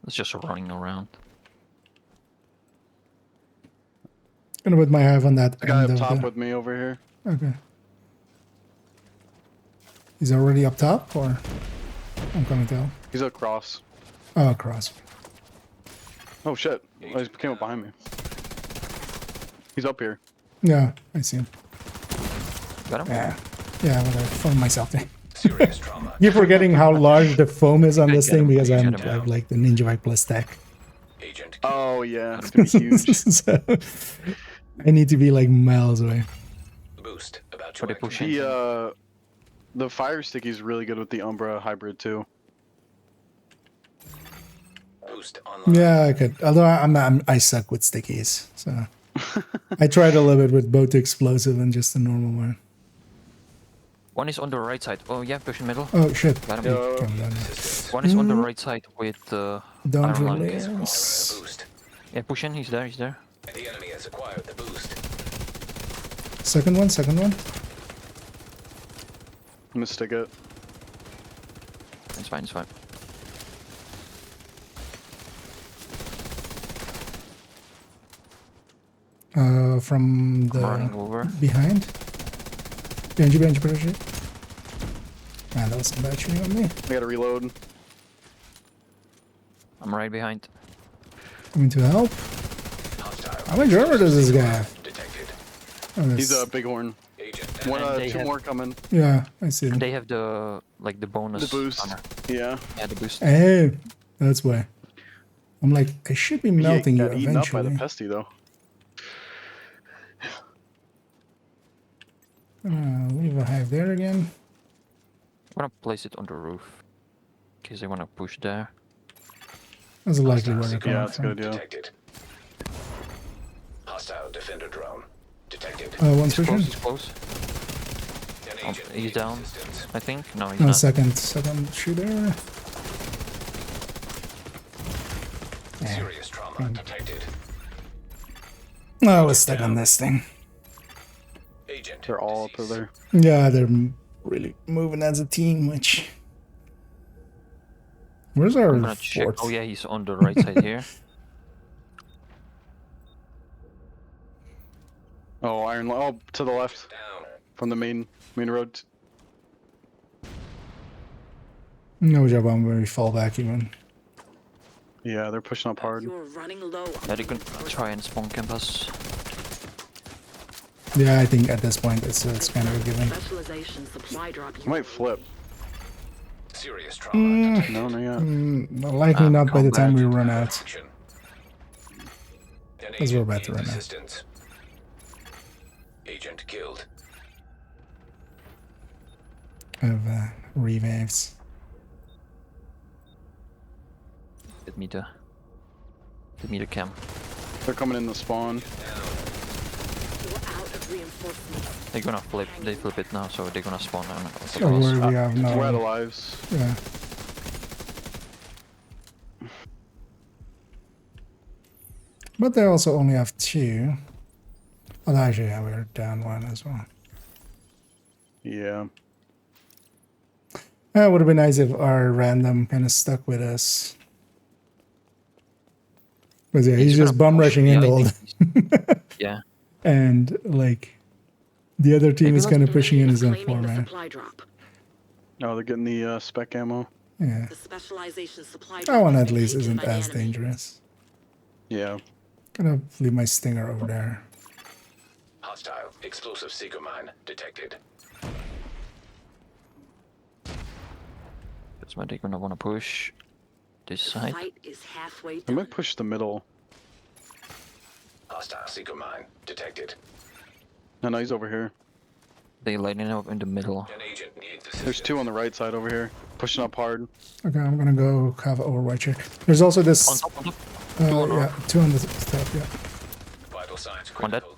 It's just running around. Gonna put my hive on that The guy end up of top the. with me over here. Okay. He's already up top, or I'm gonna tell. He's across. Oh, across. Oh shit! Oh, he came up behind me. He's up here. Yeah, I see him. Got him? Yeah, but I found myself there. Serious trauma. You're forgetting how large the foam is on I this get thing him, because I I get him. have like the Ninja Bike plus stack. Agent Oh yeah, it's gonna be huge. So I need to be like miles away. boost about to What they activate. pushing? The fire sticky's really good with the Umbra hybrid too. Boost online. Yeah, I could. Although I suck with stickies, so I tried a little bit with both the explosive and just the normal one. One is on the right side. Oh yeah, pushing middle. Oh shit! Got him. Yeah. Calm down. One is on the right side with the Don't iron lung. release. Boost. Yeah, pushing. He's there. And the enemy has acquired the boost. Second one. I'm gonna stick it. It's fine. From I'm running the over. behind. Behind you, parachute. Man, that was some bad shooting on me. I gotta reload. I'm right behind. Coming to help. Hostile. How much armor does this guy have? Detected. Oh, He's that's- a bighorn. Agent One, And they two have- more coming. yeah, I see And them. they have the the bonus. The boost. armor. Yeah. Yeah, the boost. Hey, that's why. I'm like, I should be melting you got eaten up by the eventually. pesty though. Leave a hive there again. I'm gonna place it on the roof. In case they wanna push there. That's likely where they're Hostile coming Yeah, that's a from. good idea. detected. Hostile defender drone detected. One's He's close. pushing. He's close. An Oh, agent he's needs down. assistance. I think. No, he's No, not. second shooter. Serious trauma detected. Oh, let's stuck on this thing. Agent. They're all up deceased. there. Yeah, they're really moving as a team, which... Where's our I'm gonna check. fourth? Oh yeah, he's on the right side here. Oh, iron. Oh, to the left Down. from the main road. No job on where we fall back even. Yeah, they're pushing up hard. You're running low on Yeah, they can try and spawn camp us. Yeah, I think at this point it's kind of a given. specialization supply drop. I might flip. Serious trauma detected. No, not yet. Likely not by the time we combat. run out. Action. An As we're agent about to needs run out. assistance. Agent killed. Of revives. Get me the camp. They're coming in the spawn. You're out of reinforcements. They're gonna flip. They flip it now, so they're gonna spawn on So where we have We're out of no. lives. Yeah. But they also only have 2. Oh, actually, yeah, we're down 1 as well. Yeah. It would have been nice if our random kind of stuck with us. But yeah, he's just bum rushing in all Yeah. and like the other team Maybe is kind of pushing in his own Claiming the format. supply drop. No, they're getting the spec ammo. Yeah, The specialization supply that drop one has at been least taken isn't by the as enemy. dangerous. Yeah. Gonna leave my stinger over there. Hostile explosive seeker mine detected. That's why they're gonna wanna push this The side. fight is halfway I done. might push the middle. Hostile seeker mine detected. No, he's over here. They lining up in the middle. An agent needs assistance. There's 2 on the right side over here. Pushing up hard. Okay, I'm gonna go have Overwatch here. There's also this. On top. Yeah, 2 on the top. Yeah. Vital signs On that. critical.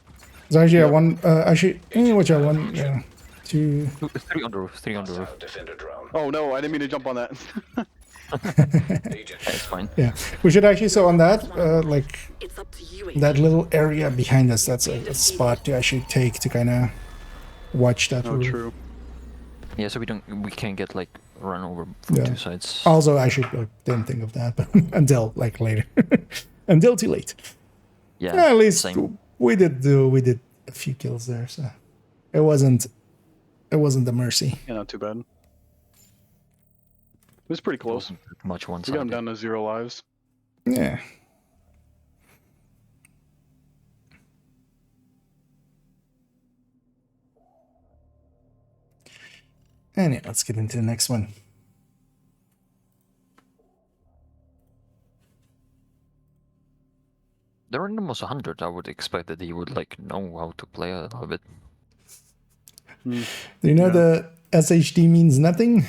There's actually one. Actually, watch out. 1, yeah, 2. 3 on the roof. 3 on the roof. Hostile defender drone. Oh no, I didn't mean to jump on that. Agent That's fine. Yeah, we should actually. So on that, like It's up to you. that little area behind us, that's a spot to actually take to kind of watch that. Oh, roof. true. Yeah, so we can't get like run over from Yeah. 2 sides. Also, I should didn't think of that, but until like later, until too late. Yeah. At least same. we did a few kills there, so it wasn't the mercy. Yeah, not too bad. It was pretty close. Wasn't much one We got him side. down to 0 lives. Yeah. And yeah, let's get into the next one. They're in almost 100. I would expect that he would like know how to play a little bit. Do you know the SHD means nothing?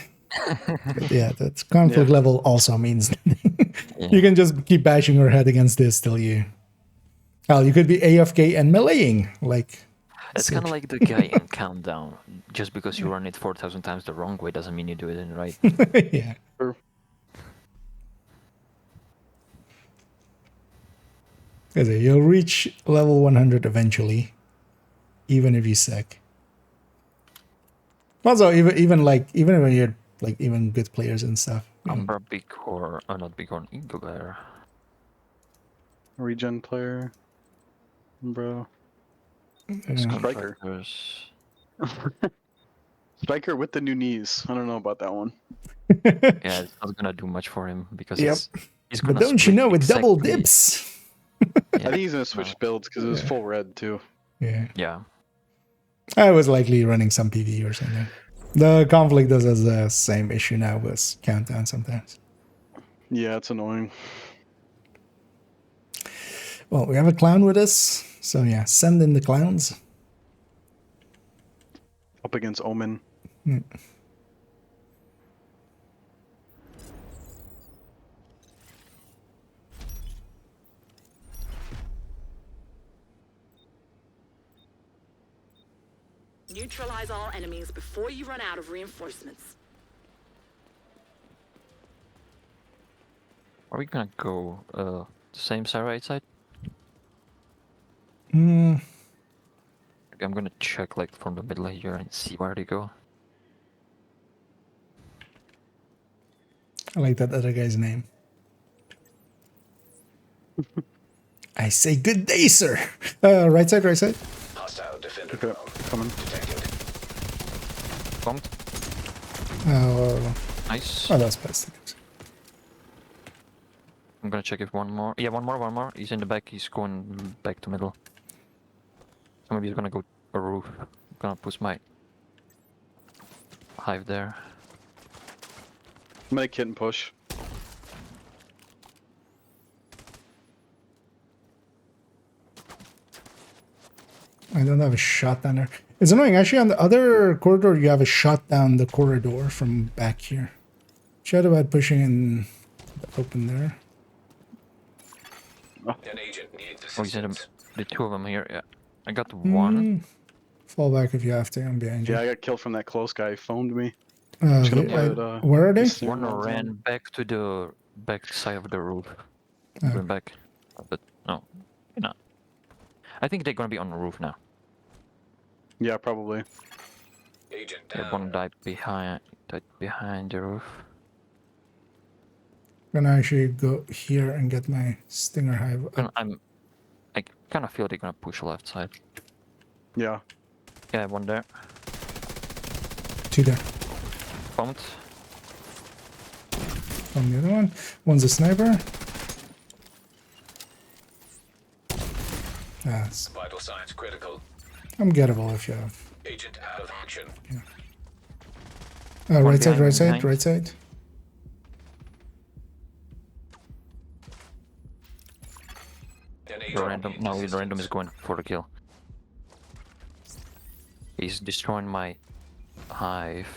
But yeah, that conflict level also means nothing. You can just keep bashing your head against this till you. Well, you could be AFK and meleeing. Like, It's kind of like the guy in Countdown. Just because you run it 4,000 times the wrong way doesn't mean you do it in the right. yeah. Sure. You'll reach level 100 eventually, even if you suck. Also, even when you're like even good players and stuff. Umbra Bighorn, not Bighorn, Eagle Bear. Regen player. Bro. Striker. Contractors. Striker with the new knees. I don't know about that one. Yeah, it's not gonna do much for him because Yep. he's But gonna. don't you split know, with double exactly- dips. I think he's gonna switch builds because it was full red too. Yeah. Yeah. I was likely running some PV or something. The conflict does has the same issue now with countdown sometimes. Yeah, it's annoying. Well, we have a clown with us, so yeah, send in the clowns. Up against Omen. Neutralize all enemies before you run out of reinforcements. Are we gonna go the same side, right side? Hmm. I'm gonna check like from the middle here and see where they go. I like that other guy's name. I say good day, sir. Right side, right side. Hostile defender Okay, drone coming. detected. Bombed. Nice. Oh, that's plastic. I'm gonna check if one more. Yeah, one more. He's in the back. He's going back to middle. So maybe he's gonna go a roof. I'm gonna push my hive there. I'm gonna kit and push. I don't have a shot down there. It's annoying. Actually, on the other corridor, you have a shot down the corridor from back here. Chat about pushing in the open there. An agent needs Oh, he's in assistance. the two of them here. Yeah, I got one. Fall back if you have to. I'm behind you. Yeah, I got killed from that close guy. He phoned me. Just gonna put, where are they? this thing One on. ran back to the back side of the roof. Oh. Going back, but no, you're not. I think they're gonna be on the roof now. Yeah, probably. Agent Yeah, down. one died behind the roof. Gonna actually go here and get my stinger hive. Up. I kind of feel they're gonna push left side. Yeah. Yeah, one there. Two there. Pumped. From the other one. One's a sniper. That's Vital signs critical. I'm gettable if you have. Agent out of action. Right side, behind, right side, behind. right side. An The agent random. needs No, the assistance. random is going for the kill. He's destroying my hive.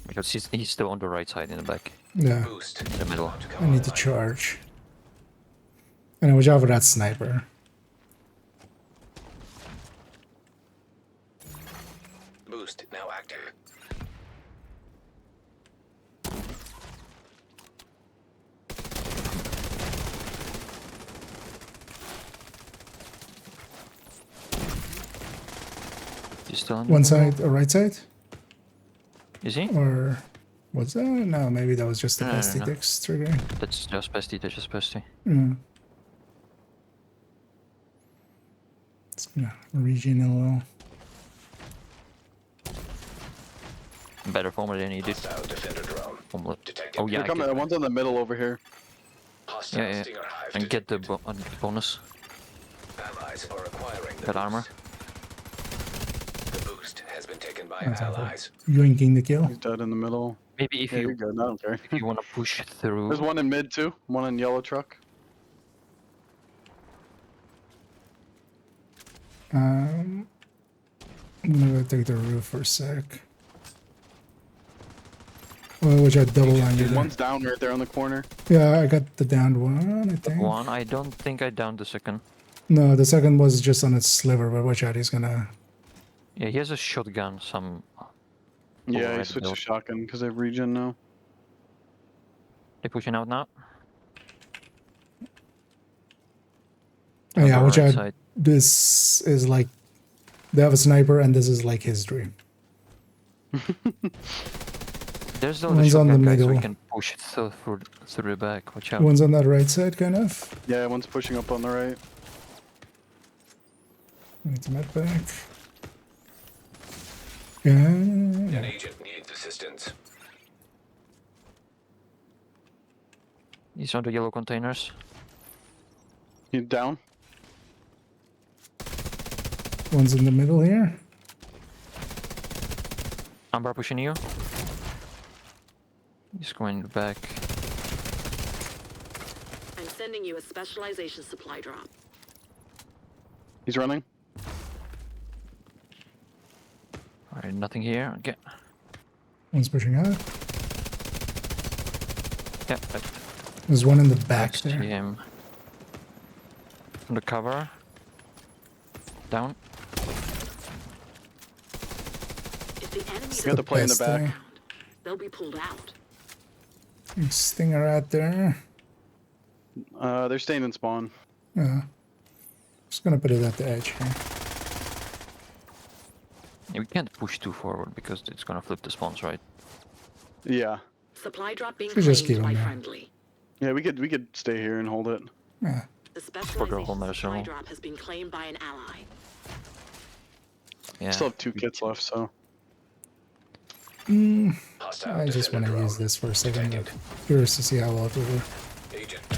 Because he's still on the right side in the back. Yeah, Boost. In the middle. About to come I need to online. charge. And watch out for that sniper. Boost now active. He's still on the One middle? side or right side? Is he? Or what's that? No, maybe that was just the No, no, pesty no. ticks triggering. That's just bestie. That's just bestie. Yeah. It's gonna regen a little. Better former than he did. Hostile defender drone. Detected. Oh yeah, They're coming. One's in the middle over here. Hostile yeah. stinger hive And get the detected. bonus. Allies are acquiring the That armor. boost. The boost has been taken by That's helpful. allies. Yoinking the kill. He's dead in the middle. Maybe if Yeah, you're you good. I don't care. if you want to push through. There's one in mid too. One in yellow truck. I'm gonna go take the roof for a sec. Well, which I double on you there. One's down right there on the corner. Yeah, I got the downed one, I think. One. I don't think I downed the second. No, the second was just on its sliver, but watch out, he's gonna... Yeah, he has a shotgun. Some. Yeah, he Override switched to build. shotgun because they have regen now. They pushing out now. Oh, yeah, On the watch right out. side. This is like... They have a sniper, and this is like his dream. There's the other One's on the shotgun guy, so we middle. can push it through the back. Watch out. One's on that right side, kind of. Yeah, one's pushing up on the right. Need to med back. Yeah. An agent needs assistance. He's on the yellow containers. He's down. One's in the middle here. Amber pushing you. He's going back. I'm sending you a specialization supply drop. He's running. Alright, nothing here. Okay. One's pushing out. Yeah, There's one in the back see there. him. On the cover. Down. If the enemy You got the play in the best back. thing. they'll be pulled out. Stinger out there. They're staying in spawn. Yeah. Just gonna put it at the edge here. Yeah, we can't push too forward because it's gonna flip the spawns, right? Yeah. Supply drop being Should just claimed keep by him there. friendly. Yeah, we could stay here and hold it. Yeah. The whole specialization medicine supply roll. drop has been claimed by an ally. Yeah. Still have 2 kits left, so Hostile I just want defender to use drone this for a second. detected. Curious to see how well it will work. Agent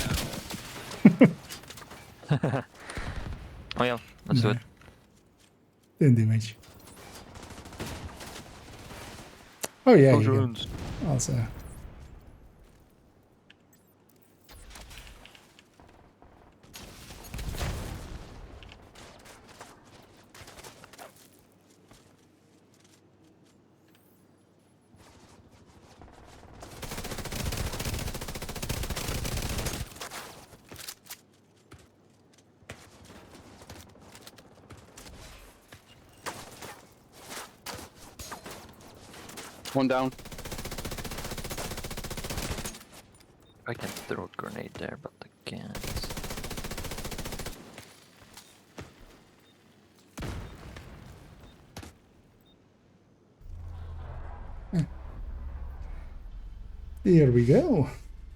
down. Oh yeah, let's do it. Didn't do much. Oh yeah, Those you can runes. also. One down. I can throw a grenade there, but I can't. Here we go.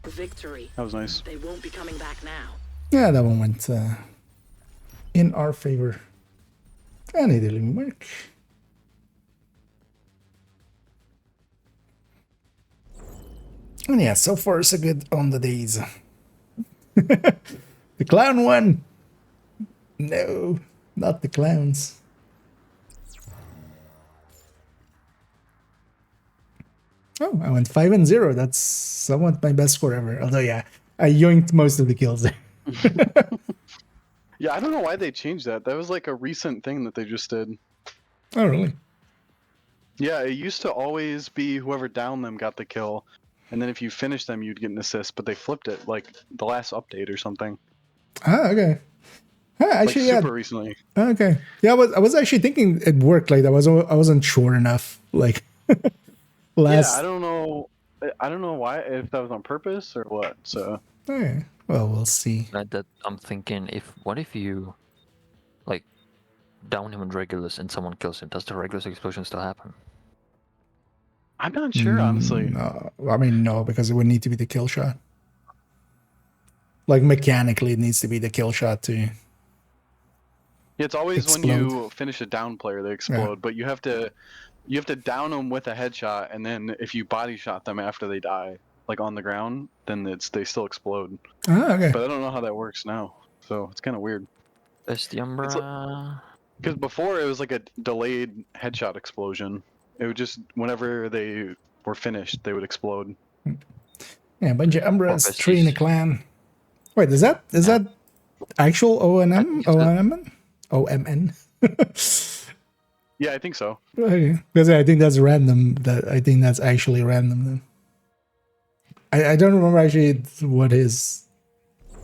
Victory. That was nice. They won't be coming back now. Yeah, that one went in our favor. And it didn't work. And yeah, so far so good on the days. The clown won. No, not the clowns. Oh, I went 5-0. That's somewhat my best score ever. Although, yeah, I yoinked most of the kills there. Yeah, I don't know why they changed that. That was like a recent thing that they just did. Oh, really? Yeah, it used to always be whoever downed them got the kill, and then if you finish them, you'd get an assist. But they flipped it like the last update or something. Ah, okay. Ah, Like actually, yeah. super recently. Okay. Yeah, I was actually thinking it worked. Like I wasn't sure enough. Like last. Yeah, I don't know. I don't know why, if that was on purpose or what. So Okay. Well, we'll see. That I'm thinking, what if you like down him on Regulus and someone kills him? Does the Regulus explosion still happen? I'm not sure, honestly. No, I mean no, because it would need to be the kill shot. Like mechanically, it needs to be the kill shot to. Yeah, it's always when Explode. you finish a down player they explode, but you have to down them with a headshot, and then if you body shot them after they die, like on the ground, then they still explode. Ah, okay. But I don't know how that works now, so it's kind of weird. Is the Umbra? Because before it was like a delayed headshot explosion. It would just whenever they were finished, they would explode. Yeah, a bunch of Umbras, Besties. 3 in a clan. Wait, is that actual ONM? OMN? OMN? Yeah, I think so. Okay. Because I think that's random. I think that's actually random then. I don't remember actually what his.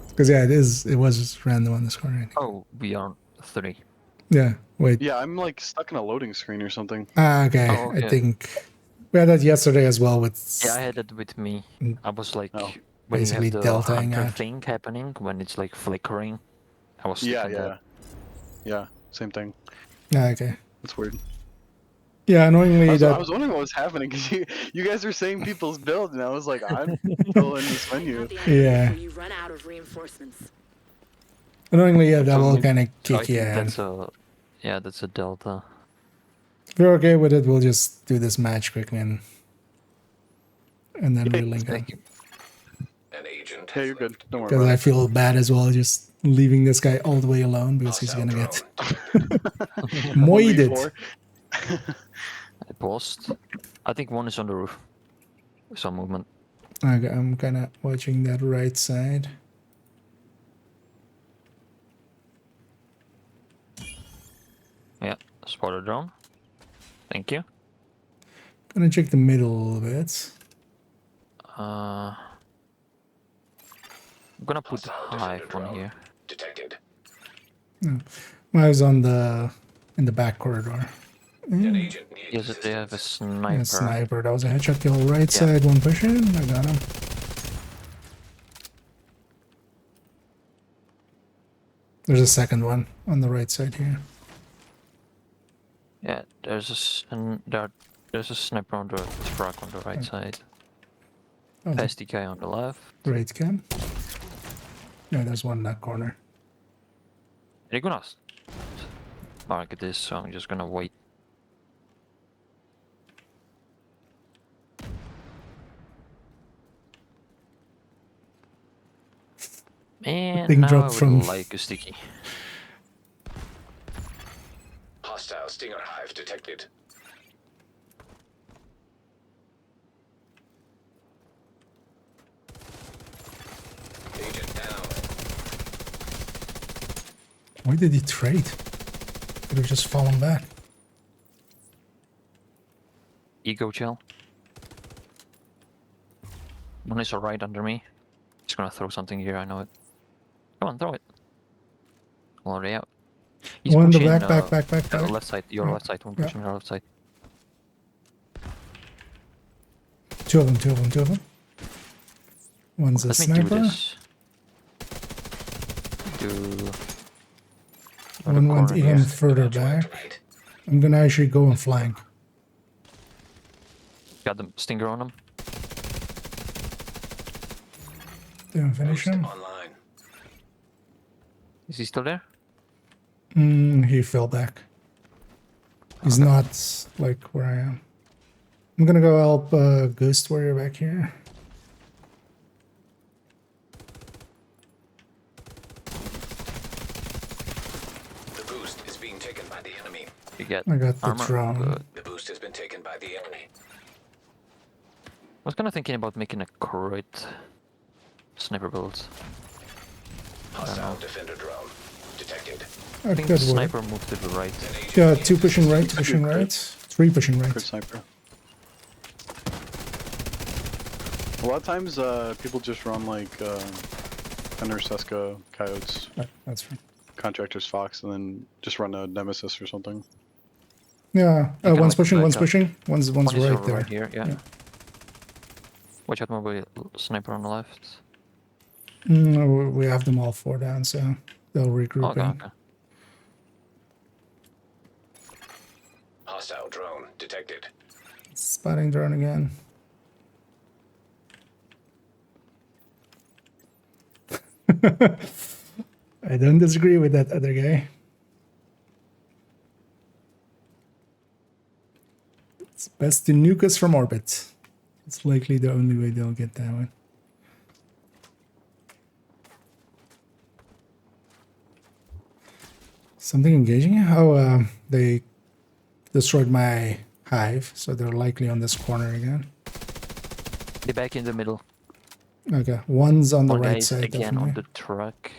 Because yeah, it was just random on the score. I think. Oh, we are 3. Yeah. Wait. Yeah, I'm like stuck in a loading screen or something. Ah, okay. Oh, I okay. think we had that yesterday as well with. Yeah, I had it with me. I was like, Oh. when Basically you have the deltaing hunter out. thing happening, when it's like flickering, I was stuck Yeah, in yeah, that. yeah. Same thing. Ah, okay. That's weird. Yeah, annoyingly I that. was wondering what was happening because you guys were saying people's builds, and I was like, I'm still in this menu. At the end Yeah. before you run out of reinforcements. Annoyingly, yeah, that will So kind of I kick you think out. that's a delta. If you're okay with it, we'll just do this match quickly and then relink Thank it. you. An agent. Yeah, you're good. Don't worry Because about I it. feel bad as well, just leaving this guy all the way alone because he's Hostile gonna drone. get moided. 1v4. I paused. I think one is on the roof. Some movement. Okay, I'm kind of watching that right side. Yeah, spotted drone. Thank you. Gonna check the middle a little bit. I'm gonna put Hostile hive defender on drone here. detected. I was in the back corridor. An agent needs Yes, they have a assistance. sniper. Yeah, sniper. That was a headshot kill. Right side, one pushing. I got him. There's a second one on the right side here. Yeah, there's a sniper on the truck on the right side. Oh, the Past guy on the left. right cam. Yeah, there's one in that corner. They're gonna market this, so I'm just gonna wait. Man, Thing now dropped I would from- like a sticky. Hostile stinger hive detected. Agent down. Why did he trade? Could have just fallen back. Ego chill. One is right under me. He's gonna throw something here, I know it. Come on, throw it. Already out. He's One in the pushing, back, back. left side, your left side, one Yeah. pushing your left side. Two of them. One's a Let me do sniper. this. Do... One went corner even here. further back. I'm gonna actually go and flank. Got the stinger on him. Didn't finish Boost him. online. Is he still there? He fell back. He's not like where I am. I'm gonna go help Ghost Warrior back here. The boost is being taken by the enemy. You get I got the armor. drone. Good. The boost has been taken by the enemy. I was kind of thinking about making a crate sniper build. Hostile defender drone detected. I I think could the work. sniper moved to the right. An agent Yeah, being two pushing right, assisted. pushing right, three pushing Crit right. sniper. A lot of times, people just run like Thunder, Seska, Coyotes, That's fine. Contractors, Fox, and then just run a Nemesis or something. Yeah, can, one's like, pushing, back one's up. pushing, one's One is right over there. right here, yeah. Yeah. Watch out, mobile sniper on the left. We have them all four down, so they'll regroup Okay, in. okay. Hostile drone detected. Spotting drone again. I don't disagree with that other guy. It's best to nuke us from orbit. It's likely the only way they'll get that one. Something engaging? Oh, they destroyed my hive, so they're likely on this corner again. They're back in the middle. Okay, one's on the One right guy's side, again definitely. on the truck.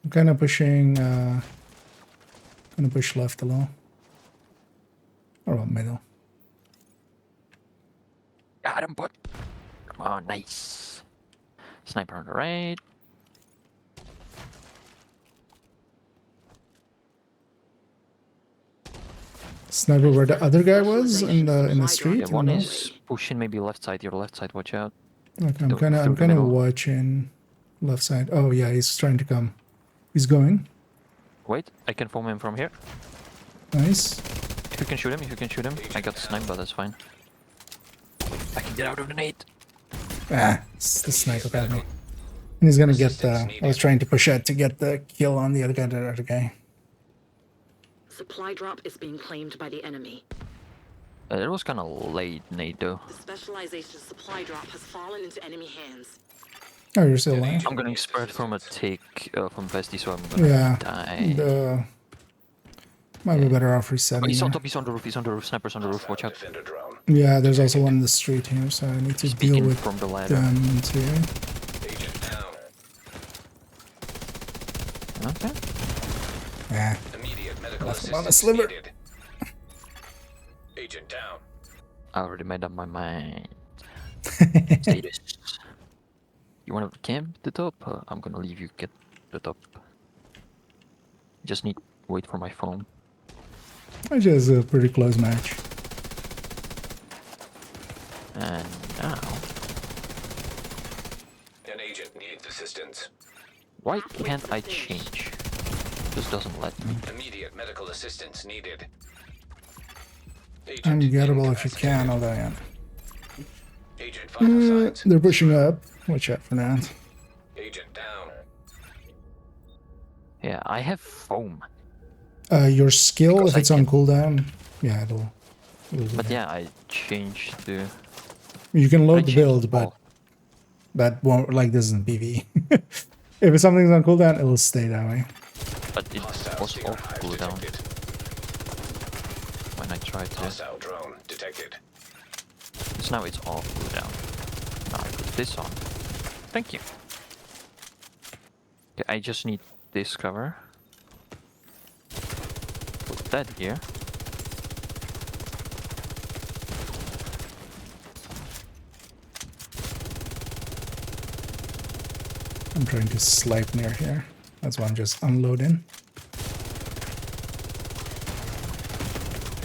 I'm kind of pushing, gonna push left a little. Or about middle. Got him, bud. Come on, nice. Sniper on the right. Sniper where the other guy was in the street. Yeah, I one don't know. is pushing maybe left side. Your left side, watch out. Okay, I'm through kind the of middle. watching left side. Oh yeah, he's trying to come. He's going. Wait, I can form him from here. Nice. If you can shoot him, I got sniped, but that's fine. I can get out of the nade. Ah, it's the sniper got me. And he's gonna get the. I was trying to push out to get the kill on the other guy. Supply drop is being claimed by the enemy. It was kind of late nade though. The specialization supply drop has fallen into enemy hands. Oh, you're still alive. I'm getting spread from a take from Vesti, so I'm gonna Yeah. die. Might be better off resetting. Oh, he's on here. top, he's on the roof, snipers on the roof, watch out. Defender drone. Yeah, there's also one in the street here, so I need to deal Speaking with from the ladder. them too. Agent down. Okay. Yeah. Immediate medical Left him on a assistance sliver. needed. Agent down. I already made up my mind. Status. You wanna camp the top? I'm gonna leave you get the top. Just need wait for my phone. Actually, it's a pretty close match. And now, An agent needs assistance. why can't I change? This doesn't let me. Immediate medical assistance needed. Agent Ungettable if you incapacitated. can, although yeah. Agent vital signs. They're pushing up. Watch out for that. Agent down. Yeah, I have foam. Your skill, Because if I it's on can- cooldown, yeah, it'll do But that. yeah, I changed the. You can I load the changed build, the but ball. that won't, like, this isn't PV. If something's on cooldown, it'll stay that way. But it Hostile was stinger off hive cooldown detected. when I tried to. Hostile drone detected. So now it's off cooldown. Now I put this on. Thank you. Okay, I just need this cover. Put that here. I'm trying to snipe near here. That's why I'm just unloading.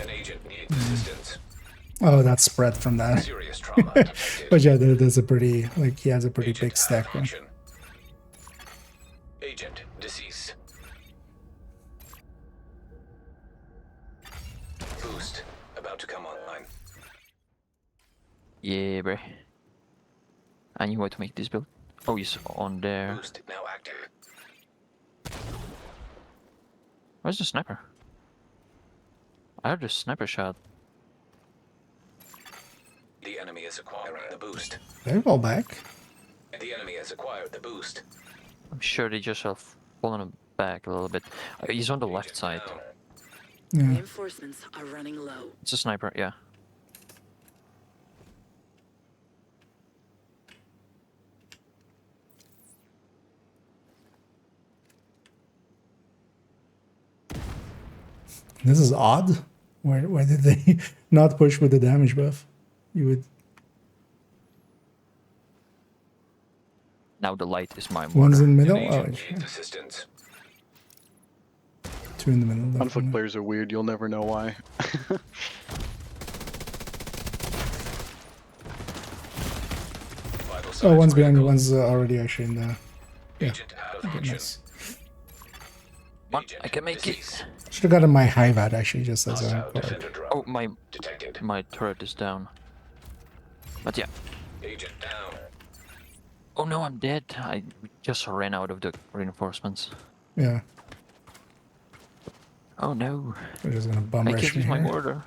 An agent needs assistance. Oh, that's spread from that. Serious trauma detected. But yeah, there's a pretty, like, he has a pretty Agent big stack there. malfunction. Agent deceased. Boost about to come online. Yeah, bro. I knew how to make this build. Oh, he's on there. Boost now active. Where's the sniper? I heard a sniper shot. The enemy is acquiring the boost. They're all back. The enemy has acquired the boost. I'm sure they just have fallen back a little bit. He's on the left side. Down. Yeah. Reinforcements are running low. It's a sniper, yeah. This is odd. Why did they not push with the damage buff? You would. Now the light is my One's mortar. in the An middle. Oh, agent wait, needs assistance. two in the middle. Conflict definitely. players are weird. You'll never know why. Vital Oh, signs one's behind you. critical. One's already actually in the. Yeah. Agent out of Okay, action. nice. Come on, Agent I can make deceased. it. Should have gotten my hive out actually, just as a. Hostile guard. defender drone Oh, my detected. turret is down. But yeah. Agent down. Oh no, I'm dead. I just ran out of the reinforcements. Yeah, Oh no. they're just gonna bum I rush can't me use my here. mortar.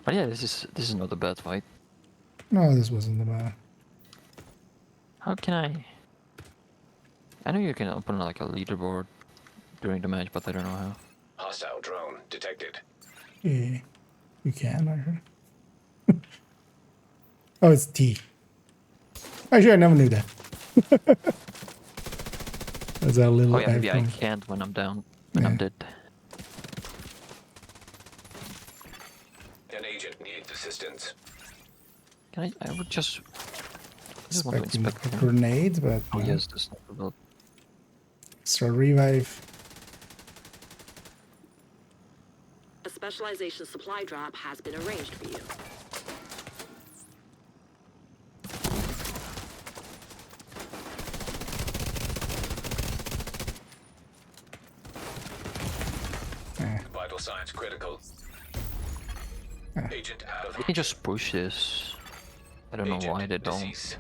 But yeah, this is not a bad fight. No, this wasn't the bad. How can I? I know you can open like a leaderboard during the match, but I don't know how. Hostile drone detected. Yeah, you can. I heard. Oh, it's T. Actually, I never knew that. That's a little. Oh yeah, maybe I icon. can't when I'm down, when I'm Yeah. dead. An agent needs assistance. Can I would just want to Expecting inspect a them. grenade, but Oh no. yes, the sniper build. So revive. A specialization supply drop has been arranged for you. Vital signs critical. Agent out of We can just push this. I don't know Agent why they don't. deceased.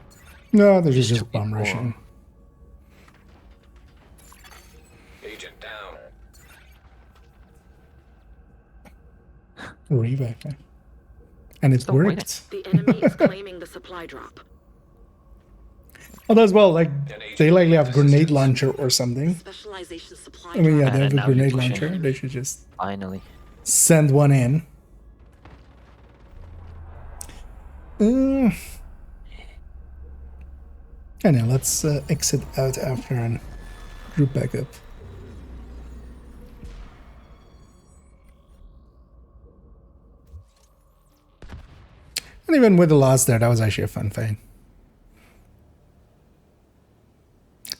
No, they're just Just bum before. rushing. Agent down. Revive. Yeah. And it Stop waiting. worked. The enemy is claiming the supply drop. Oh, as well. Like An agent they likely have needs grenade assistance. launcher or something. Specialization supply I mean, yeah, drop. they have And a now you grenade push it. launcher. They should just Finally. send one in. And now let's exit out after and group back up. And even with the loss there, that was actually a fun fight.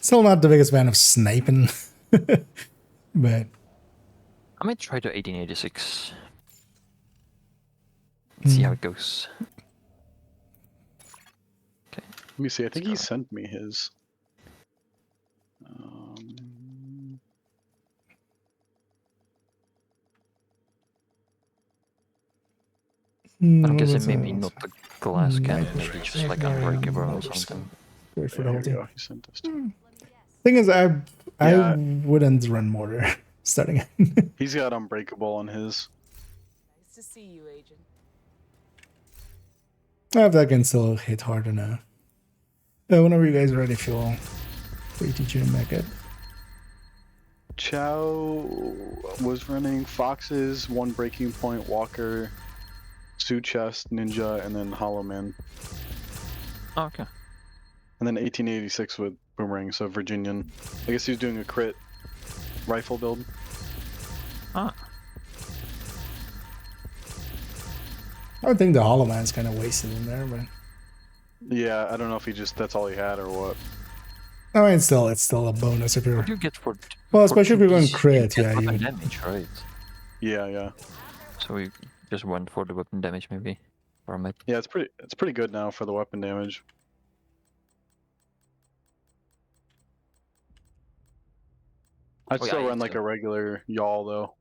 Still not the biggest fan of sniping, but I might try to 1886. See how it goes. Okay. Let me see. I think he go. sent me his. Um, I'm what guessing was maybe that? not the glass cannon, Nightmare. maybe just like Nightmare unbreakable or Motorcycle. something. Wait for the there whole we thing. go. He sent us. Thing is, I Yeah. wouldn't run mortar starting. He's got unbreakable on his. Nice to see you, Agent. If that can still hit hard enough. Whenever you guys are ready, feel free to jump back in. Chow was running Foxes, one Breaking Point, Walker, Suit Chest, Ninja, and then Hollow Man. Oh, okay. And then 1886 with Boomerang, so Virginian. I guess he was doing a crit rifle build. Ah. I would think the Hollow Man's kind of wasted in there, but Yeah, I don't know if he just that's all he had or what. I mean, it's still a bonus if you're. What do you get for? Well, for especially if you're going 2Ds? crit, You yeah, get you weapon would. damage, right? Yeah. So we just went for the weapon damage, maybe, or maybe. Yeah, it's pretty good now for the weapon damage. I'd Oh, yeah, still run it's like a regular yawl though.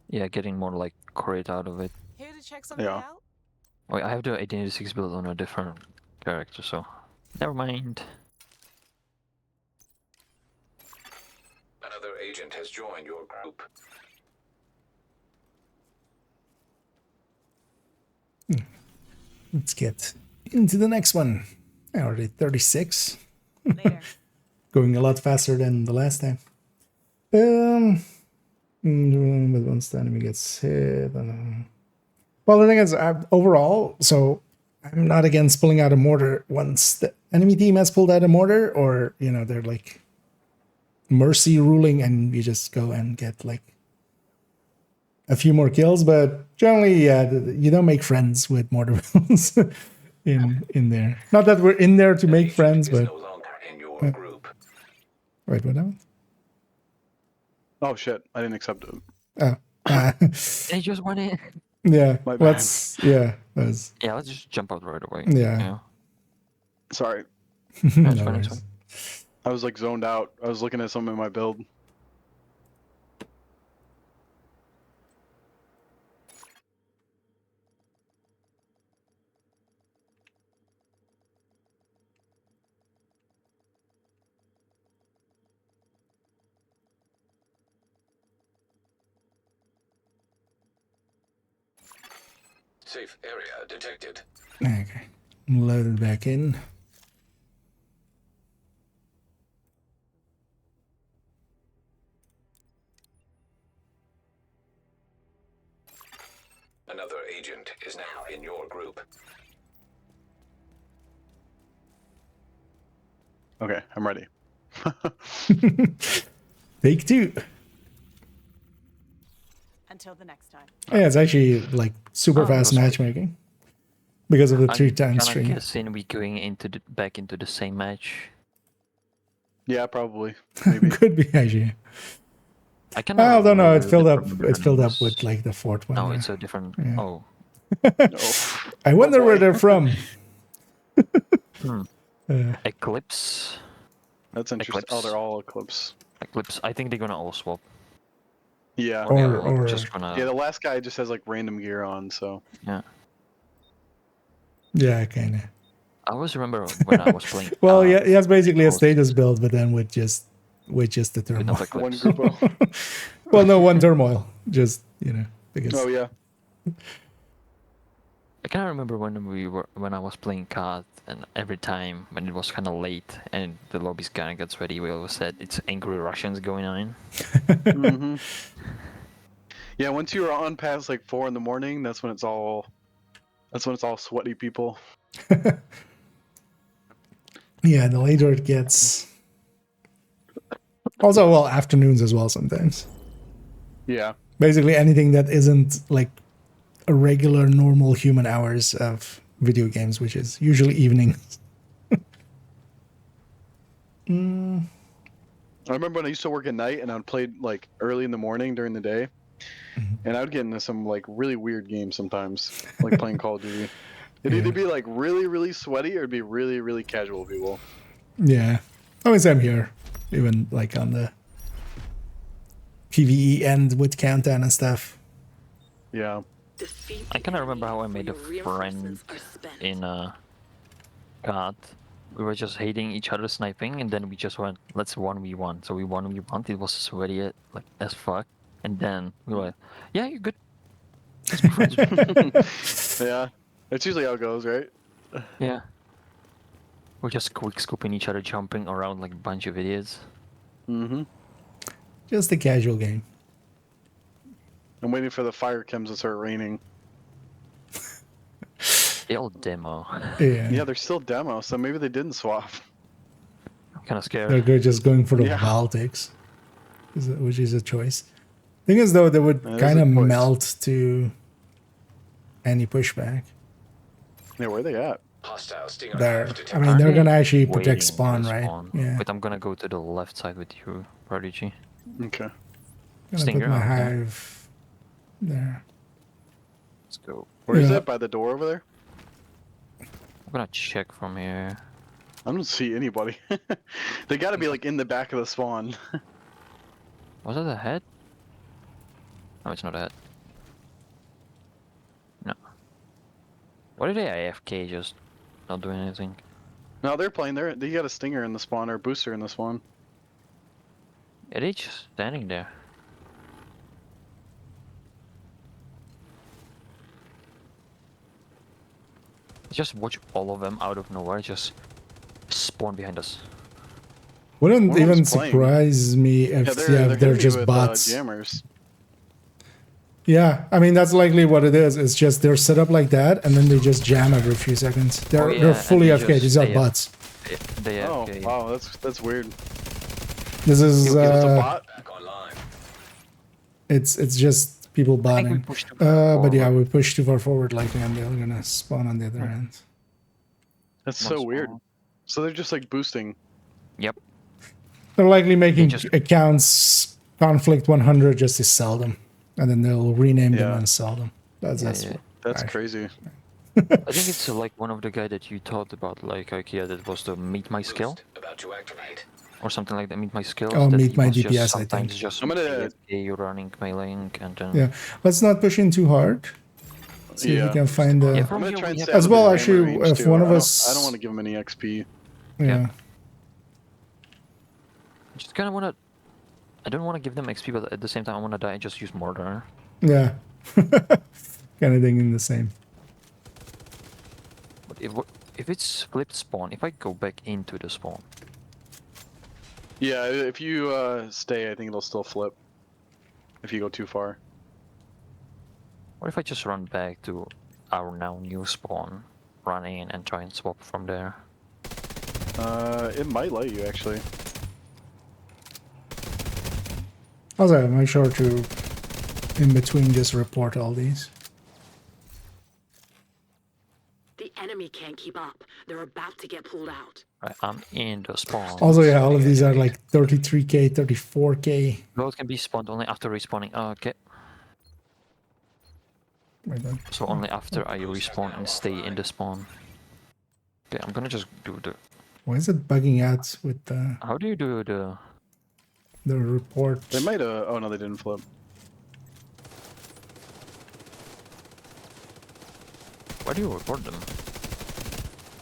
Yeah, getting more like crit out of it. Here to check something Yeah. out? Wait, I have the 1886 build on a different character, so never mind. Another agent has joined your group. Let's get into the next one. Already 36. Later. Going a lot faster than the last time. But once the enemy gets hit. Well, the thing is, overall, so I'm not against pulling out a mortar once the enemy team has pulled out a mortar, or they're like mercy ruling, and you just go and get like a few more kills. But generally, yeah, you don't make friends with mortar builds in there. Not that we're in there to make friends, Is but no longer in your group. wait, what happened? Oh shit, I didn't accept it. Oh, They just went in. yeah. My bad. Let's that was Yeah, let's just jump out right away. Yeah. Sorry, That's no fine, it's worries. I was like zoned out. I was looking at something in my build. Safe area detected. Okay, load it back in. Another agent is now in your group. Okay, I'm ready. Take two. Until the next time. Yeah, it's actually like super Oh, fast that's good. matchmaking because of the I'm 3 times kinda stream. guessing we going into back into the same match. Yeah, probably. Maybe. Could be actually. I can. I don't know. It filled up. It filled up with like the fourth one. No, there. it's a different. Yeah. Oh, Oh. I wonder where boy. they're from. Eclipse. That's interesting. Oh, Eclipse. they're all Eclipse. Eclipse. I think they're gonna all swap. Yeah. Or, they're Or- just gonna. Yeah, the last guy just has like random gear on, so. Yeah. Yeah, kind of. I always remember when I was playing. Well, yeah, he has basically a Ghost status build, but then with just the with turmoil. no One Eclipse. group of. Well, no, one turmoil. Just because. Oh, yeah. I kind of remember when I was playing COD, and every time when it was kind of late and the lobby's kind of gets ready, we always said it's angry Russians going on. Hmm. Yeah, once you're on past like 4 in the morning, that's when it's all sweaty people. Yeah, the later it gets. Also, well, afternoons as well sometimes. Yeah. Basically anything that isn't like a regular normal human hours of video games, which is usually evenings. I remember when I used to work at night and I'd play like early in the morning during the day, and I'd get into some like really weird games sometimes, like playing Call of Duty. It'd either be like really, really sweaty or it'd be really, really casual people. Yeah. I mean, same here. Even like on the PvE end with countdown and stuff. Yeah. Defeat I the kind of remember how I enemy made a when your friend reinforcements are spent. in COD. We were just hating each other sniping, and then we just went, let's 1v1. So we 1v1. It was sweaty like as fuck. And then we were like, yeah, you're good. Let's be friends. Yeah. That's usually how it goes, right? Yeah. We're just quick scooping each other, jumping around like a bunch of idiots. Mm-hmm. Just a casual game. I'm waiting for the fire chems to start raining. They all demo. Yeah. Yeah, they're still demo, so maybe they didn't swap. I'm kind of scared. They're just going for the Yeah. Baltics, which is a choice. Thing is, though, they would That is kind a of choice. melt to any pushback. Yeah, where are they at? Hostile Stinger There. hive I detected. mean, they're Aren't gonna they actually waiting protect to spawn, right? spawn? Yeah. But I'm gonna go to the left side with you, Prodigy. Okay. Gonna Stinger, put my okay. hive there. Let's go. Where is Yeah. it? By the door over there? I'm gonna check from here. I don't see anybody. They gotta be like in the back of the spawn. Was it a head? No, it's not a head. No. What are they AFK, just not doing anything? No, they're playing. They got a stinger in the spawn or a booster in the spawn. Yeah, they just standing there. Just watch all of them out of nowhere just spawn behind us. Wouldn't One of even them's playing. surprise me if they're hitting me just with, bots. jammers. Yeah, I mean that's likely what it is. It's just they're set up like that, and then they just jam every few seconds. They're yeah, they're and fully they AFK. just These are stay bots. They Oh, AFK. wow, that's weird. This is Is it a bot? Back online. it's just people I think we botting. pushed too far But yeah, forward. we pushed too far forward, likely, and they're gonna spawn on the other end. That's One so weird. spawn. So they're just like boosting. Yep. They're likely making just- accounts conflict 100 just to sell them, and then they'll rename them Yeah. and sell them. That's Yeah, that's yeah. That's Right. crazy. I think it's like one of the guy that you talked about, like IKEA, that was the meet my skill Boost about to activate. or something like that. Meet my skills. Oh, that Meet he My was just DPS, I sometimes think. just I'm gonna- AFK running meleeing and then yeah. Let's not push in too hard. See if Yeah. we can find the. Yeah, I'm from gonna here try and we have- stay out As of the well, jammer actually, range, if too. one of I don't- us- I don't want to give him any XP. Yeah. just kind of wanna. I don't want to give them XP, but at the same time I want to die and just use mortar. Yeah. Kind of thinking the same. But if it's flipped spawn, if I go back into the spawn, Yeah, if you stay, I think it'll still flip. If you go too far. what if I just run back to our now new spawn, run in and try and swap from there? It might let you actually. Also, make sure to, in between, just report all these. The enemy can't keep up. They're about to get pulled out. Right, I'm in the spawn. Also, yeah, all of these are like 33k, 34k. Those can be spawned only after respawning. Okay, Wait, what? so only after I respawn and stay in the spawn. Okay, I'm gonna just do the. Why is it bugging out with the How do you do the? report? They might oh no, they didn't flip. Why do you report them?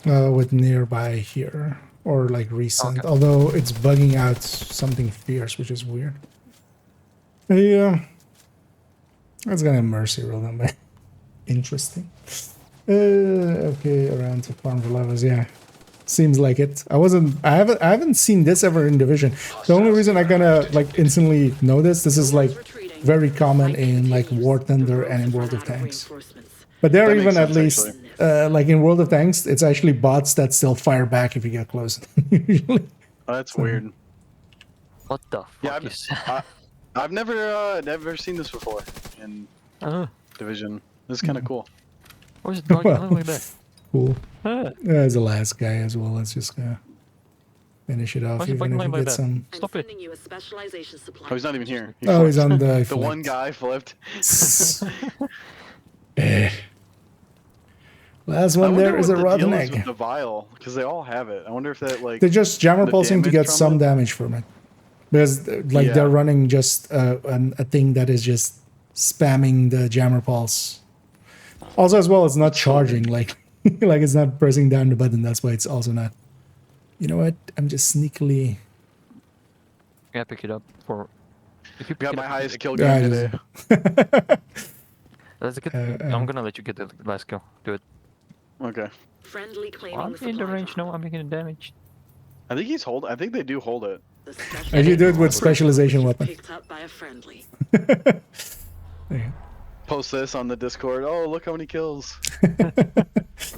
With nearby here, or like recent. Okay. Although it's bugging out something fierce, which is weird. Yeah, that's gonna mercy roll them. Interesting. Okay, around to farm for levels. Yeah, seems like it. I haven't seen this ever in Division. The only reason I kind of like instantly know this is like very common in like War Thunder and in World of Tanks. But there, That even makes at sense, least, like in World of Tanks, it's actually bots that still fire back if you get close. Usually. Oh, that's weird. What the Yeah, fuck is? I've never seen this before in Division. This is kind of cool. Why is it bugging like that? Cool. Ah, There's the last guy as well. Let's just finish it off, Why is it even bugging if we like get that? some. I'm Stop it. sending you a specialization supply. Oh, he's not even here. He Oh, he's flipped. on the. The one guy flipped. Last I one wonder there is a what the rotten deal is egg. with the vial, because they all have it. I wonder if that like They're just jammer the pulsing to damage get from some it? damage from it, because like Yeah. they're running just a thing that is just spamming the jammer pulse. Also, as well, it's not charging. Like like it's not pressing down the button. That's why it's also not. You know what? I'm just sneakily. Yeah, pick it up for. If you pick got it my up, highest kill Yeah, game I today. That's good. Uh, I'm gonna let you get the last kill. Do it. Okay. Friendly claiming I'm the in the supply range. drop. No, I'm making damage. I think he's hold. I think they do hold it. The If you do it with specialization specialization was weapon. picked up by a friendly. Yeah. Post this on the Discord. Oh, look how many kills.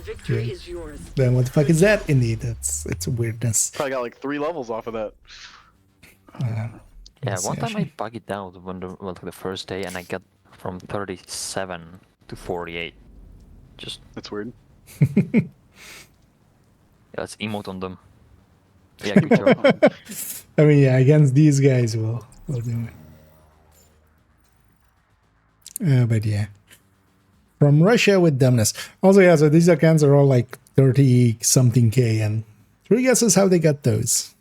Victory is yours. Then what the fuck is that? Indeed, it's a weirdness. Probably got like 3 levels off of that. Yeah, Let's one see, time I actually. bugged it out when the first day, and I got from 37 to 48. Just That's weird. yeah, let's emote on them. Yeah, good job. I mean, yeah, against these guys, we'll do it. But yeah. From Russia with dumbness. Also, yeah, so these accounts are all like 30-something K, and 3 guesses how they got those.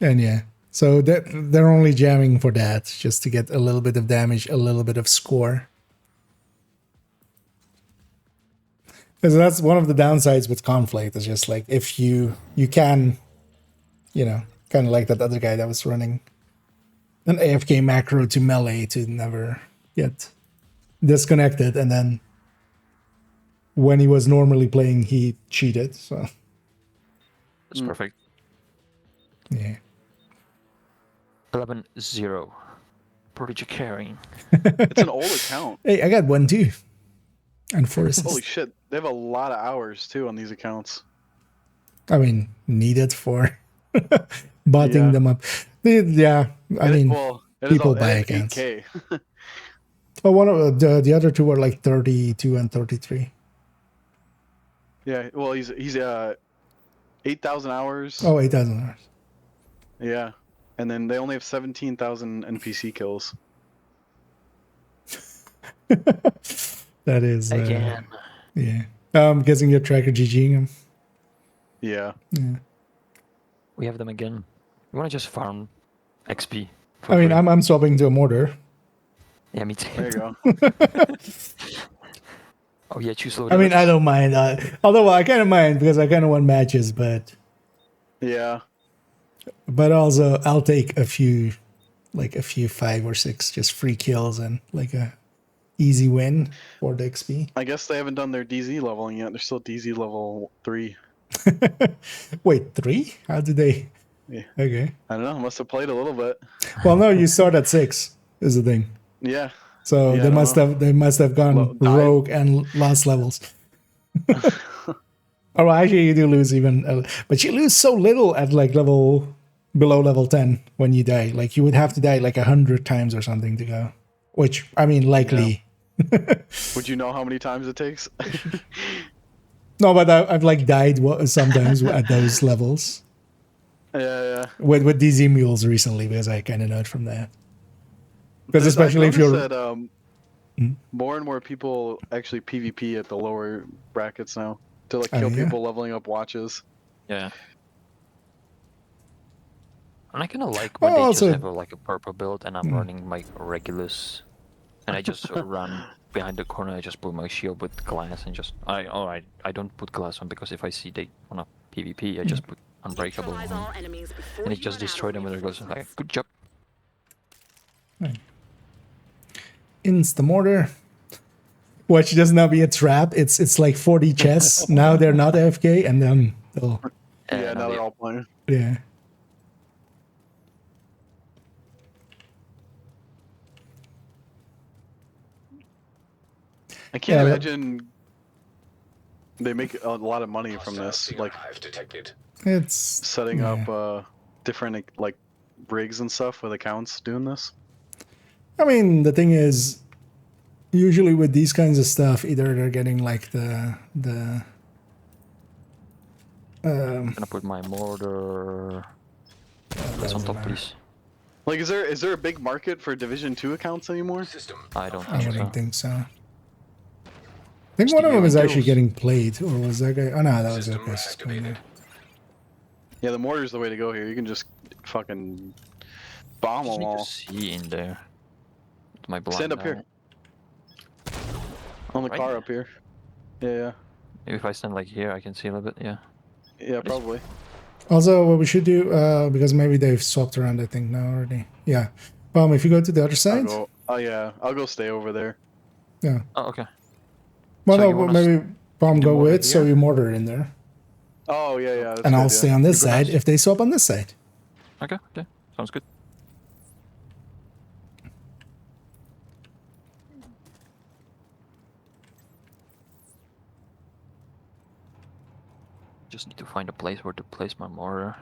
And yeah, so they're only jamming for that, just to get a little bit of damage, a little bit of score. Because that's one of the downsides with conflict, is just like if you can, kind of like that other guy that was running an AFK macro to melee to never get disconnected, and then when he was normally playing, he cheated. So That's perfect. yeah. 11-0. Prodigy carrying. It's an old account. Hey, I got 1 too, and 4 assists. Holy shit. They have a lot of hours too on these accounts. I mean, needed for botting Yeah. them up. Yeah, I mean, it is people all- buy it is accounts. 8K. Well, one of the other 2 were like 32 and 33. Yeah, well, he's 8,000 hours. Oh, 8,000 hours. Yeah, and then they only have 17,000 NPC kills. That is Again. yeah. I'm guessing you're tracker GGing him. Yeah. Yeah. We have them again. You wanna just farm XP? for I mean, free? I'm swapping to a mortar. Yeah, me too. There you go. Oh yeah, choose low I mean, damage. I don't mind. Although I kind of mind because I kind of want matches, but Yeah. also I'll take a few 5 or 6 just free kills and like a easy win for the XP. I guess they haven't done their DZ leveling yet. They're still DZ level 3. Wait, 3? How did they? Yeah. Okay. I don't know. Must have played a little bit. Well, no, you start at 6 is the thing. Yeah. So Yeah, they I must don't have gone Died. rogue and lost levels. Oh, actually, you do lose even, but you lose so little at like below level 10 when you die. Like you would have to die like 100 times or something to go. Which I mean, likely. Would you know how many times it takes? No, but I've like died sometimes at those levels Yeah. with DZ mules recently because I kind of know it from that. Because I've especially if you're noticed that, more and more people actually PvP at the lower brackets now to like Oh, kill yeah? people leveling up watches. Yeah. And I kind of like when Oh, they also- just have like a purple build and I'm running my Regulus, and I just run behind the corner. I just put my shield with glass and just I don't put glass on because if I see they wanna PvP, I just put unbreakable Neutralize on, all enemies before and it you just run out destroy of them when it goes reinforcements. like good job. Insta mortar, which does not be a trap. It's like 40 chests. Now they're not AFK, and then they'll Yeah, now they- they're all playing. yeah. I can't Yeah, but- imagine they make a lot of money from this, Hostile like hive detected. It's setting yeah. up different like rigs and stuff with accounts doing this. I mean, the thing is, usually with these kinds of stuff, either they're getting like the I'm gonna put my mortar. That's on top, please. Like, is there a big market for Division 2 accounts anymore? System. I don't I think so. wouldn't think so. I think one of them is actually getting played, or was that guy? Oh no, that was System okay. activated. Yeah, the mortar's the way to go here. You can just fucking bomb Just them need all. to see in there. With my blind Stand up eye. here. On the Right car here? up here. Yeah, Maybe if I stand like here, I can see a little bit. Yeah. yeah, probably. Also, what we should do, because maybe they've swapped around, I think now already. Yeah. If you go to the other side, Oh yeah, I'll go stay over there. yeah. Oh, okay. Well, So no, you but wanna maybe Bomb go mortar with, so here? you mortar in there. Oh yeah, yeah. That's And a good I'll idea. stay on this Good side house. if they swap on this side. Okay, okay, sounds good. Just need to find a place where to place my mortar.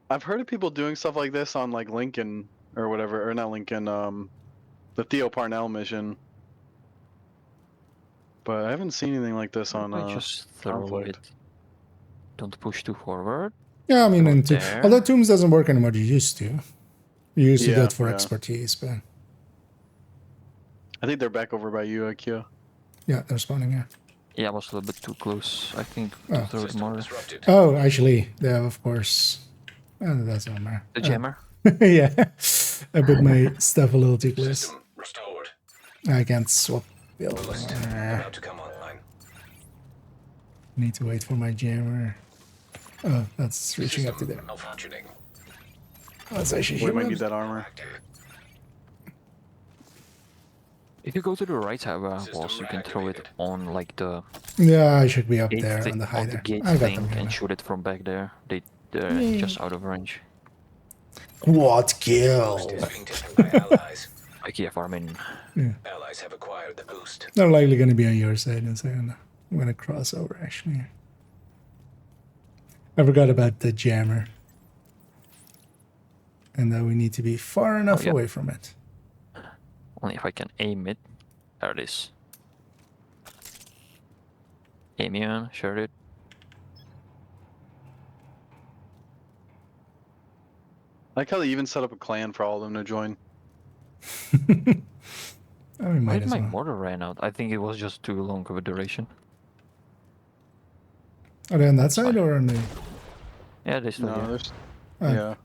I've heard of people doing stuff like this on like Lincoln or whatever, or not Lincoln, the Theo Parnell mission. But I haven't seen anything like this on I just throw Conflict. it. Don't push too forward. Yeah, I mean, Throw in it to, although Tombs doesn't work anymore, you used to. You used to do Yeah, it for yeah. expertise, but I think they're back over by you, IKEA. yeah, they're spawning here. Yeah, I was a little bit too close, I think, Oh. to throw the System mortar. disrupted. Oh, actually, they have, of course. Oh, that's not matter. The jammer? Yeah, I put my stuff a little too close. System restored. I can't swap. Boost about to come online. Need to wait for my jammer. Oh, that's reaching up to there. Malfunctioning. That's actually We might human. need that armor. Active. If you go to the right side where I was, you can throw it on like the Yeah, I should be up gate there thing, on the high there. gate I got thing them here and now. shoot it from back there. They're just out of range. What kill? Boost is being taken by allies. IKEA farming. Allies have acquired the boost. They're likely going to be on your side in a second. I'm going to cross over actually. I forgot about the jammer. And that we need to be far enough yeah. away from it. Only if I can aim it. There it is. Aim in, share it. I like how they even set up a clan for all of them to join. Oh, we Why might did as my well. mortar ran out? I think it was just too long of a duration. Are they on that side fine. or on the... Yeah, they still No, here. there's. Oh. Yeah.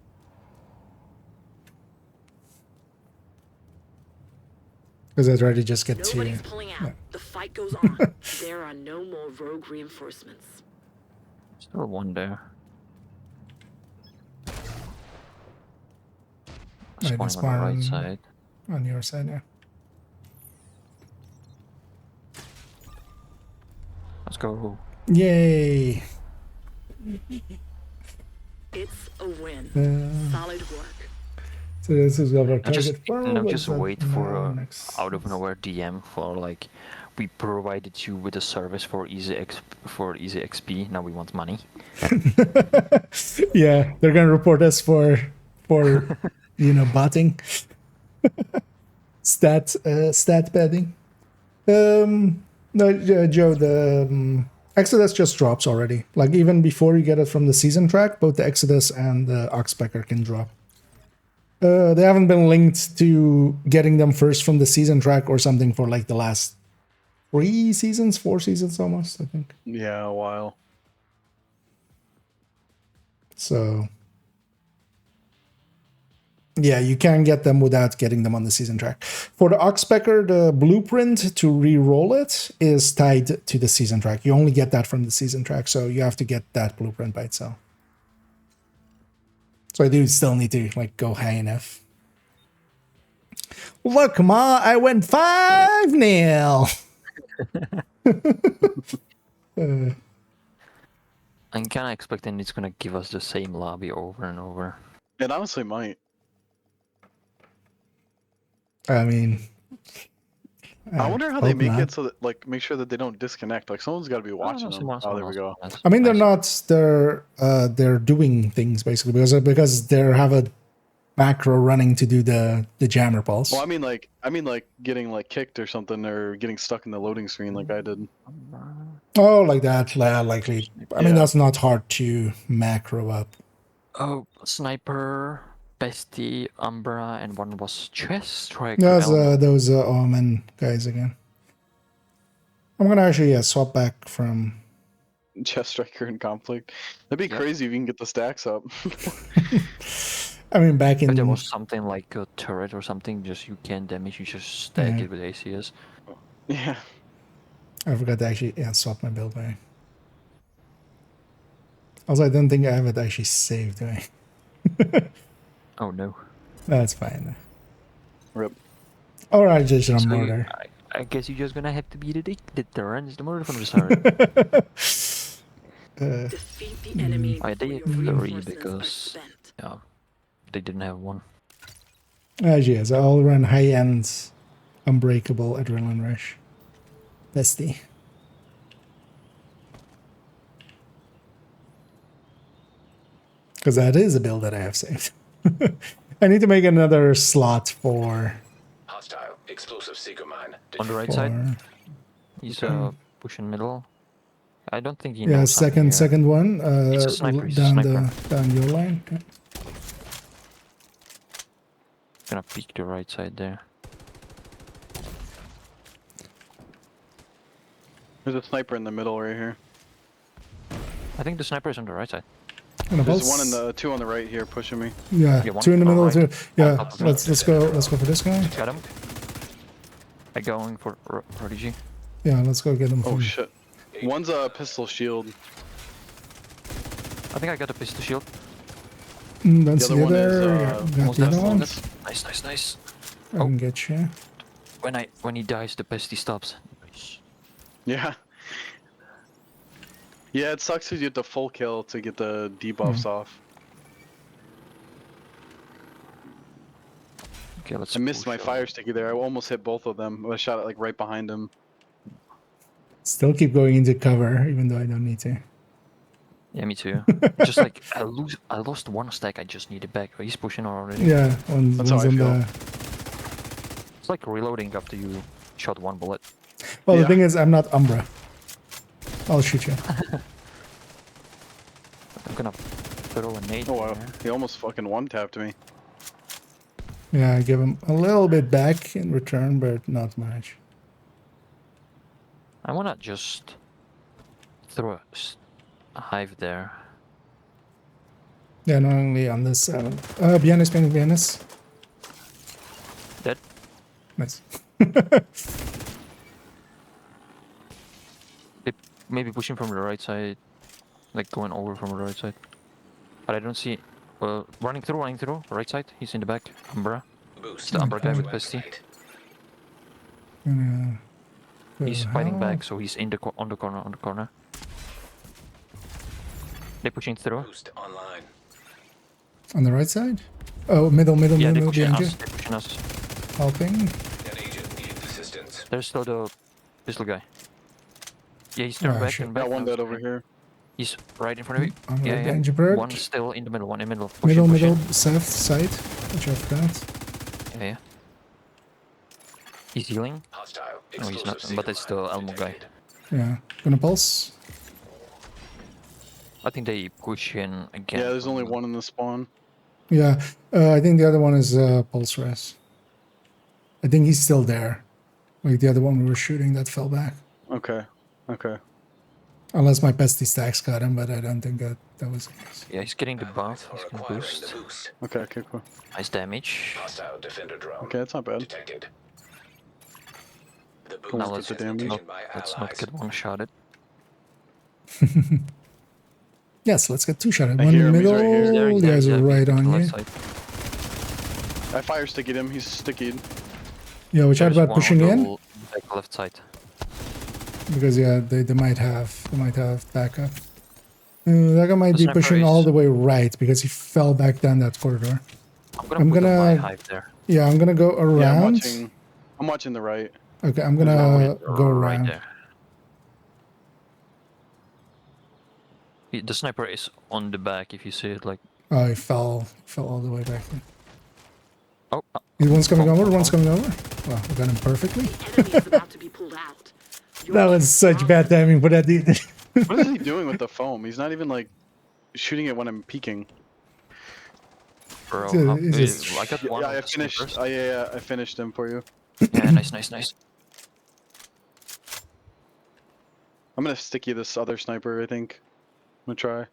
Because I'd rather just get to... Nobody's pulling out. The fight goes on. There are no more rogue reinforcements. Still one there. Right, Spawn on the right spawn- side. On your side, yeah. Let's go. Yay! It's a win. Uh, Solid work. so this is our Now target just, farm, now but just it's wait not for now, a next- out of nowhere DM for like, we provided you with a service for easy XP. Now we want money. Yeah, they're gonna report us for you know, botting. stat padding. No, Joe, the Exodus just drops already. Like even before you get it from the season track, both the Exodus and the Oxpecker can drop. They haven't been linked to getting them first from the season track or something for like the last 4 seasons almost, I think. Yeah, a while. So yeah, you can get them without getting them on the season track. For the Oxpecker, the blueprint to re-roll it is tied to the season track. You only get that from the season track, so you have to get that blueprint by itself. So I do still need to like go high enough. Look, Ma, I went 5-0. I'm kind of expecting it's gonna give us the same lobby over and over. It honestly might. I mean, I wonder how they hope make not. it so that, like, make sure that they don't disconnect. Like, someone's got to be watching them. Oh, there we go. I mean, they're not. They're doing things basically because they have a macro running to do the jammer pulse. Well, I mean, like getting like kicked or something, or getting stuck in the loading screen, like I did. Oh, like that, likely. I mean, Yeah. that's not hard to macro up. Oh, sniper, bestie, Umbra, and one was chest striker. There's element. those Omen guys again. I'm gonna actually swap back from. Chest striker in conflict. That'd be crazy if you can get the stacks up. I mean, back If in. there was something like a turret or something, just you can't damage, you just stack Yeah. it with ACS. Yeah. I forgot to actually swap my build by. Also, I don't think I have it actually saved. Do I? Oh no. That's fine. Rip. All right, just on So mortar. I guess you're just gonna have to be the deterrent. It's the motor from the start. Defeat the enemy I before did your 3 reinforcements are because spent. yeah, they didn't have one. Yes, I'll run high-end, unbreakable adrenaline rush. Bestie. Because that is a build that I have saved. I need to make another slot for... Hostile explosive seeker mine. On the right for side, he's pushing middle. I don't think he yeah, knows something here. second one. He's a sniper, he's a down sniper. down your line. Okay. Gonna peek the right side there. There's a sniper in the middle right here. I think the sniper is on the right side. Gonna There's pulse. one in the two on the right here pushing me. Yeah, Yeah, one two in the middle. alright. Two. Yeah, top of me. let's go for this guy. Got him. I going for Prodigy. Yeah, let's go get him. Oh from- shit. One's a pistol shield. I think I got a pistol shield. That's The the other one other. is, Got Almost the other dead. one. Nice. I can get you. When he dies, the pesty stops. Yeah. Yeah, it sucks because you have to full kill to get the debuffs off. Okay, let's. I missed my push fire sticky there. I almost hit both of them. I shot it like right behind him. Still keep going into cover, even though I don't need to. Yeah, me too. Just like I lost one stack. I just need it back. He's pushing already. Yeah, one's That's how I on feel. the. It's like reloading after you shot one bullet. Well, the Yeah. thing is, I'm not Umbra. I'll shoot you. I'm gonna throw a nade. Oh wow. there. He almost fucking one-tapped me. Yeah, I give him a little bit back in return, but not much. I wanna just throw a hive there. Yeah, not only on this. Behind us, behind us. Dead. Nice. They maybe pushing from the right side, like going over from the right side. But I don't see. Running through, right side. He's in the back. Umbra. Boost. The Umbra guy with Website. pesty. Gonna go He's fighting out. back, so he's in the on the corner. They're pushing through. Boost online. On the right side? Oh, middle, Yeah, they're middle, pushing behind you. us. They're pushing us. Helping. An agent needs assistance. There's still the pistol guy. Yeah, he's turned Oh, back shit. and back. Got one now. dead over here. He's right in front of you. I'm right Yeah. behind you, Bert. One still in the middle. One in the middle. Pushing, Middle, pushing. south side, which I've got. Yeah. He's healing. Hostile. No, he's explosive not. seeker But it's mine the Elmo guy. detected. Yeah, gonna pulse. I think they push in again. Yeah, there's from only the- one in the spawn. Yeah, I think the other one is pulse res. I think he's still there. Like the other one we were shooting that fell back. Okay. Okay. Unless my pesty stacks got him, but I don't think that was the case. Yeah, he's getting the buff. Or He's gonna acquiring boost. the boost. Okay, cool. Nice damage. Hostile defender drone. Okay, that's not bad. Detected. The boost Now Now let's has get been the damage. taken by Let's not allies. get one shotted. Yes, let's get two shot. One I in hear the him, he's middle. right here. You guys are right on left you. side. I fire stickied him. He's stickied. Yeah, which out There's about one on pushing the in back left side. because yeah, they might have backup. That guy might The be sniper pushing all is- the way right because he fell back down that corridor. I'm gonna I'm put gonna- my hive there. Yeah, I'm gonna go Yeah, around. I'm watching the right. Okay, I'm There's one gonna with- go right around. there. The sniper is on the back. If you see it, like Oh, he fell all the way back. oh, One's coming Fall, over. fall, One's fall. coming over. Well, we got him perfectly. The enemy is about to be pulled out. Your That was team such strong. bad timing for that dude. What is he doing with the foam? He's not even like shooting it when I'm peeking. bro. Dude, how- it's just- I got one. Yeah, I of the finished. snipers. Yeah, I finished him for you. Yeah, nice. I'm gonna sticky this other sniper. I think. I'm gonna try.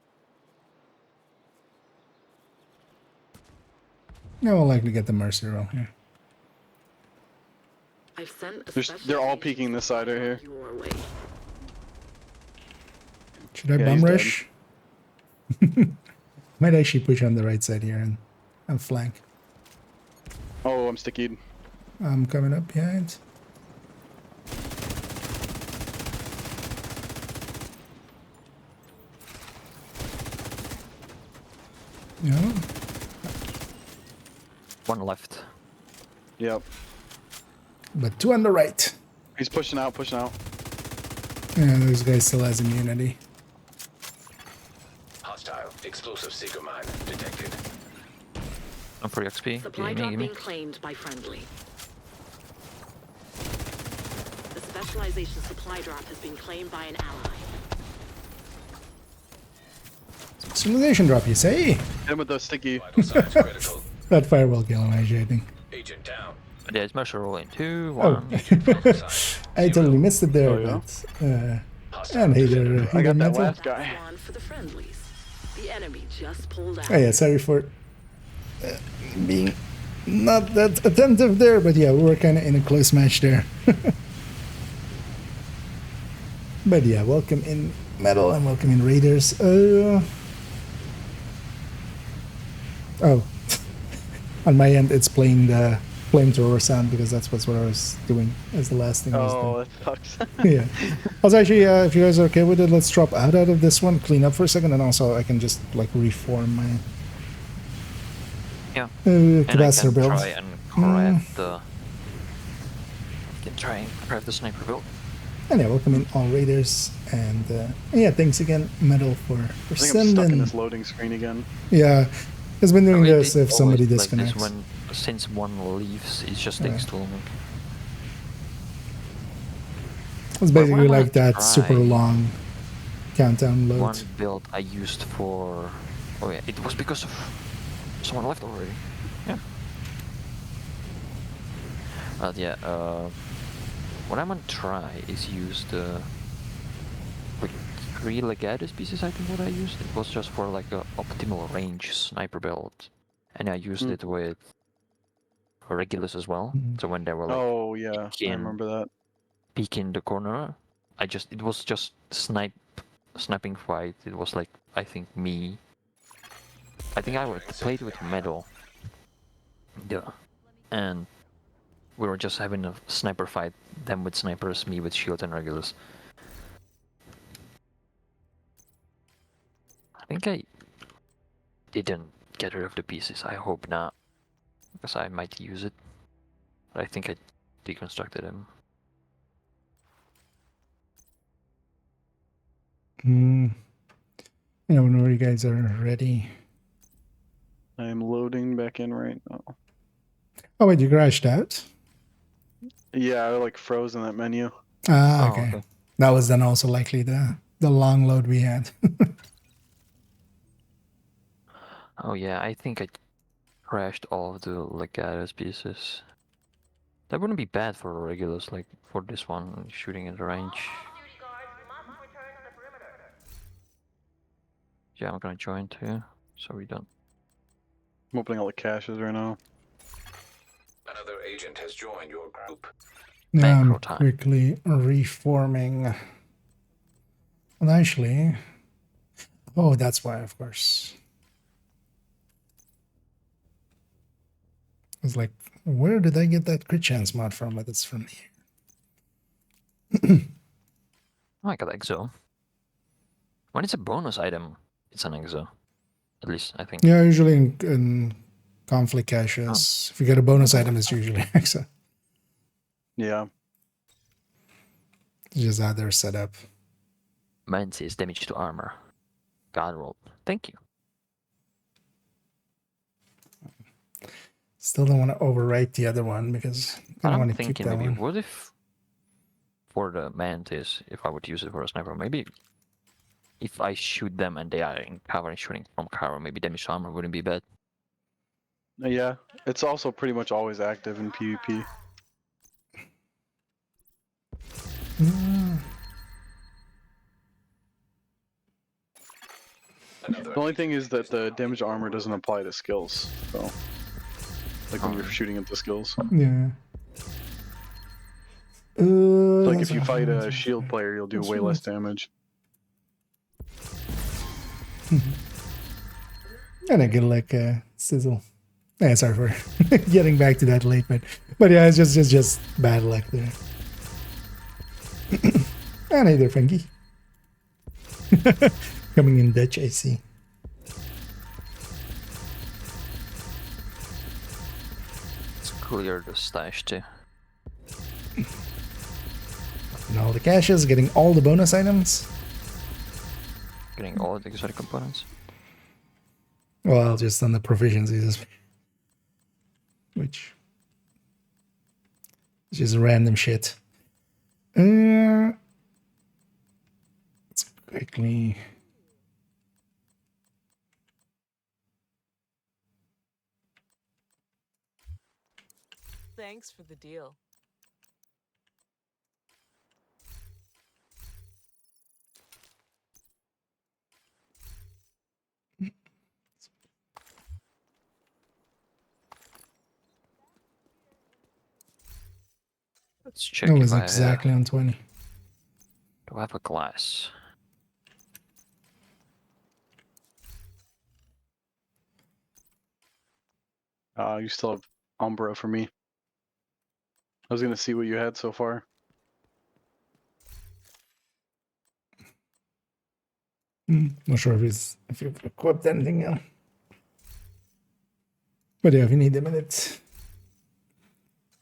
Yeah, we'll likely get the mercy roll here. I've sent a They're all special peeking this side right here. your way. Should I Yeah, bum he's dead. rush? Might actually push on the right side here and flank. Oh, I'm stickied. I'm coming up behind. Yeah. One left. Yep. But two on the right. He's pushing out, pushing out. Yeah, those guys still has immunity. Hostile explosive seeker mine detected. I'm for XP. Supply Gimme, drop gimme. being claimed by friendly. The specialization supply drop has been claimed by an ally. Simulation drop, you say? Hit him with the sticky. Vital signs critical. That firewall kill him, actually, I think. Agent down. There's Marshall in 2, Oh. 1. Vital signs. I totally missed it there, Oh, yeah? but... Hostile and hey there, defender I got that mental. last guy. That's one for the friendlies. The enemy just pulled out. Oh yeah, sorry for being not that attentive there, but yeah, we were kind of in a close match there. But yeah, welcome in Metal and welcome in Raiders. Oh, on my end, it's playing the flamethrower sound because that's what I was doing as the last thing I was Oh, doing. that sucks. Yeah. I was actually, if you guys are okay with it, let's drop out of this one, clean up for a second, and also I can just like reform my Yeah. And I capacitor can build. try and grab the... Can try and grab the sniper build. And yeah, welcome in all Raiders, and yeah, thanks again, Metal, for I think I'm stuck in sending. this loading screen again. Yeah, it's been doing I mean, this it if somebody always like this disconnects. since one leaves, it just takes too long. It's What basically am I like that super try? long countdown load. One build I used for... Oh yeah, it was because of someone left already. Yeah. But yeah, what I'm gonna try is use the... Like 3 Legatus pieces, I think what I used. It was just for like a optimal range sniper build. And I used it with Regulus as well. So when they were like Oh yeah, I peeking- remember that. peeking the corner, it was just sniping fight. It was like, I think I played with Metal. Yeah. And we were just having a sniper fight, them with snipers, me with shield and Regulus. I think I didn't get rid of the pieces. I hope not, because I might use it. But I think I deconstructed them. You know, whenever you guys are ready. I am loading back in right now. Oh wait, you crashed out? Yeah, I like froze in that menu. Ah, Oh, okay. okay. That was then also likely the long load we had. Oh yeah, I think I crashed all of the Legatus pieces. That wouldn't be bad for Regulus, like for this one, shooting at the range. Off-duty guards must return to the perimeter. Yeah, I'm gonna join too, so we don't... I'm opening all the caches right now. Another agent has joined your group. Now Macro I'm time. quickly reforming. Well, actually, oh, that's why, of course. I was like, where did I get that crit chance mod from? But it's from here. Oh, I got Exo. When it's a bonus item, it's an Exo. At least, I think. Yeah, usually in conflict caches, if you get a bonus item, it's usually extra. Yeah. It's just how they're set up. Mine says damage to armor. God roll. Thank you. Still don't want to overwrite the other one because I But don't I'm want to keep thinking that maybe, one. what if for the mantis, if I would use it for a sniper, maybe if I shoot them and they are in cover and shooting from cover, maybe damage to armor wouldn't be bad. Yeah. It's also pretty much always active in PvP. Another The only thing is that the damage to armor doesn't apply to skills. So, like when you're Oh. shooting at the skills. Yeah. Like if you fight a shield player, you'll do way less damage. And I get like a sizzle. Yeah, sorry for getting back to that late, but yeah, it's just bad luck there. And hey there, Frankie. Coming in Dutch, I see. clear the stash too. And all the caches, getting all the bonus items. Getting all the exotic components. Well, just on the proficiencies, which is just random shit. Let's quickly. Thanks for the deal. Let's check That if was I exactly on 20. do I have a glass. You still have Umbra for me. I was gonna see what you had so far. Not sure if you've equipped anything else. But yeah, if you need a minute,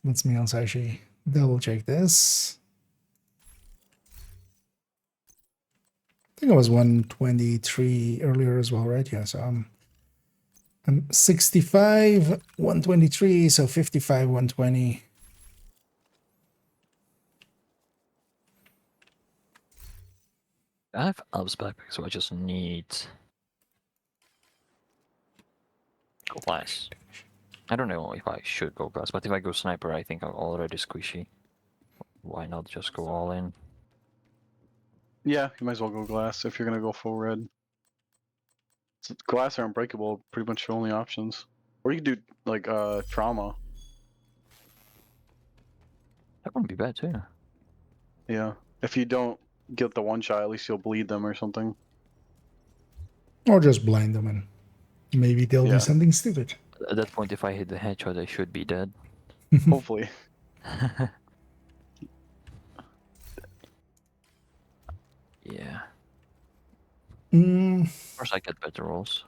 let me also actually double check this. I think it was 123 earlier as well, right? Yeah, so I'm 65, 123, so 55, 120. I have Alp's backpack, so I just need glass. I don't know if I should go glass, but if I go sniper, I think I'm already squishy. Why not just go all in? Yeah, you might as well go glass if you're gonna go full red. Glass or unbreakable, pretty much your only options. Or you could do like trauma. That wouldn't be bad too. Yeah. If you don't get the one shot, at least you'll bleed them or something. Or just blind them and maybe they'll do Yeah. something stupid. At that point, if I hit the headshot, I should be dead. Hopefully. Yeah. Mm, Of course, I get better rolls.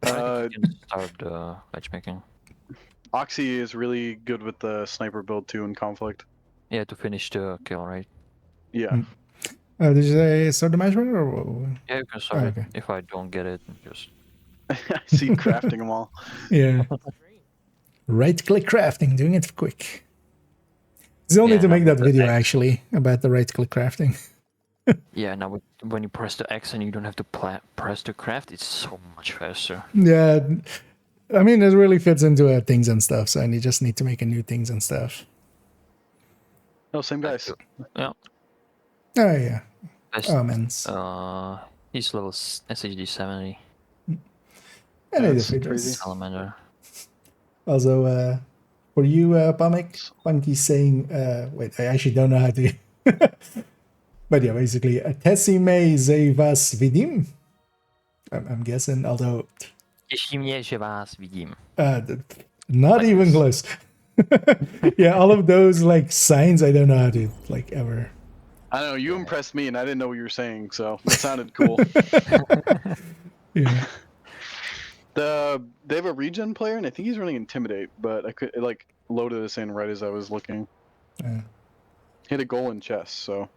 I think you can start matchmaking. Oxy is really good with the sniper build too in conflict. Yeah, to finish the kill, right? Yeah. did you say start the matchmaker or? Yeah, you can start Oh, it. okay. If I don't get it, just I see you crafting them all. Yeah. Right click crafting, doing it quick. Still need Yeah, to make now that with the video X. actually about the right click crafting. yeah. Now when you press the X and you don't have to press the craft, it's so much faster. Yeah. I mean, it really fits into things and stuff, so you just need to make a new things and stuff. No, same guys. Yeah. Oh, yeah. Best, Omens. he's level SHD 70. Any That's difference. crazy. Salamander. Also, for you, Pamek, Punky saying, wait, I actually don't know how to. But yeah, basically, Tessime Zevas Vidim. I'm guessing, although. Not Like even this. close. Yeah, all of those like signs I don't know how to like ever. I don't know, you impressed me and I didn't know what you were saying, so it sounded cool. Yeah. They have a regen player and I think he's running Intimidate, but it like loaded us in right as I was looking. Yeah. Hit a goal in chess, so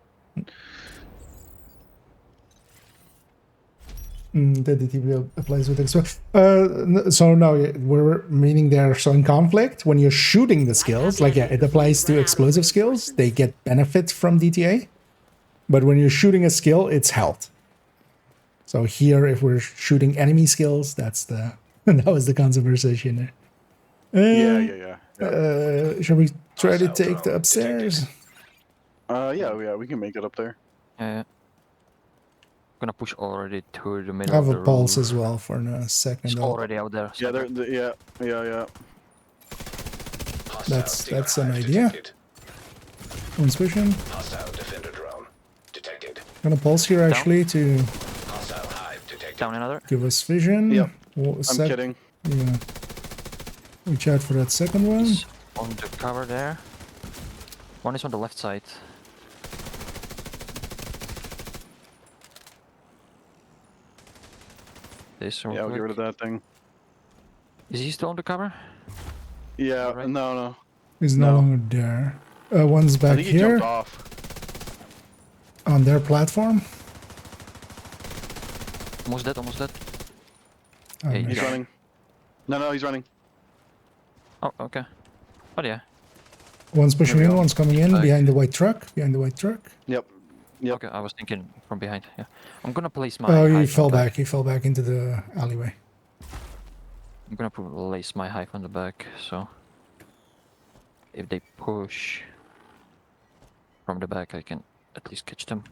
That the TP applies with extra. So no, we're meaning there. So in conflict, when you're shooting the skills, like yeah, it applies to explosive skills. They get benefit from DTA, but when you're shooting a skill, it's health. So here, if we're shooting enemy skills, that's the that was the conversation there. yeah. Shall we try to Hostile take the drone upstairs? Yeah, we can make it up there. Yeah. Gonna push already to the I middle have of a the pulse room. as well for a second. It's already out there. Yeah, yeah. That's an Hive idea. detected. One vision. Hostile defender drone detected. Gonna pulse here actually to Hostile hive detected. Down another. give us vision. Yep. I'm I'm kidding. Yeah. Reach out for that second one. He's on the cover there. One is on the left side. This real Yeah, we'll get quick. rid of that thing. Is he still undercover? Yeah, Alright. no. He's no No. longer there. One's I back think he here jumped off. on their platform. Almost dead, almost dead. Oh, Hey, nice. He's Yeah. running. No, he's running. Oh, okay. But yeah. One's pushing There we in, go. one's coming in Back. behind the white truck. Behind the white truck. Yep. Okay, I was thinking from behind. Yeah. I'm gonna place my. Oh, he hive fell on the back. He fell back into the alleyway. I'm gonna place my hive on the back, so if they push from the back, I can at least catch them.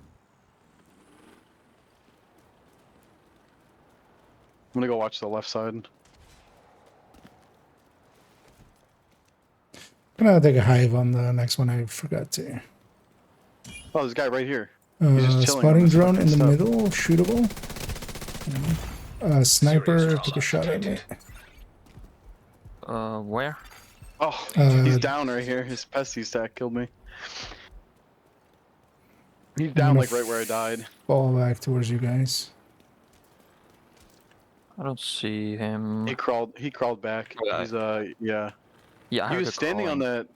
I'm gonna go watch the left side. Gonna take a hive on the next one. I forgot to. Oh, this guy right here. He's just chilling on Spotting this drone in fucking the stuff. middle, shootable. Sniper took a shot at me. Where? Oh, Uh, he's down right here. His pesty stack killed me. He's I'm down gonna like right where I died. Fall back towards you guys. I don't see him. He crawled back. Oh, yeah. He's yeah. Yeah, I He heard was the standing on crawling. that.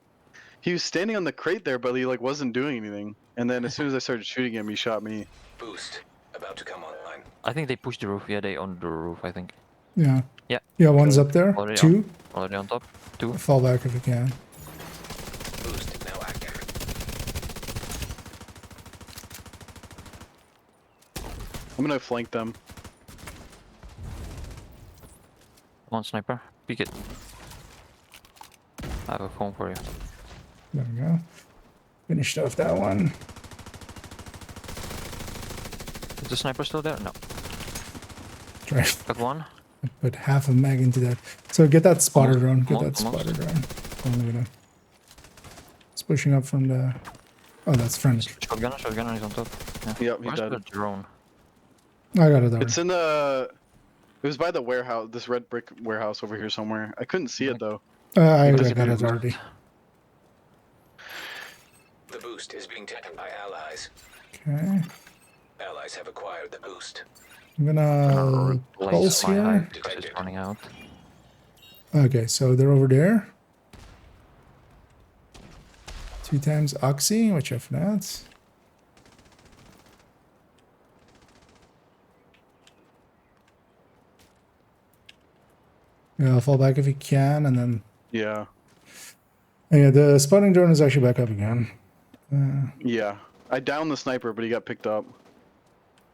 He was standing on the crate there, but he like wasn't doing anything. And then as soon as I started shooting him, he shot me. Boost about to come online. I think they pushed the roof. Yeah, they on the roof. I think. Yeah. Yeah. Yeah, one's up there. Already Two. Already on top. Two. Fall back if you can. Boost now active. I'm gonna flank them. One sniper. Peek it. I have a phone for you. There we go. Finished off that one. Is the sniper still there? No. Try Got one. put half a mag into that. So get that spotter drone. Get that almost. spotter drone. Oh, look at him. It's pushing up from the. Oh, that's friend. Shotgun is on top. Yeah. Yep, he's Where's dead. the drone? I got it. It's in the. It was by the warehouse. This red brick warehouse over here somewhere. I couldn't see it though. I What is got it? it already. The boost is being taken by allies. Okay. Allies have acquired the boost. I'm gonna pulse my here. hive because it's running out. Okay, so they're over there. 2 times Oxy, which I've not. Yeah, fall back if you can, and then Yeah. yeah, the spotting drone is actually back up again. Yeah. I downed the sniper, but he got picked up.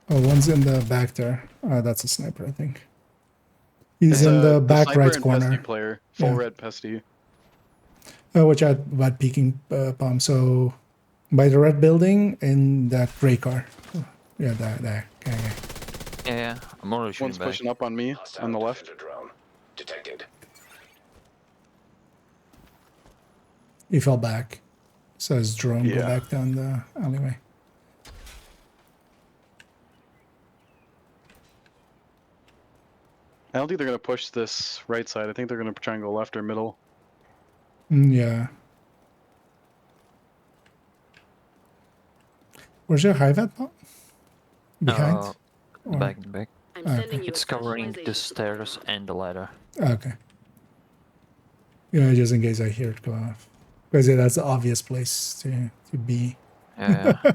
Oh, one's in the back there. That's a sniper, I think. He's It's, in the back sniper right and corner. pesty player. Full Yeah. red pesty. Which I had peeking bomb. So by the red building in that gray car. Yeah, there. Okay. Yeah, I'm already shooting One's back. pushing up on me Hostile on the left. defender drone detected. He fell back. So his drone go Yeah. back down the alleyway. I don't think they're gonna push this right side. I think they're gonna try and go left or middle. Yeah. Where's your hive at, Paul? Behind? Or- Back. I'm Okay. sending you It's a covering the specialization stairs supply and the ladder. Okay. Yeah, just in case I hear it go off. Because yeah, that's the obvious place to be. Yeah. I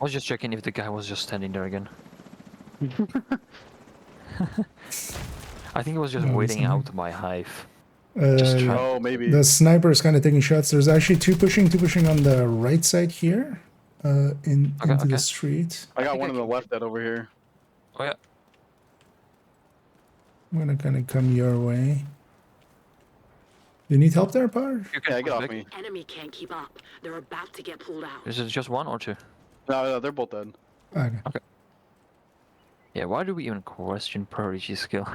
was just checking if the guy was just standing there again. I think he was just No, waiting he's not. out my hive. Just try- Oh, maybe. The sniper is kind of taking shots. There's actually two pushing on the right side here, into okay. the street. I got think one I on the can- left that over here. Oh yeah. I'm gonna kind of come your way. Do you need help there, Par? You can Yeah, get push off back. me. Enemy can't keep up. They're about to get pulled out. Is it just one or two? No, they're both dead. Okay. Yeah, why do we even question Prodigy's skill?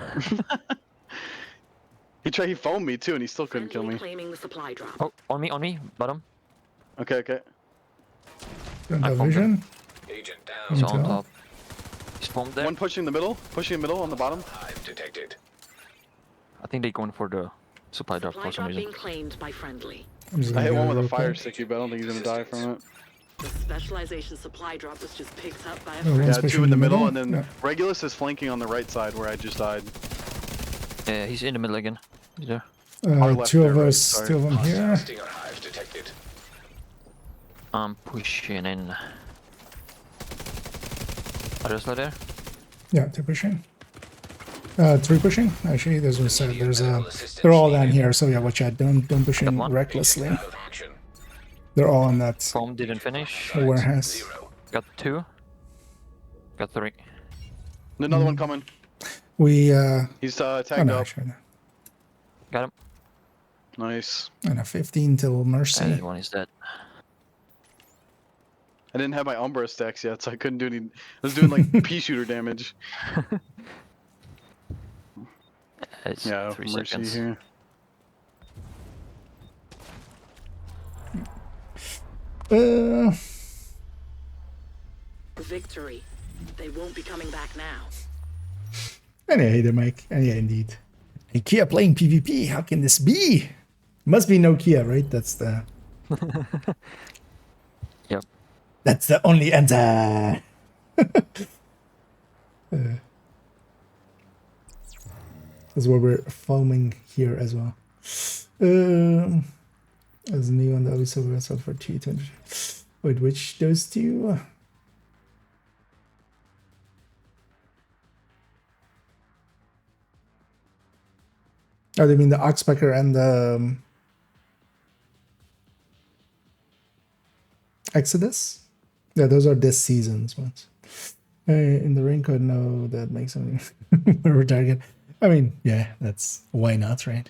He phoned me too, and he still couldn't kill Friendly me. claiming the supply drop. Oh, on me, bottom. Okay. Don't I have found vision. Agent He's down. Intel. on top. He's bombed there. One pushing the middle on the bottom. Hive detected. I think they're going for the supply drop Supply for some drop reason. being claimed by friendly. I'm just I gonna hit get one it with a real fire quick. sticky, but I don't think he's gonna die from it. The specialization supply drop was just picked up by a Oh, friendly. one's Yeah, pushing two in the middle, and then Yeah. Regulus is flanking on the right side where I just died. Yeah, he's in the middle again. Is there? Our left Two of there, right, us, sorry. two of them Hostile here. stinger hive detected. I'm pushing in. Others are there? Yeah, two pushing. Three pushing. Actually, there's Immediate there's medical assistance they're all down needed. here. So yeah, watch out. Don't push in one. recklessly. Agent out of action. They're all in that Bomb didn't finish. warehouse. 0. Got 2. Got 3. Another one coming. We He's oh tagged no, up. actually, no. Got him. Nice. And a 15 till mercy. And one is dead. I didn't have my Umbra stacks yet, so I couldn't do any. I was doing like pea shooter damage. It's Yeah, 3 mercy seconds. here. Victory. They won't be coming back now. Anyway, there, Mike. And yeah, indeed. Hey, Kia playing PvP. How can this be? Must be no Kia, right? That's the Yep. that's the only answer. That's why we're foaming here as well. As new on the other server sold for 220. Wait, which those two? Oh, they mean the Oxpecker and the Exodus? Yeah, those are this season's ones. In the raincoat, no, that makes something more target. I mean, yeah, that's why not, right?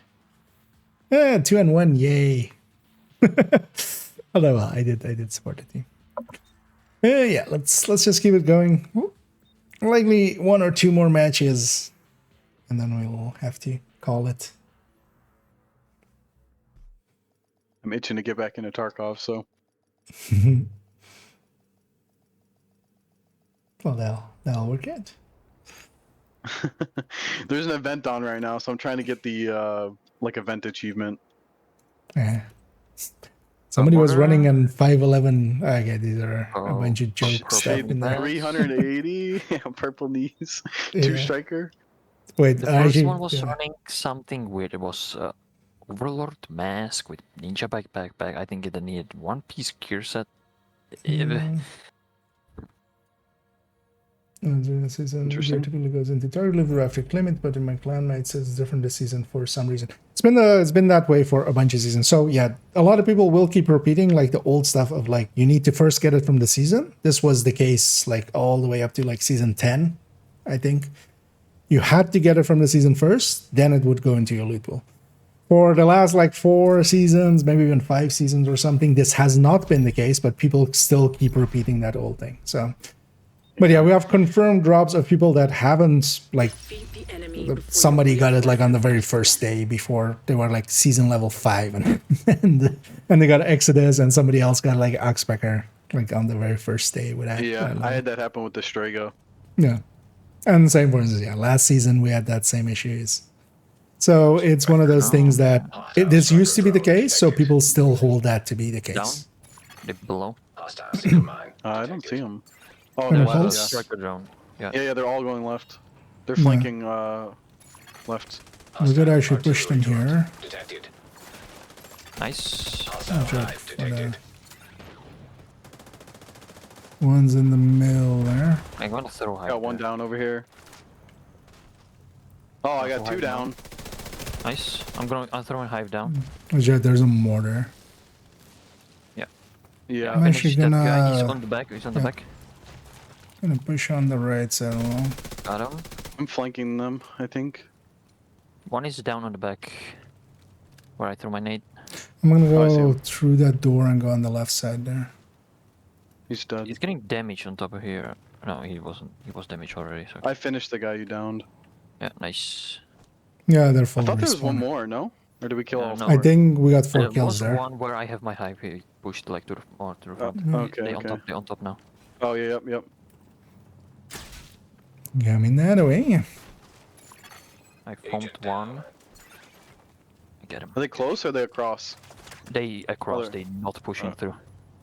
2 and 1, yay! Although well, I did support the team. Yeah, let's just keep it going. Likely 1 or 2 more matches, and then we'll have to call it. I'm itching to get back into Tarkov, so Well, that'll work out. there's an event on right now, so I'm trying to get the like event achievement. Yeah. Somebody was running on 511. Okay, these are a bunch of joke purple stuff in there. 380 purple knees, Yeah. 2 striker. Wait, The first actually, one was yeah. running something weird. It was Overlord mask with ninja backpack. I think it needed 1-piece gear set. This season Interesting. typically goes into target liver after Clement, but in my clan it says it's different this season for some reason. It's been that way for a bunch of seasons. So yeah, a lot of people will keep repeating like the old stuff of like you need to first get it from the season. This was the case like all the way up to like season 10, I think. You had to get it from the season first, then it would go into your loot pool. For the last like 4 seasons, maybe even 5 seasons or something, this has not been the case, but people still keep repeating that old thing. So, but yeah, we have confirmed drops of people that haven't like Defeat the enemy before somebody you got it like on the very reinforce first them. day before they were like season level 5 and they got Exodus and somebody else got like Oxpecker like on the very first day with that. Yeah, I had that happen with the Strago. Yeah. And same for instance, yeah, last season we had that same issues. So it's one of those things that this used to be the case, so people still hold that to be the Down. case. They below. Hostile stinger mine I don't see detected. him. Oh, And the a left, pulse? yeah. Striker drone. Yeah. Yeah, they're all going left. They're flanking left. We could actually Hostile push them artillery here. drone detected. Nice. Hostile Sure, hive for the- detected. One's in the middle there. I'm gonna throw high. Got one there. down over here. Oh, I got Careful, 2 hive down. Nice. I'm throwing hive down. There's a mortar. Yeah. I'm actually Finish that guy. He's gonna on the back. He's on the yeah. back. gonna push on the right side. Got him. I'm flanking them, I think. One is down on the back. Where I threw my nade. I'm gonna Oh, I see go him. through that door and go on the left side there. He's dead. He's getting damage on top of here. No, he wasn't. He was damaged already. So I finished the guy you downed. yeah, nice. Yeah, they're I full thought there was one respawn. more, no? Or did we kill No, all no. I 4? think we got 4 There kills was there. one where I have my hive. He pushed like to the front. okay, They on okay. top. They on top now. Oh, yeah, yep. Coming that way. I foamed one. I get him. Are they close or are they across? They across. they're- They not pushing through.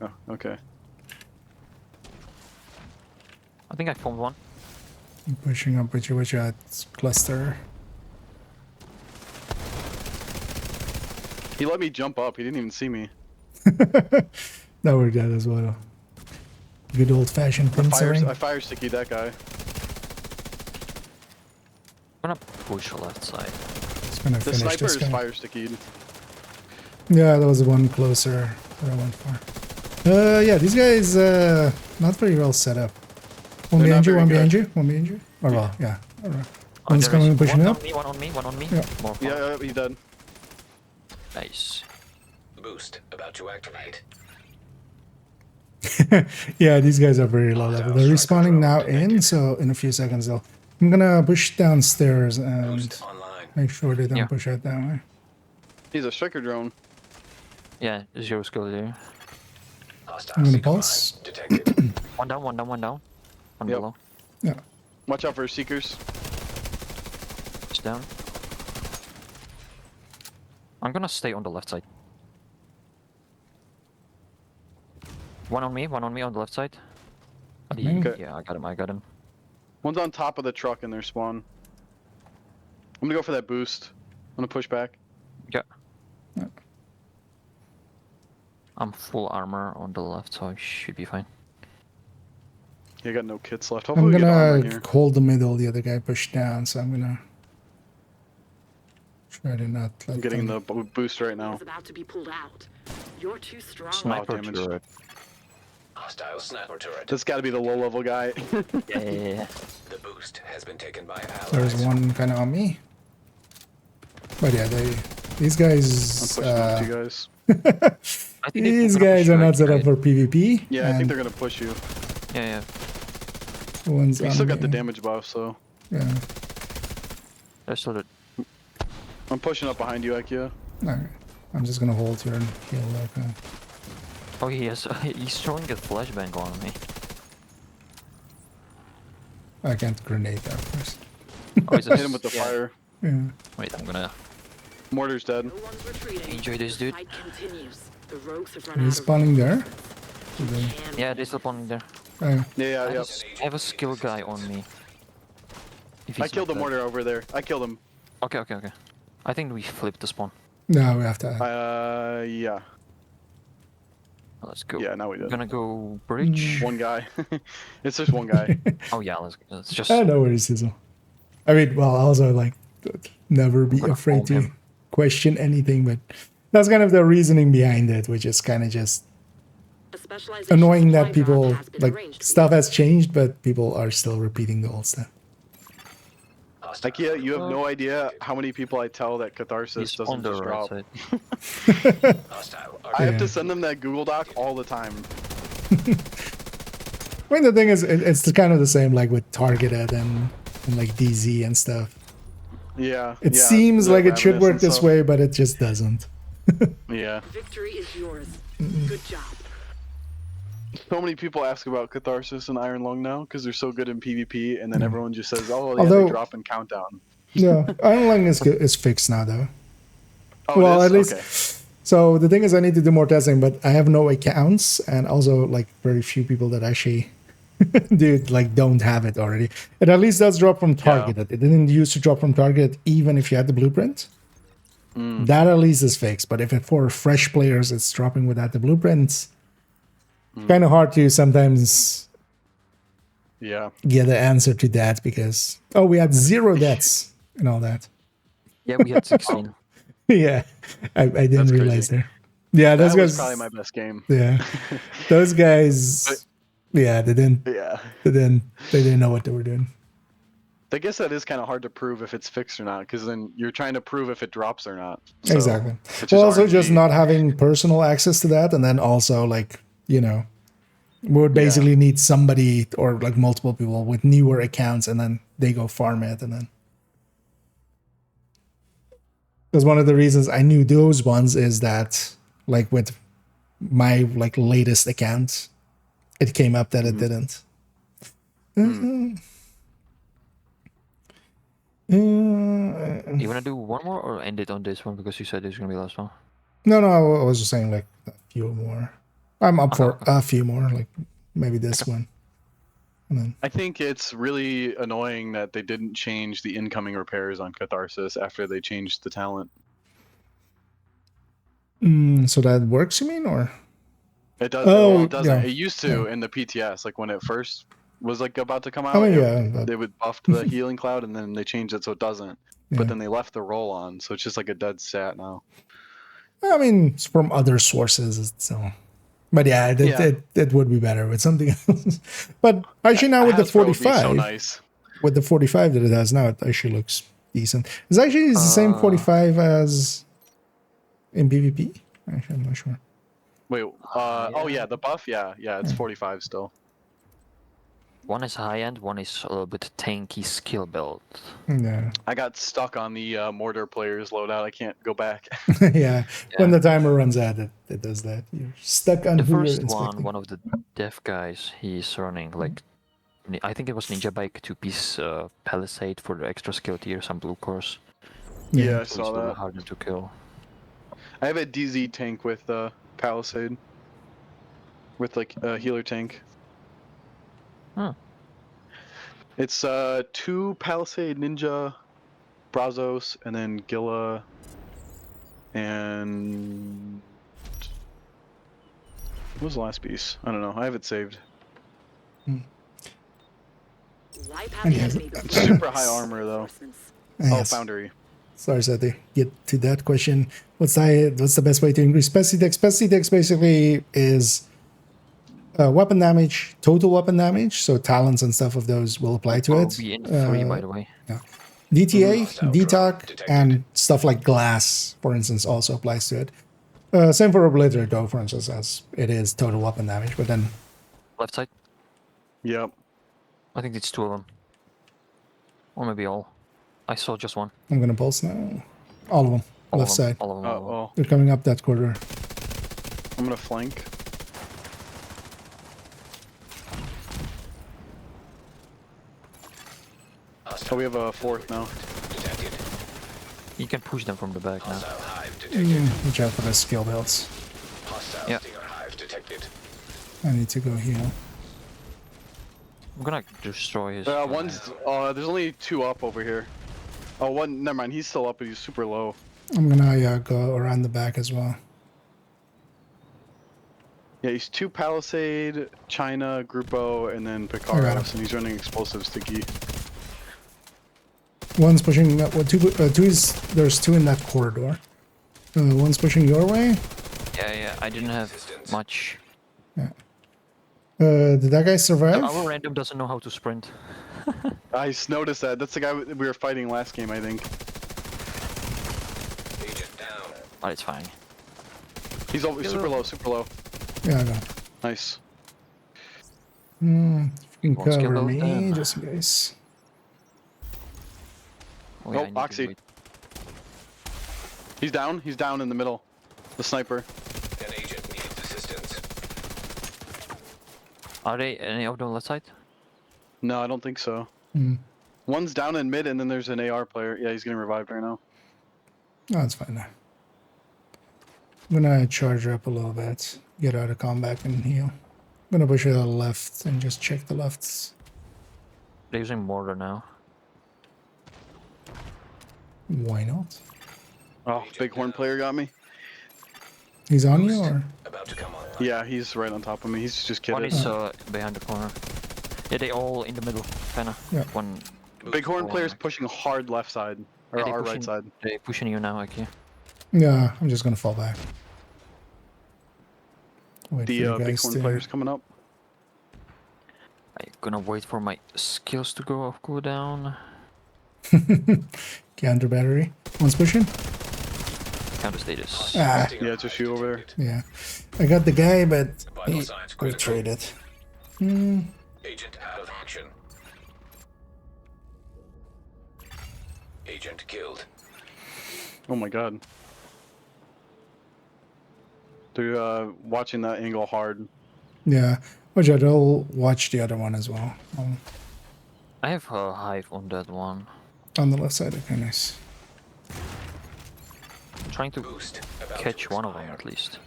Oh, okay. I think I foamed one. I'm pushing up with you, cluster. He let me jump up. He didn't even see me. That worked out as well. Good old-fashioned pincering. I fire sticky that guy. I'm gonna push left side. Just gonna The finish sniper this is guy. fire sticky. Yeah, that was the one closer that I went for. Yeah, these guys, not very well set up. One They're not behind you, very one good. behind you, one behind you. Or well, yeah. Alright. One's There is coming, pushing one up. on me, one on me, one on me. Yeah. More far. Yeah, he did. Nice. Boost about to activate. Yeah, these guys are very low level. They're respawning now in, so in a few seconds they'll... I'm gonna push downstairs and Boost online. make sure they don't Yeah. push out that way. He's a striker drone. Yeah, 0 skill there. Hostile I'm gonna Seeker pulse. mine detected. One down, one down, one down. One Yep. below. Yeah. Watch out for seekers. It's down. I'm gonna stay on the left side. One on me on the left side. Okay. Yeah, I got him. One's on top of the truck in their spawn. I'm gonna go for that boost. I'm gonna push back. Yeah. Yeah. I'm full armor on the left, so I should be fine. You got no kits left. I'm Hopefully we get armor in gonna here. hold the middle, the other guy pushed down, so I'm gonna try to not let I'm getting them... the boost right now. Is about to be pulled out. You're too strong. Sniper damage. turret. Hostile sniper turret. That's got to be the low level guy. Yeah. The boost has been taken by allies. There's one kind of on me. But yeah, these I'm guys... pushing up to you guys. I think these they're gonna guys push are right not set up side. for PvP. Yeah, I think and they're gonna push you. Yeah, one's We on still got the me. damage buff, so Yeah. There's still the... I'm pushing up behind you, Ikea. Alright. I'm just gonna hold here and heal that guy. Oh, he has... he's throwing a flashbang on me. I can't grenade that first. Oh, he's Hit him with the yeah. fire. Yeah. Wait, I'm gonna Mortar's dead. No one's retreating. enjoy this, dude. Fight continues. The rogues have run Are out you of spawning there? Can Yeah, there's a one there. Oh, Yeah, yeah. I have a skill guy on me. If I he's killed the not dead. mortar over there. I killed him. Okay. I think we flipped the spawn. no, we have to... Yeah. Let's go. Yeah, now we I'm did. gonna go bridge. One guy. It's just one guy. Oh yeah, let's just... I know where it is. I mean, well, also, like, never be gonna afraid to home him. question anything, but that's kind of the reasoning behind it, which is kind of just a specialization annoying supply that people, drop has been like, arranged. stuff has changed, but people are still repeating the old stuff. Hostile Ikea, you have no idea how many people I tell that Catharsis He's on doesn't the just right drop. side. hostile I have Yeah. to send them that Google Doc all the time. I mean, the thing is, it's kind of the same, like, with Targeted and like, DZ and stuff. Yeah. It yeah, seems the like it should Ravenous work and this stuff. way, but it just doesn't. Yeah. Victory is yours. Good job. So many people ask about Catharsis and Iron Lung now because they're so good in PvP, and then everyone just says, "Oh, yeah, Although- they drop in Countdown." Yeah, Iron Lung is fixed now, though. Oh, Well, it at is? least. Okay. So the thing is, I need to do more testing, but I have no accounts, and also like very few people that actually don't have it already. It at least does drop from Targeted. It didn't used to drop from Target even if you had the blueprint. That at least is fixed. But if it for fresh players, it's dropping without the blueprints. Kind of hard to sometimes Yeah. get the answer to that because we had 0 deaths and all that. Yeah, we had 16. Yeah, I didn't That's realize crazy. there. Yeah, those That was guys. probably my best game. Yeah, those guys. Yeah, they didn't Yeah. they didn't know what they were doing. I guess that is kind of hard to prove if it's fixed or not, because then you're trying to prove if it drops or not. So, Exactly. which Well, is also just RNG. not having personal access to that, and then also like we would basically need somebody or like multiple people with newer accounts, and then they go farm it, and then because one of the reasons I knew those ones is that like with my like latest account, it came up that it didn't. You wanna do one more or end it on this one because you said this is gonna be the last one? No, I was just saying like a few more. I'm up for a few more, like maybe this one. And then I think it's really annoying that they didn't change the incoming repairs on Catharsis after they changed the talent. So that works, you mean, or? It does. Well, it doesn't. yeah. It used to in the PTS, like when it first was like about to come out. I mean, it- yeah, but- they would buff the healing cloud, and then they changed it so it doesn't. Yeah. But then they left the roll on, so it's just like a dead stat now. I mean, it's from other sources, so. But yeah, that would be better with something else. But actually, now with the Hasbro would be 45, so nice. with the 45 that it has now, it actually looks decent. It's actually the same 45 as in PvP. Actually, I'm not sure. Wait. Oh yeah, the buff. Yeah, it's 45 still. One is high end, one is a little bit tanky skill build. Yeah. I got stuck on the mortar players loadout. I can't go back. Yeah. When the timer runs out, it does that. You're stuck on The who you're first inspecting. one of the dev guys, he's running like, I think it was Ninja Bike 2-piece Palisade for the extra skill tier, some blue cores. Yeah, I So it's a saw little that. harder to kill. I have a DZ tank with Palisade. With like a healer tank. Huh. It's 2 Palisade Ninja, Brazos, and then Gilla, and what was the last piece? I don't know. I have it saved. Wipe out the Yeah. enemy before Super high armor though. reinforcements. Oh, Yes. Foundry. Sorry, so to get to that question, what's the best way to increase Speci Dex? Speci Dex basically is weapon damage, total weapon damage, so talents and stuff of those will apply to Will it. be in 3, by the way. DTA, Hostile DTOC, drone detected. and stuff like glass, for instance, also applies to it. Same for Obliterate, though, for instance, as it is total weapon damage, but then Left side, Yep. I think it's 2 of them. Or maybe all. I saw just one. I'm gonna pulse now. All of them, All left of them, side. All of them. all of them. Oh, They're coming up that corridor. I'm gonna flank. Oh, we have a 4th now. Detected. You can push them from the back now. Hostile hive detected. Watch out for the skill builds. Hostile Yeah. stinger hive detected. I need to go heal. I'm gonna destroy his... One's. There's only 2 up over here. Oh, one. Never mind. He's still up, but he's super low. I'm gonna go around the back as well. Yeah, he's 2 Palisade, China, Grupo, and then got Picaros, him. and he's running explosives to Gi. One's pushing. Two is there's 2 in that corridor. One's pushing your way. Yeah, I didn't have much. Did that guy survive? Our random doesn't know how to sprint. I noticed that. That's the guy we were fighting last game, I think. Agent down. But it's fine. He's super low, super low. Yeah, I got him. Nice. You can One skill cover build me then. just in case. Oh, yeah, Oh, I need to Oxy. wait. He's down. He's down in the middle. The sniper. An agent needs assistance. Are they any of them on left side? No, I don't think so. One's down in mid, and then there's an AR player. Yeah, he's getting revived right now. No, it's fine now. I'm gonna charge her up a little bit, get out of combat and heal. I'm gonna push her to the left and just check the lefts. They're using mortar now. Why not? Oh, bighorn player got me. He's on you or? About to come on. Yeah, he's right on top of me. He's just One kidding. is behind the corner. Yeah, they all in the middle, kinda. Yeah. One. Bighorn one- player's pushing hard left side. Or Yeah, they our right pushing- side. They're pushing you now, Aki. Yeah, I'm just gonna fall back. Wait for The you guys bighorn to... player's coming up. I'm gonna wait for my skills to go off cooldown. Counter battery. One's pushing. Counter status. Ah, Stinger Yeah, it's just you over there. yeah. I got the guy, but Vital he signs critical. retraded. Agent out of action. Agent killed. Oh my god. They're watching that angle hard. Yeah. Watch out, I'll watch the other one as well. I have a hive on that one. On the left side, okay, nice. I'm trying to Boost. About catch to one of them expire. at least.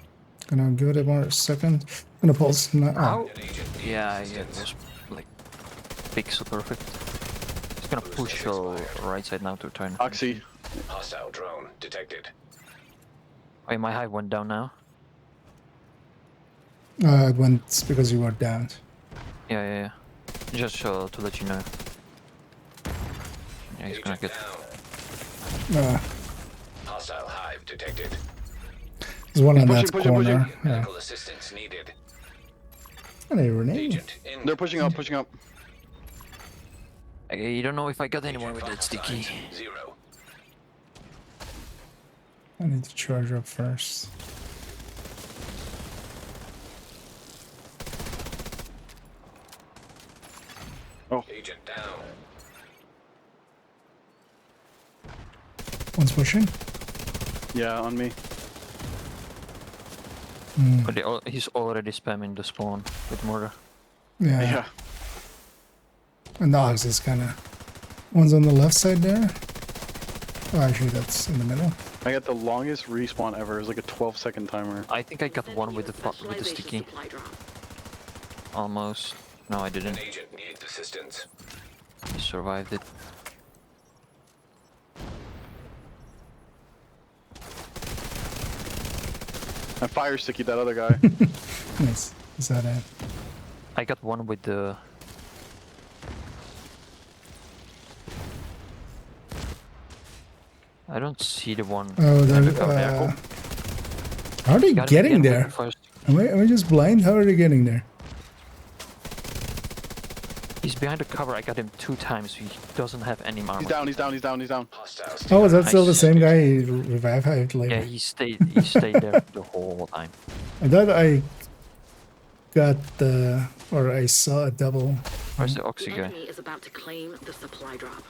Gonna give it a more second. Gonna pulse. No, oh. An agent needs Yeah, it assistance. was like pixel perfect. He's gonna push right side now to turn. Oxy. Hostile drone detected. Wait, my hive went down now. It went because you were down. Yeah. Just to let you know. Yeah, he's gonna Agent get. down. Uh, Hostile hive detected. there's one on pushing, that pushing, corner. pushing. Yeah. Medical assistance needed. And a grenade. Agent in. They're pushing up, pushing up. Okay, you don't know if I got anyone with that Fox sticky. signs 0. I need to charge up first. Agent down. One's pushing. Yeah, on me. But he's already spamming the spawn with mortar. Yeah. Yeah. And the Ox is kind of... One's on the left side there. Oh, actually, that's in the middle. I got the longest respawn ever. It was like a 12-second timer. I think I got one with the Specialization sticky. supply drop. Almost. No, I An didn't. agent needs assistance. He survived it. I fire sticky that other guy. Nice. Is that it? I got one with the. I don't see the one. Oh, behind they're... the cover there. Oh, How are they got him getting again with there? the first- Am I just blind? How are they getting there? He's behind the cover. I got him 2 times. He doesn't have any armor. He's down, he's down, he's down, he's down. Hostiles. Oh, is that still the Nice. same guy he revived later? Yeah, he stayed there the whole time. I thought I got the... Or I saw a double. Where's the The oxy guy? enemy is about to claim the supply drop.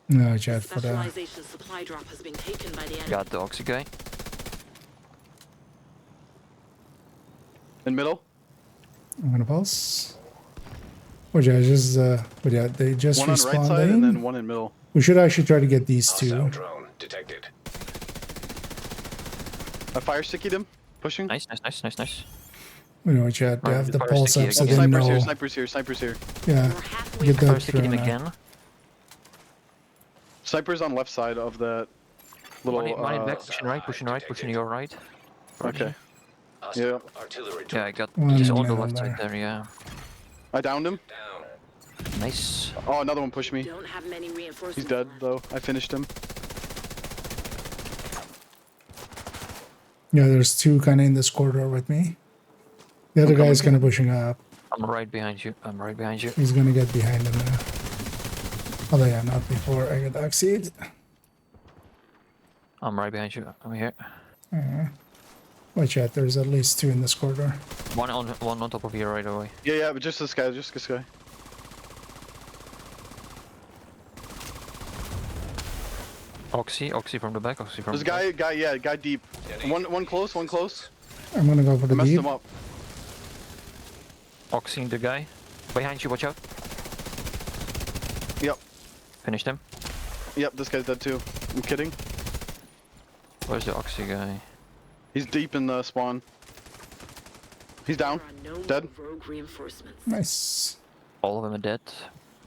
No, chat for that. Specialization supply drop has been taken by the enemy. Got the oxy guy. In middle. I'm gonna pulse. Oh yeah, just but yeah, they just One on right respawned side in. and then one in middle. We should actually try to get these Hostile two. drone detected. I fire stickied him. Pushing. Nice. You know, chat, they Right, have the fire pulse sticky up, so again. they Snipers here, know. snipers here, snipers here. Yeah, We're halfway get through. that First hit him drone out. again. Snipers on left side of that little. One back, pushing right, pushing your right. Okay. Hostile artillery Yeah, I drone got. One He's in on the the middle left side there. there. Yeah. I downed him. down. Nice. Oh, another one pushed me. Don't have many reinforcements. He's dead left. though. I finished him. Yeah, there's two kind of in this corridor with me. The other guy's kind of pushing up. I'm right behind you. He's gonna get behind him now. Although yeah, not before I get oxied. I'm right behind you. I'm here. Watch out, there's at least two in this corridor. One on top of you right away. Yeah, but just this guy, just this guy. Oxy from the back. Oxy from There's a the back. guy deep. One close, one close. I'm gonna go for the Messed deep. him up. Oxying the guy. Behind you, watch out. Yep, Finished him. yep, this guy's dead too. I'm kidding. Where's the Oxy guy? He's deep in the spawn. He's down. There are no Dead. rogue reinforcements. Nice. All of them are dead.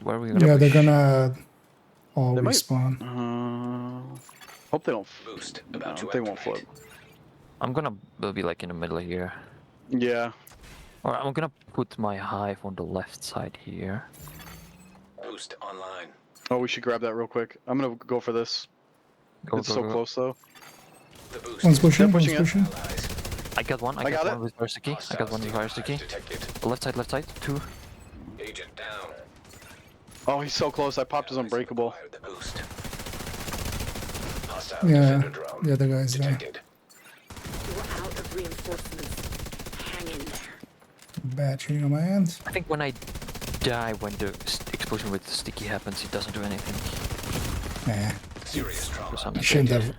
Where are we gonna Yeah, they're push? gonna all They might- respawn. Hope they don't. Boost No, about to they won't flip. activate. I'm gonna be like in the middle here. Yeah. Or I'm gonna put my hive on the left side here. Boost online. Oh, we should grab that real quick. I'm gonna go for this. It's so close though. The boost One's is pushing, They're one's pushing pushing. allies. I got one. I I got got one it. with fire sticky. I got one with fire sticky. Detected. Left side. 2. Agent down. Oh, he's so close. I popped his unbreakable. Acquired the boost. Hostile Yeah, defender drone the other guy's there. detected. We're out of reinforcements. Hang in there. Bad shooting on my end. I think when I die, when the explosion with the sticky happens, it doesn't do anything. Nah, Serious For trauma. some I reason. shouldn't have.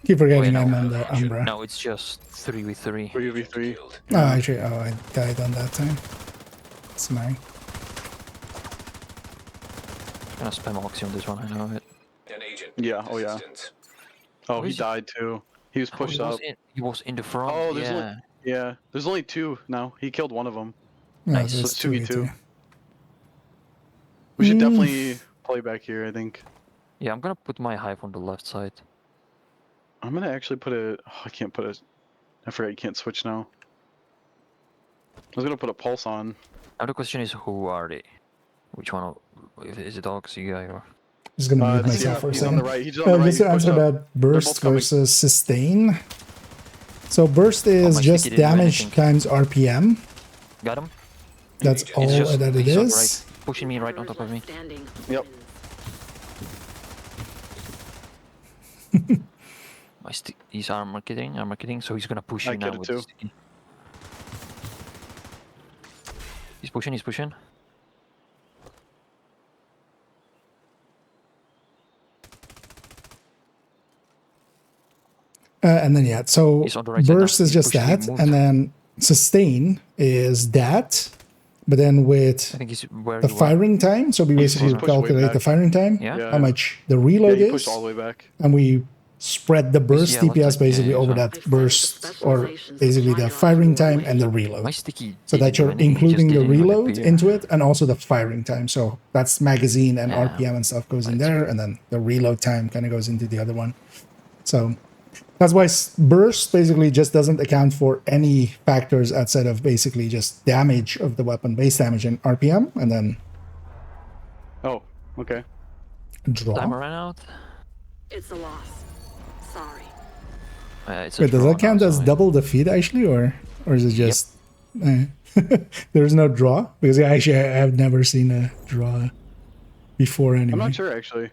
Keep forgetting no. I'm on the Umbra. No, it's just 3v3. 3v3. Killed. Oh, actually, I died on that time. It's mine. I'm gonna spam Oxy on this one. I know it. An agent Yeah, needs oh yeah. assistance. Oh, Where he is he? died too. He was pushed up. He was in the front. Oh, there's yeah. only yeah. There's only two now. He killed one of them. No, Nice. so So it's it's 2v2. 2v2. We should Mm. definitely play back here. I think. Yeah, I'm gonna put my hive on the left side. I'm gonna actually put a. Oh, I can't put a. I forgot you can't switch now. I was gonna put a pulse on. Now the question is, who are they? Which one? Is it Ox, you guy, or? Just gonna mute The myself CF, for a he's second. on the right. He's on the right. Just to He's pushed answer up. that, burst both coming. versus sustain. So burst is my just sticky didn't do damage anything. times RPM. Got him? That's all He's just that it he's on the is. right, pushing me right on top of me. Standing. Yep. He's armor kitting, so he's gonna push I you now get it with too. the sticky. He's pushing. And then yeah, so He's on the right side burst now. is He just pushed me, that, moved. and then sustain is that, but then with I think he's where the you are. firing time, so we basically pushed way calculate the back. firing time, Yeah? Yeah. how much the Yeah, reload he pushed is, all the way back. and we spread the burst yeah, left DPS side, yeah, basically yeah, over so- that burst, or basically the firing time and the My reload. sticky. So that didn't do you're anything, he just including the didn't even reload appear. into it and also the firing time. So that's magazine and Yeah. RPM and stuff goes in That's there, and then the reload time kind of goes into the other one. So that's why burst basically just doesn't account for any factors outside of basically just damage of the weapon, base damage and RPM, and then Oh, okay. draw. Timer ran out. It's a loss. Sorry. It's a Wait, does draw that count now, as so double defeat actually, or is it just there's no draw? Because actually I've never seen a draw before anyway. I'm not sure actually.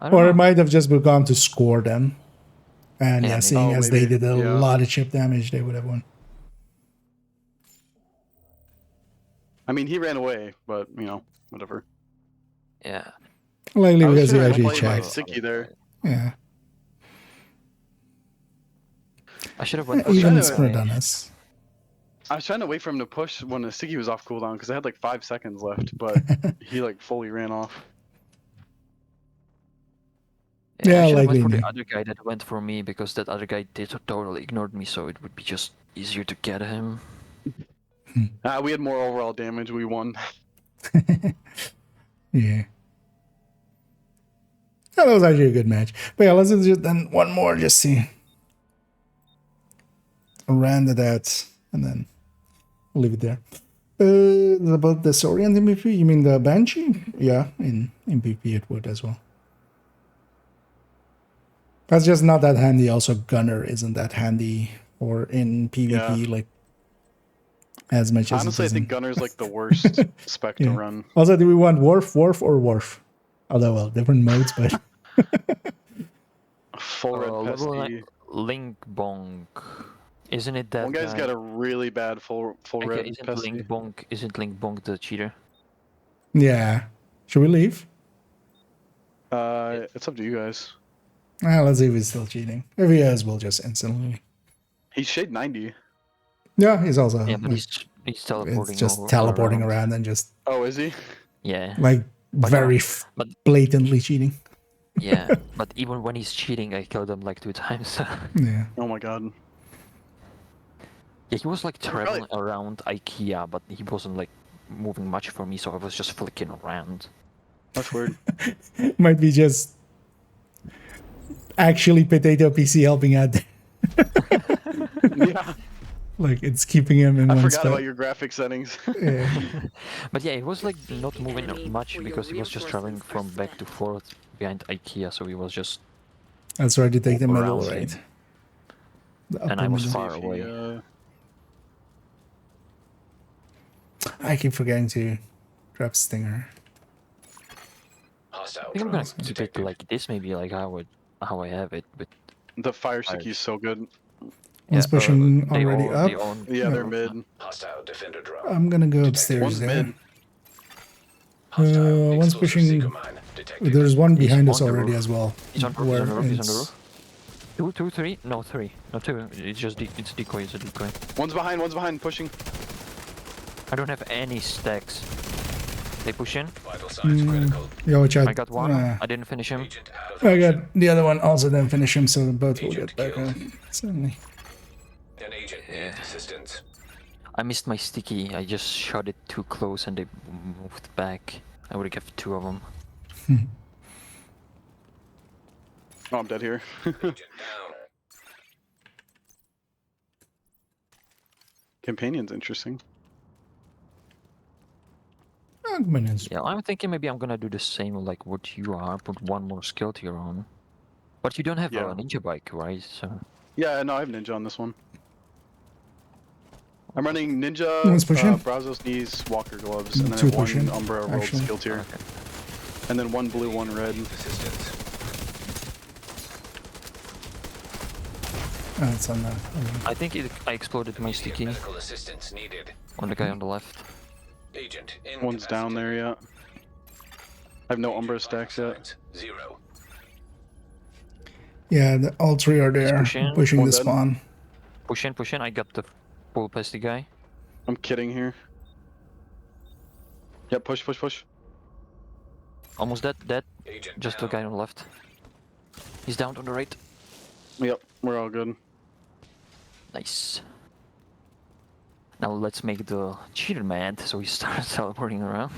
I don't Or know. it might have just gone to score then. And Yeah, yeah, maybe. seeing Oh, as they maybe. did a Yeah. lot of chip damage, they would have won. I mean, he ran away, but you know, whatever. Yeah. Likely I was because he trying to actually play my checked. sticky there. Yeah. I should have went for Even trying it's to- for done us. I was trying to wait for him to push when the sticky was off cooldown because I had like 5 seconds left, but he like fully ran off. Yeah, I should have likely went for me. the other guy that went for me because that other guy did totally ignored me, so it would be just easier to get him. We had more overall damage. We won. Yeah. That was actually a good match. But yeah, let's do just then one more, just see. Round it out, and then we'll leave it there. About the Orient MVP, you mean the Banshee? Yeah, in MVP it would as well. That's just not that handy. Also, Gunner isn't that handy, or in PvP, Yeah. like as much as Honestly, I it think doesn't. Gunner's like the worst spec Yeah. to run. Also, do we want Worf, or Worf? Although, well, different modes, but Full red Level pesty. Link Bonk. Isn't it that One guy's guy? got a really bad full Okay, red isn't pesty. Link Bonk the cheater? yeah. Should we leave? It's up to you guys. Let's see if he's still cheating. If he is, we'll just instantly. He's shade 90. Yeah, he's also. Yeah, but like, he's teleporting. it's just over- teleporting around and just Oh, is he? Yeah, like But very but- blatantly cheating. yeah. But even when he's cheating, I killed him like 2 times. Yeah. Oh my god. Yeah, he was like Probably- traveling around IKEA, but he wasn't like moving much for me, so I was just flicking around. That's weird. Might be just actually Potato PC helping out there. Yeah. Like it's keeping him in I one forgot spot. about your graphic settings. Yeah. But yeah, he was like not moving Enemy much for your because he was just traveling reinforcements from are back to forth behind IKEA, so he was just. That's right to take the Around middle, him. right? The And upper I was middle. far away. I keep forgetting to drop Stinger. Hostile I think I'm gonna drones keep it detected. like this, maybe like how I have it, but The fire sticky is so good. One's pushing they already all- up. they all- Yeah, they're mid. Hostile defender drone. I'm gonna go upstairs One's there. mid. Hostile one's explosive pushing- Seeker mine detected. There's one He's behind us on the already roof. as well. He's on the roof, where he's on the roof, he's on the it's- roof. Two, three? No, three. No, two. It's just it's decoy, it's a decoy. One's behind, pushing. I don't have any stacks. They push in. Vital signs critical. Yeah, watch out. I got one. I didn't finish him. Agent out of I action. got the other one also didn't finish him, so both will Agent get back killed. on. Suddenly. An agent needs assistance. I missed my sticky. I just shot it too close and they moved back. I would have kept 2 of them. Oh, I'm dead here. Agent down. Companion's interesting. Minions. Yeah, I'm thinking maybe I'm gonna do the same like what you are, put one more skill tier on. But you don't have Yeah. a ninja bike, right? So Yeah, no, I have ninja on this one. I'm running ninja, One's pushing. Brazos knees, walker gloves, and then I Two have one pushing, Umbra world actually. skill tier, okay. and then one blue, one red. Assistance. It's on the. I think I exploded my Immediate sticky medical assistance needed. on the guy on the left. Agent One's down there yet. I have no Umbra stacks yet. 0. Yeah, all three are there, pushing. pushing One the dead. spawn. Push in, I got the full pesty guy. I'm kidding here. Yep, push, push, push. Almost dead. Agent Just the down. guy on the left. He's down on the right. Yep, we're all good. Nice. Now let's make the cheater mad, so he starts teleporting around.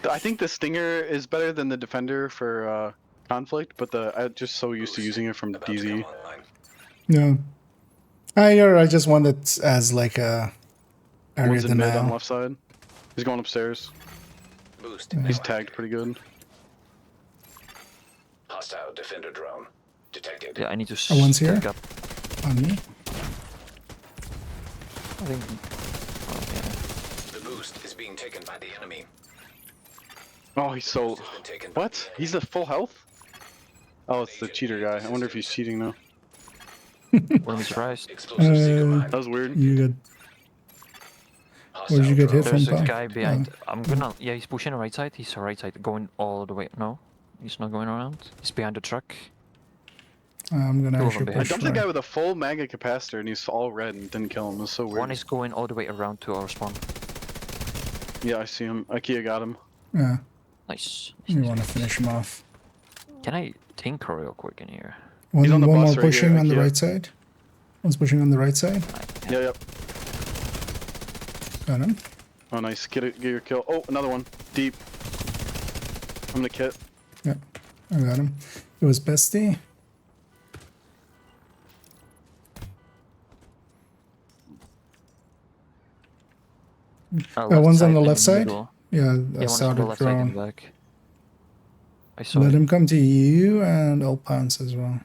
I think the Stinger is better than the Defender for conflict, but I'm just so used to using it from About to come DZ. online. Yeah. I just want it as like a area One's in mid on denial. left side. He's going upstairs. Boost. He's tagged pretty good. Hostile defender drone detected. Yeah, I need to one's here? stack up. On me. I think. The boost is being taken by the enemy. Oh, he's so... Boost has been taken by What? the enemy. He's at full health? Oh, it's the cheater guy. I wonder if he's cheating though. Wouldn't be surprised. Explosive seeker mine. That was weird. You got. Hostile Where'd you get drone. hit There's from, a Pop? guy behind. I'm gonna. Yeah, he's pushing the right side. He's the right side, going all the way. No, he's not going around. He's behind the truck. I'm gonna Two of actually them I push. dumped the for- guy with a full mega capacitor and he's all red and didn't kill him. It was so weird. One is going all the way around to our spawn. Yeah, I see him. Ikea got him. Yeah, Nice. you want to finish him off. Can I tinker real quick in here? One, on the one bus more right pushing here, on the Ikea. right side. One's pushing on the right side. Yeah, yep. Got him. Oh, nice. Get your kill. Oh, another one. Deep. I'm gonna kit. Yeah, I got him. It was Bestie. One's on the left side. middle. Yeah, Yeah, I one's saw on the the left side in drone. the back. I saw Let it. him come to you, and I'll pounce as well.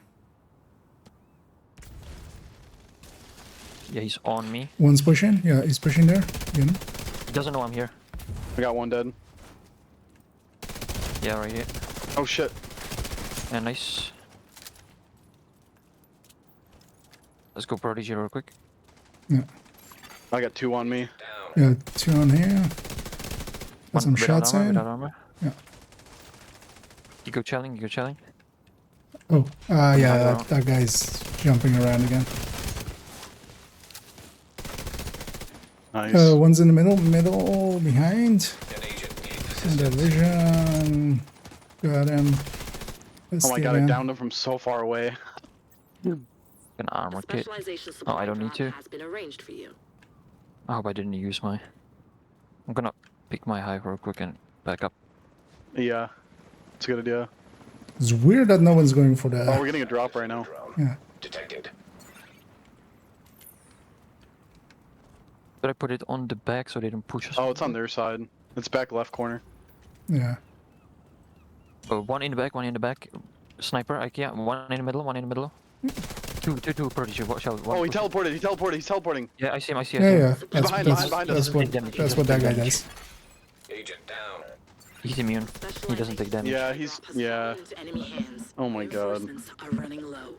Yeah, he's on me. One's pushing. Yeah, he's pushing there. Get him. He doesn't know I'm here. I got one dead. Yeah, right here. Oh shit. Yeah, nice. Let's go Prodigy real quick. Yeah, I got two on me. Down. yeah, two on here. Got some without shots armor, in. without armor. Yeah. You go chilling, you go chilling. Oh, yeah, Another that guy's jumping around again. Nice. One's in the middle, behind. An agent needs And the assistance. vision. Got him. Oh my god, I downed him from so far away. An armor kit. Specialization Oh, I supply don't need drop to. has been arranged for you. I hope I didn't use my. I'm gonna pick my hive real quick and back up. Yeah. It's a good idea. It's weird that no one's going for Oh, the. we're getting a drop right now. Drone Yeah. detected. Did I put it on the back so they don't push us? Oh, it's on their side. It's back left corner. Yeah. One in the back, one in the back. Sniper, IKEA. One in the middle, one in the middle. Two Prodigy. Watch out. One Oh, he push- teleported. He's teleporting. Yeah, I see him. I see Yeah, him. yeah. behind us. That's what that guy does. Agent down. He's immune. He doesn't take damage. Yeah, he's yeah. Enemy hands. Oh my god. Reinforcements are running low.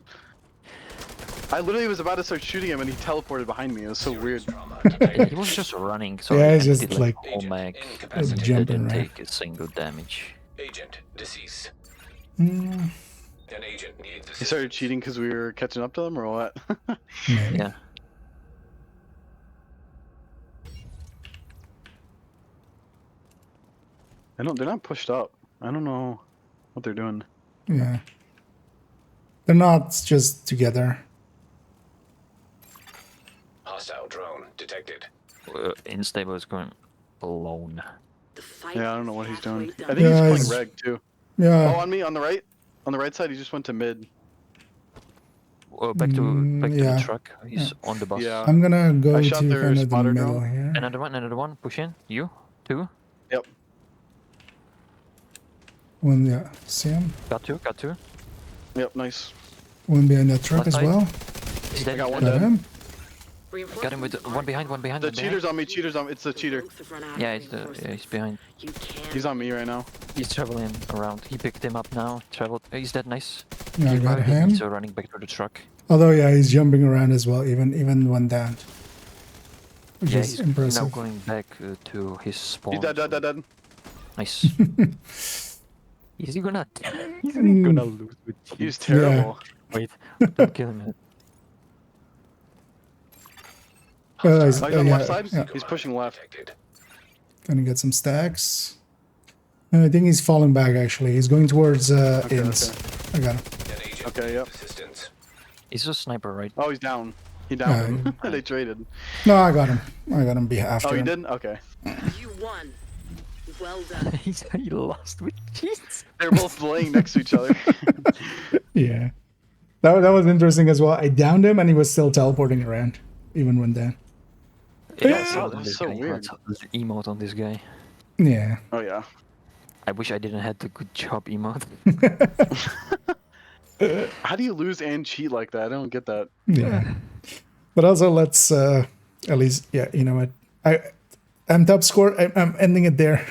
I literally was about to start shooting him and he teleported behind me. It was so weird. Trauma Yeah, detected. he was just running. So Yeah, I he's just did, like all mag. incapacitated. jumping, Didn't right? take a single damage. Agent deceased. Mm, An agent needs He assistance. started cheating because we were catching up to them or what? maybe. Yeah. They're not pushed up. I don't know what they're doing. Yeah. They're not just together. Hostile drone detected. Instable is going alone. The fight Yeah, I don't know is what he's halfway doing. done. I think Yeah, he's he's- playing reg too. Yeah. Oh, on me, on the right. On the right side, he just went to mid. back to yeah. the truck. He's on the bus. Yeah. I'm gonna go I to shot their kind of the spotter middle drone. here. Another one. Push in. You, two. Yep. One, yeah. See him? Got two. Yep. Nice. One behind that truck Left as side. well. He's I dead. got he's one dead. Got dead. him. Got him with one behind. The one behind. cheater's on me. Cheater's on me. It's the cheater. Yeah, he's behind. You can't. He's on me right now. He's traveling around. He picked him up now. Traveled. He's dead. Nice. Yeah, I Keep got riding. him. He's running back to the truck. Although, yeah, he's jumping around as well, even when down. Which Yeah, is he's impressive. now going back to his spawn. He's dead. Nice. Is he gonna? Is he gonna lose with He's cheats? terrible. Wait, don't kill him. Oh, he's, Oh, he's on the yeah, left side. yeah. He's pushing left. Detected. Gonna get some stacks. I think he's falling back actually. He's going towards ins. okay. I got him. An agent Okay, yep. assistance. He's a sniper, right? Oh, he's down. He downed him. They traded. No, I got him. I got him after Oh, you him. didn't? Okay. You won. Well done. He lost with cheats. They're both laying next to each other. Yeah. That was interesting as well. I downed him and he was still teleporting around, even when down. Yeah, Oh, that's so weird. There's an emote on this guy. Yeah. Oh yeah. I wish I didn't have the good job emote. How do you lose and cheat like that? I don't get that. Yeah. But also let's at least, yeah, you know what? I'm top score. I'm ending it there.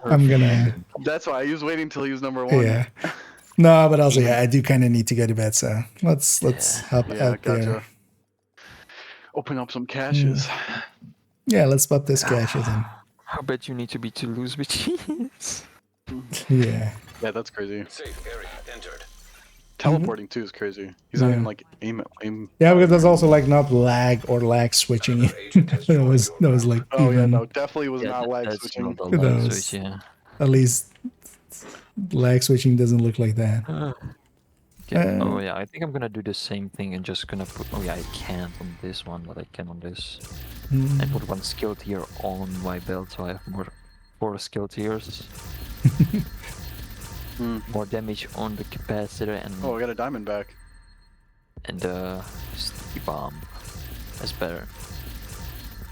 I'm gonna, That's why I was waiting till he was number one. yeah. No, but also, yeah, I do kind of need to go to bed, so let's hop Yeah, out gotcha. there. Open up some caches. Yeah, let's pop this caches in. How bad you need to be to lose with cheats? Yeah. Yeah, that's crazy. Safe area entered. Teleporting too is crazy. He's not Yeah. even like aim. Yeah, because there's also like not lag or lag switching. Another agent has That was like Oh yeah, even, no, definitely was not lag that's switching. not a That lag was- switch, yeah. at least lag switching doesn't look like that. Okay. Oh yeah, I think I'm gonna do the same thing and just gonna put. Oh yeah, I can't on this one, but I can on this. Hmm. And put one skill tier on my belt, so I have four skill tiers. More damage on the capacitor and Oh, I got a diamond back. the sticky bomb. That's better.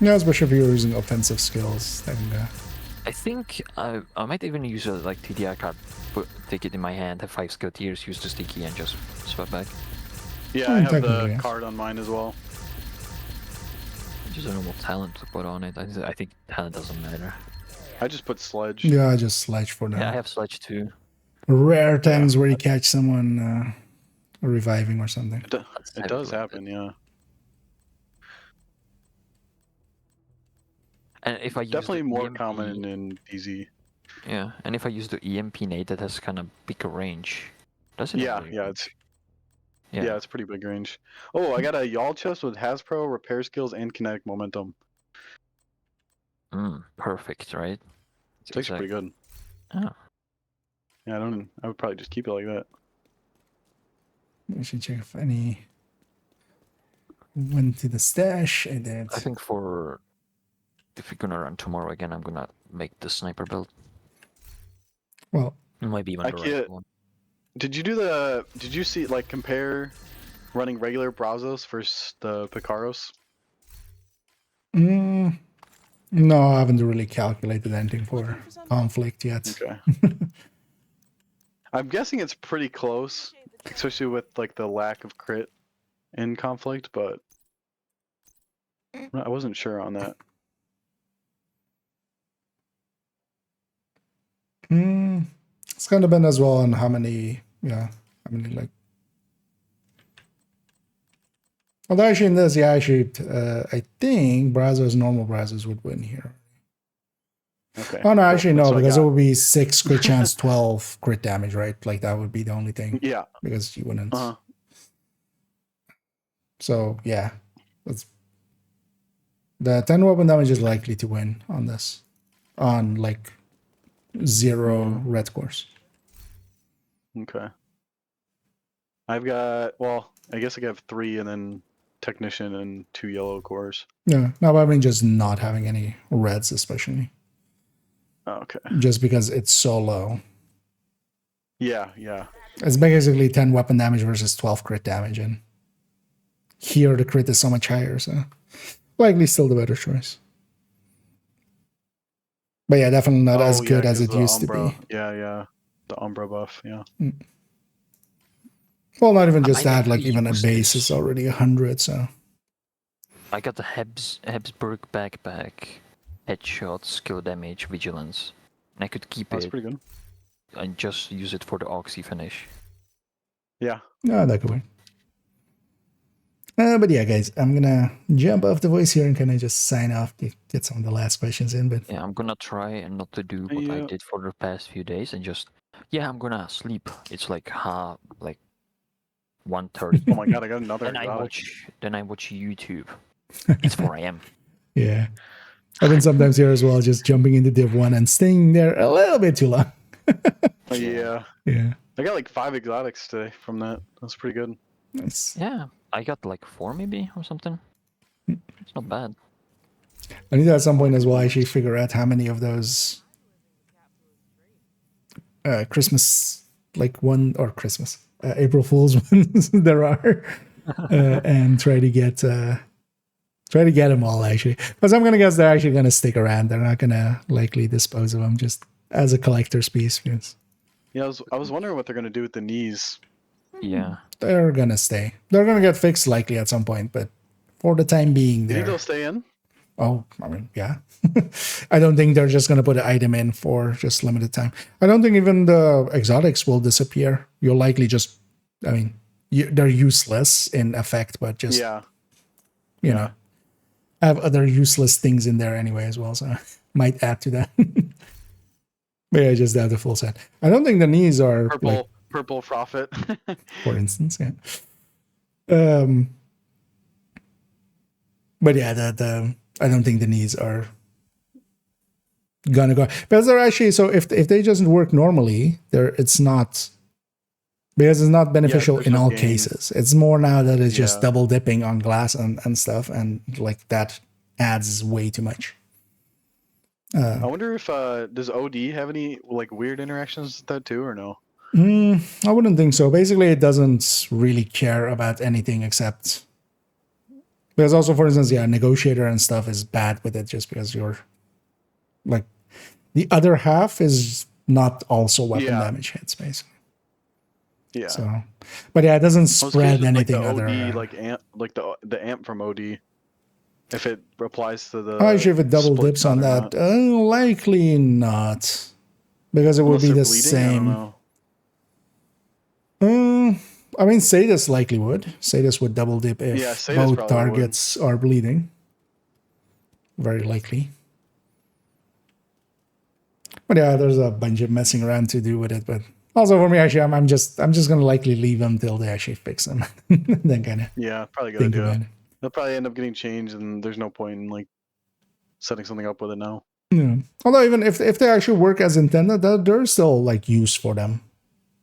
Yeah, especially if you're using offensive skills. Then, I think I might even use a like TDI card, take it in my hand, have 5 skill tiers, use the sticky, and just swap back. Yeah, I have technically, the yes. card on mine as well. Just a normal talent to put on it. I think talent doesn't matter. I just put sledge. yeah, I just sledge for Yeah, I now. have sledge too. Rare times where you catch someone reviving or something. It does happen, yeah. And if I use Definitely the more EMP, common in DZ. Yeah, and if I use the EMP nade, that has kind of bigger range. Does it? Yeah, Really? yeah, it's pretty big range. Oh, I got a y'all chest with Hasbro, repair skills, and kinetic momentum. Perfect, right? It's actually pretty good. Oh. Yeah, I would probably just keep it like that. I should check if any went to the stash. I did. I think for if we're gonna run tomorrow again, I'm gonna make the sniper build. Well, Maybe even I the can't- right one. Did you see like compare running regular Brazos versus the Picaros? no, I haven't really calculated anything for conflict yet. Okay. I'm guessing it's pretty close, especially with like the lack of crit in conflict, but I wasn't sure on that. It's kind of been as well on how many like. Although actually in this, I think normal Brazos would win here. Okay. Oh no, actually That's no, what I because it got. would be 6 crit chance, 12 crit damage, right? Like that would be the only thing Yeah. because you wouldn't. Uh-huh. So yeah, that's the 10 weapon damage is likely to win on this, on like 0 red cores. Okay. I've got, well, I guess I have 3 and then technician and 2 yellow cores. Yeah, no, but I mean just not having any reds, especially Oh, okay. just because it's so low. Yeah, yeah. It's basically 10 weapon damage versus 12 crit damage, and here the crit is so much higher, so likely still the better choice. But yeah, definitely not as good as 'cause it the used to Umbra. be. Yeah, yeah. The Umbra buff, yeah. Well, not even just I that, like actually even a use base this. is already 100, so I got the Habsburg backpack, headshot, skill damage, vigilance. And I could keep That's it pretty good. and just use it for the Oxy finish. Yeah. no, that could work. But yeah, guys, I'm gonna jump off the voice here and kind of just sign off, get some of the last questions in. But Yeah, I'm gonna try and not to do what I Yeah. did for the past few days and just I'm gonna sleep. It's like 1:30. Oh my god, I got another Then I exotic. watch YouTube. It's 4 a.m. yeah, I've been sometimes here as well, just jumping into Div 1 and staying there a little bit too long. Yeah. Yeah, I got like 5 exotics today from that. That's pretty good. nice. Yeah, I got like 4 maybe or something. It's not bad. I need to at some point as well actually figure out how many of those Christmas, like one or Christmas, April Fool's ones there are, and try to get them all actually. Because I'm gonna guess they're actually gonna stick around. They're not gonna likely dispose of them just as a collector's piece. Because Yeah, I was wondering what they're gonna do with the knees. Yeah. they're gonna stay. They're gonna get fixed likely at some point, but for the time being, You think they're they'll stay in? Oh, I mean, yeah. I don't think they're just going to put an item in for just limited time. I don't think even the exotics will disappear. You'll likely just, I mean, they're useless in effect, but just, Yeah. you know, have other useless things in there anyway as well. So might add to that. But yeah, just have the full set. I don't think the knees are, Purple Prophet. for instance, yeah. But yeah, I don't think the knees are gonna go because they're actually so if they just work normally, it's not because it's not beneficial there's in no all gain. cases. It's more now that it's just Yeah. double dipping on glass and stuff, and like that adds way too much. I wonder if does OD have any like weird interactions with that too or no? I wouldn't think so. Basically, it doesn't really care about anything except because also, for instance, negotiator and stuff is bad with it just because you're like the other half is not also weapon damage hits basically. Yeah. So, but yeah, it doesn't I was curious spread with, anything like, the other. OD, like amp, like the amp from OD. If it applies to the. I'm not sure if it double split dips on gun or that. not. Likely not, because it would Unless be they're the bleeding, I don't same. know. I mean, Sadis likely would. Sadis would double dip if Yeah, Sadis both probably targets are bleeding. Very likely. But yeah, there's a bunch of messing around to do with it. But also for me, actually, I'm just gonna likely leave them till they actually fix them. Then kind of Yeah, probably a good think idea. about it. They'll probably end up getting changed, and there's no point in like setting something up with it now. Yeah. Although even if they actually work as intended, there's still like use for them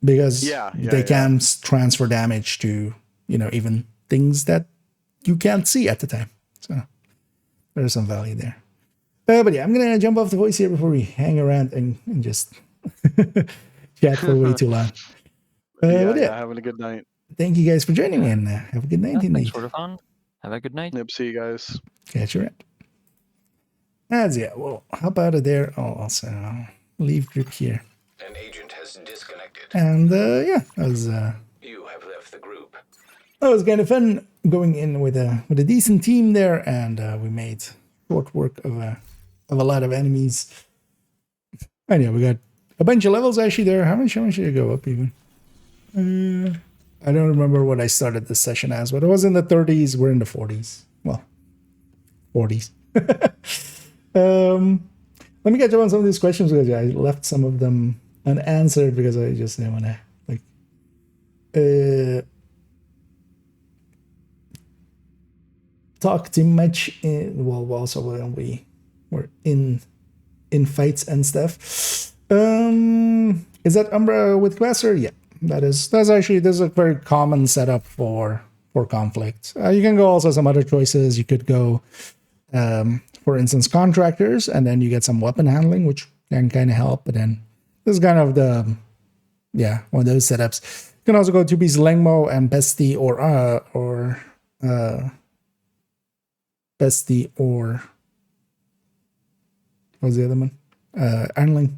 because they can transfer damage to even things that you can't see at the time. So there's some value there. But yeah, I'm gonna jump off the voice here before we hang around and just chat for way too long. But yeah, having a good night. thank you guys for joining me and have a good night. Thanks Indeed. for the fun. Have a good night. Yep, see you guys. Catch you around. As yeah, well, hop out of there. I'll also leave group here. An agent has disconnected. And yeah, You have left the group. that was kind of fun going in with a decent team there, and we made short work of a lot of enemies. And yeah, we got a bunch of levels actually there. How much did it go up even? I don't remember what I started this session as, but it was in the 30s. We're in the 40s. Well, 40s. Let me catch up on some of these questions because I left some of them unanswered because I just didn't want to talk too much. Also when we were in fights and stuff. Is that Umbra with Questor? Yeah, that's a very common setup for conflict. You can go also some other choices. You could go, for instance, contractors, and then you get some weapon handling, which can kind of help. But then this is kind of yeah, one of those setups. You can also go 2-piece Langmo and Bestie or Bestie or what's the other one? Ironling.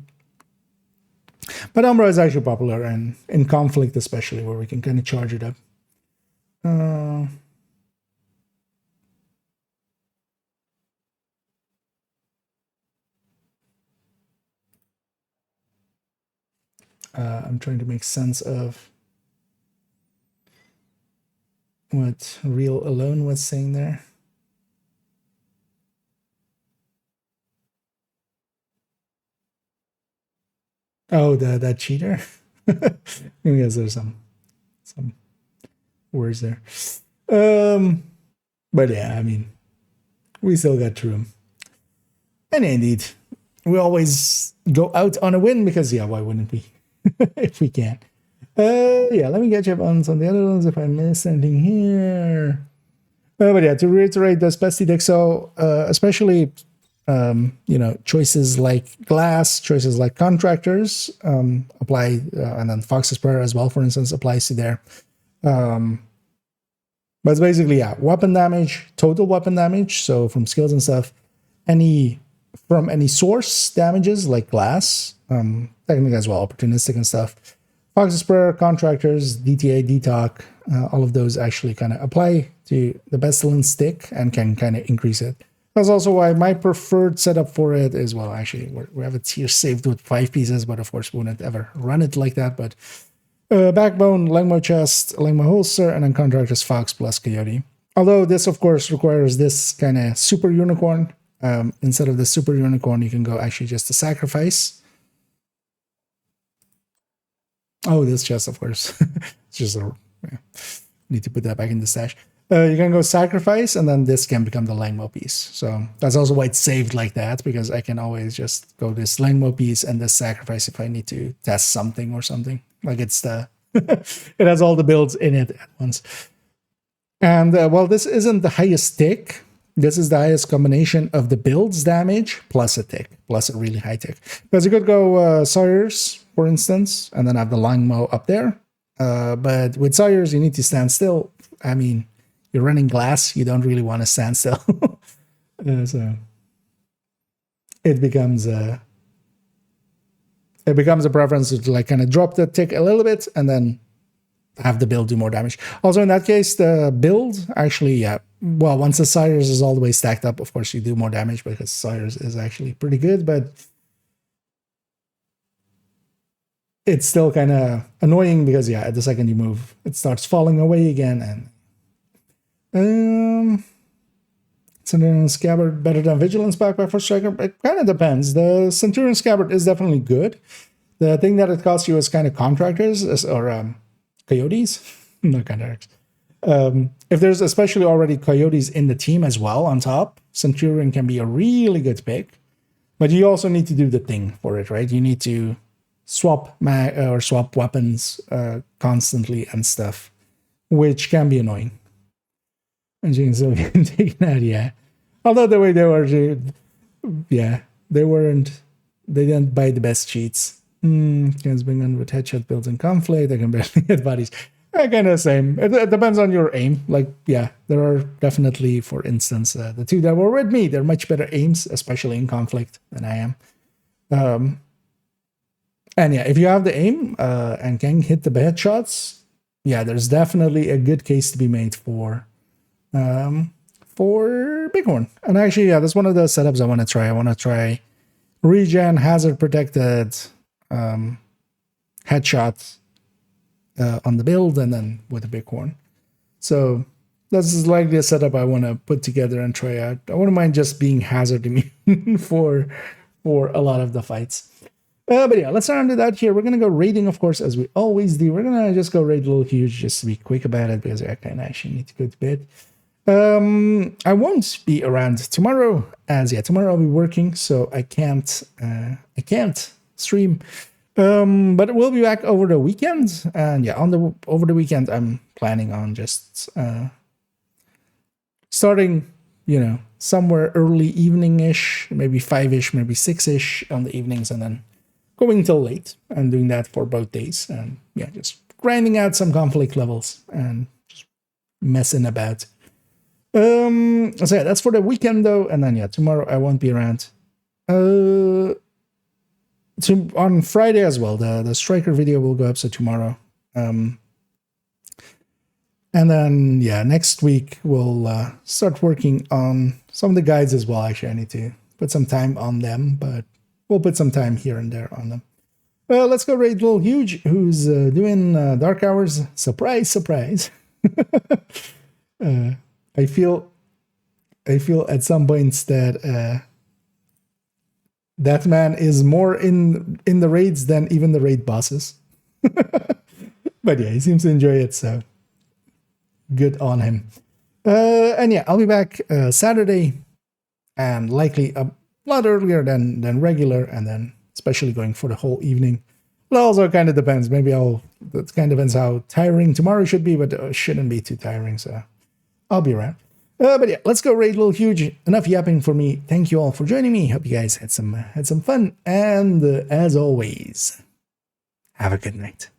But Umbra is actually popular, and in conflict especially, where we can kind of charge it up. I'm trying to make sense of what Real Alone was saying there. Oh, that cheater. I guess there's some words there. But yeah, I mean, we still got through him. And indeed, we always go out on a win because, yeah, why wouldn't we? If we can. Yeah, let me catch up on some of the other ones if I missed anything here. But yeah, to reiterate, the Bestie deck, so especially choices like Glass, choices like Contractors apply, and then Fox's Prayer as well, for instance, applies to there. But it's basically, yeah, weapon damage, total weapon damage, so from skills and stuff, from any source damages like Glass, technically as well, opportunistic and stuff. Fox's Prayer, Contractors, DTA, DTOC, all of those actually kind of apply to the Pestilence stick and can kind of increase it. That's also why my preferred setup for it is, well, actually, we have a tier saved with 5 pieces, but of course we wouldn't ever run it like that. But Backbone, Langmo Chest, Langmo Holster, and then Contractors Fox plus Coyote. Although this, of course, requires this kind of Super Unicorn. Instead of the Super Unicorn, you can go actually just to Sacrifice. Oh, this chest, of course. It's just need to put that back in the stash. You can go Sacrifice, and then this can become the Langmo piece. So that's also why it's saved like that, because I can always just go this Langmo piece and this Sacrifice if I need to test something or something. Like it's the... it has all the builds in it at once. And, well, this isn't the highest tick. This is the highest combination of the build's damage plus a tick, plus a really high tick. Because you could go Sawyers, for instance, and then have the Langmo up there. But with Sawyers, you need to stand still. I mean, you're running Glass, you don't really want to stand still. So it becomes a preference to like kind of drop the tick a little bit and then have the build do more damage. Also, in that case, the build actually, yeah, well, once the Sawyers is all the way stacked up, of course, you do more damage because Sawyers is actually pretty good, but it's still kind of annoying because, yeah, at the second you move, it starts falling away again. And Centurion Scabbard better than Vigilance Backpack for Striker? It kind of depends. The Centurion Scabbard is definitely good. The thing that it costs you is kind of Contractors or Coyotes. Not Contractors. If there's especially already Coyotes in the team as well on top, Centurion can be a really good pick. But you also need to do the thing for it, right? You need to swap swap weapons constantly and stuff, which can be annoying. And you can still get taken out, yeah. Although the way they were, yeah, they didn't buy the best cheats. Can bring on with headshot builds in conflict. They can barely hit bodies. Kind of same. It depends on your aim. Like, yeah, there are definitely, for instance, the two that were with me, they're much better aims, especially in conflict, than I am. And yeah, if you have the aim and can hit the headshots, yeah, there's definitely a good case to be made for Bighorn. And actually, yeah, that's one of the setups I want to try. I want to try regen, hazard protected, headshot on the build, and then with a Bighorn. So this is likely a setup I want to put together and try out. I wouldn't mind just being hazard immune for a lot of the fights. But yeah, let's not do that here. We're going to go raiding, of course, as we always do. We're going to just go raid Little Huge just to be quick about it because I kind of actually need to go to bed. I won't be around tomorrow, as yeah, tomorrow I'll be working, so I can't stream. But we'll be back over the weekend, and yeah, over the weekend I'm planning on just starting, somewhere early evening-ish, maybe 5-ish, maybe 6-ish on the evenings, and then going till late and doing that for both days. And yeah, just grinding out some conflict levels and just messing about. So yeah, that's for the weekend though. And then yeah, tomorrow I won't be around. On Friday as well, the Striker video will go up, so tomorrow. And then yeah, next week we'll start working on some of the guides as well. Actually, I need to put some time on them, but we'll put some time here and there on them. Well, let's go raid Little Huge, who's doing Dark Hours. Surprise, surprise. I feel at some points that that man is more in the raids than even the raid bosses. But yeah, he seems to enjoy it, so good on him. And yeah, I'll be back Saturday, and likely a lot earlier than regular, and then especially going for the whole evening. It also kind of depends. Maybe that kind of depends how tiring tomorrow should be, but it shouldn't be too tiring, so I'll be around. But yeah, let's go raid Little Huge. Enough yapping for me. Thank you all for joining me. Hope you guys had some fun, and as always, have a good night.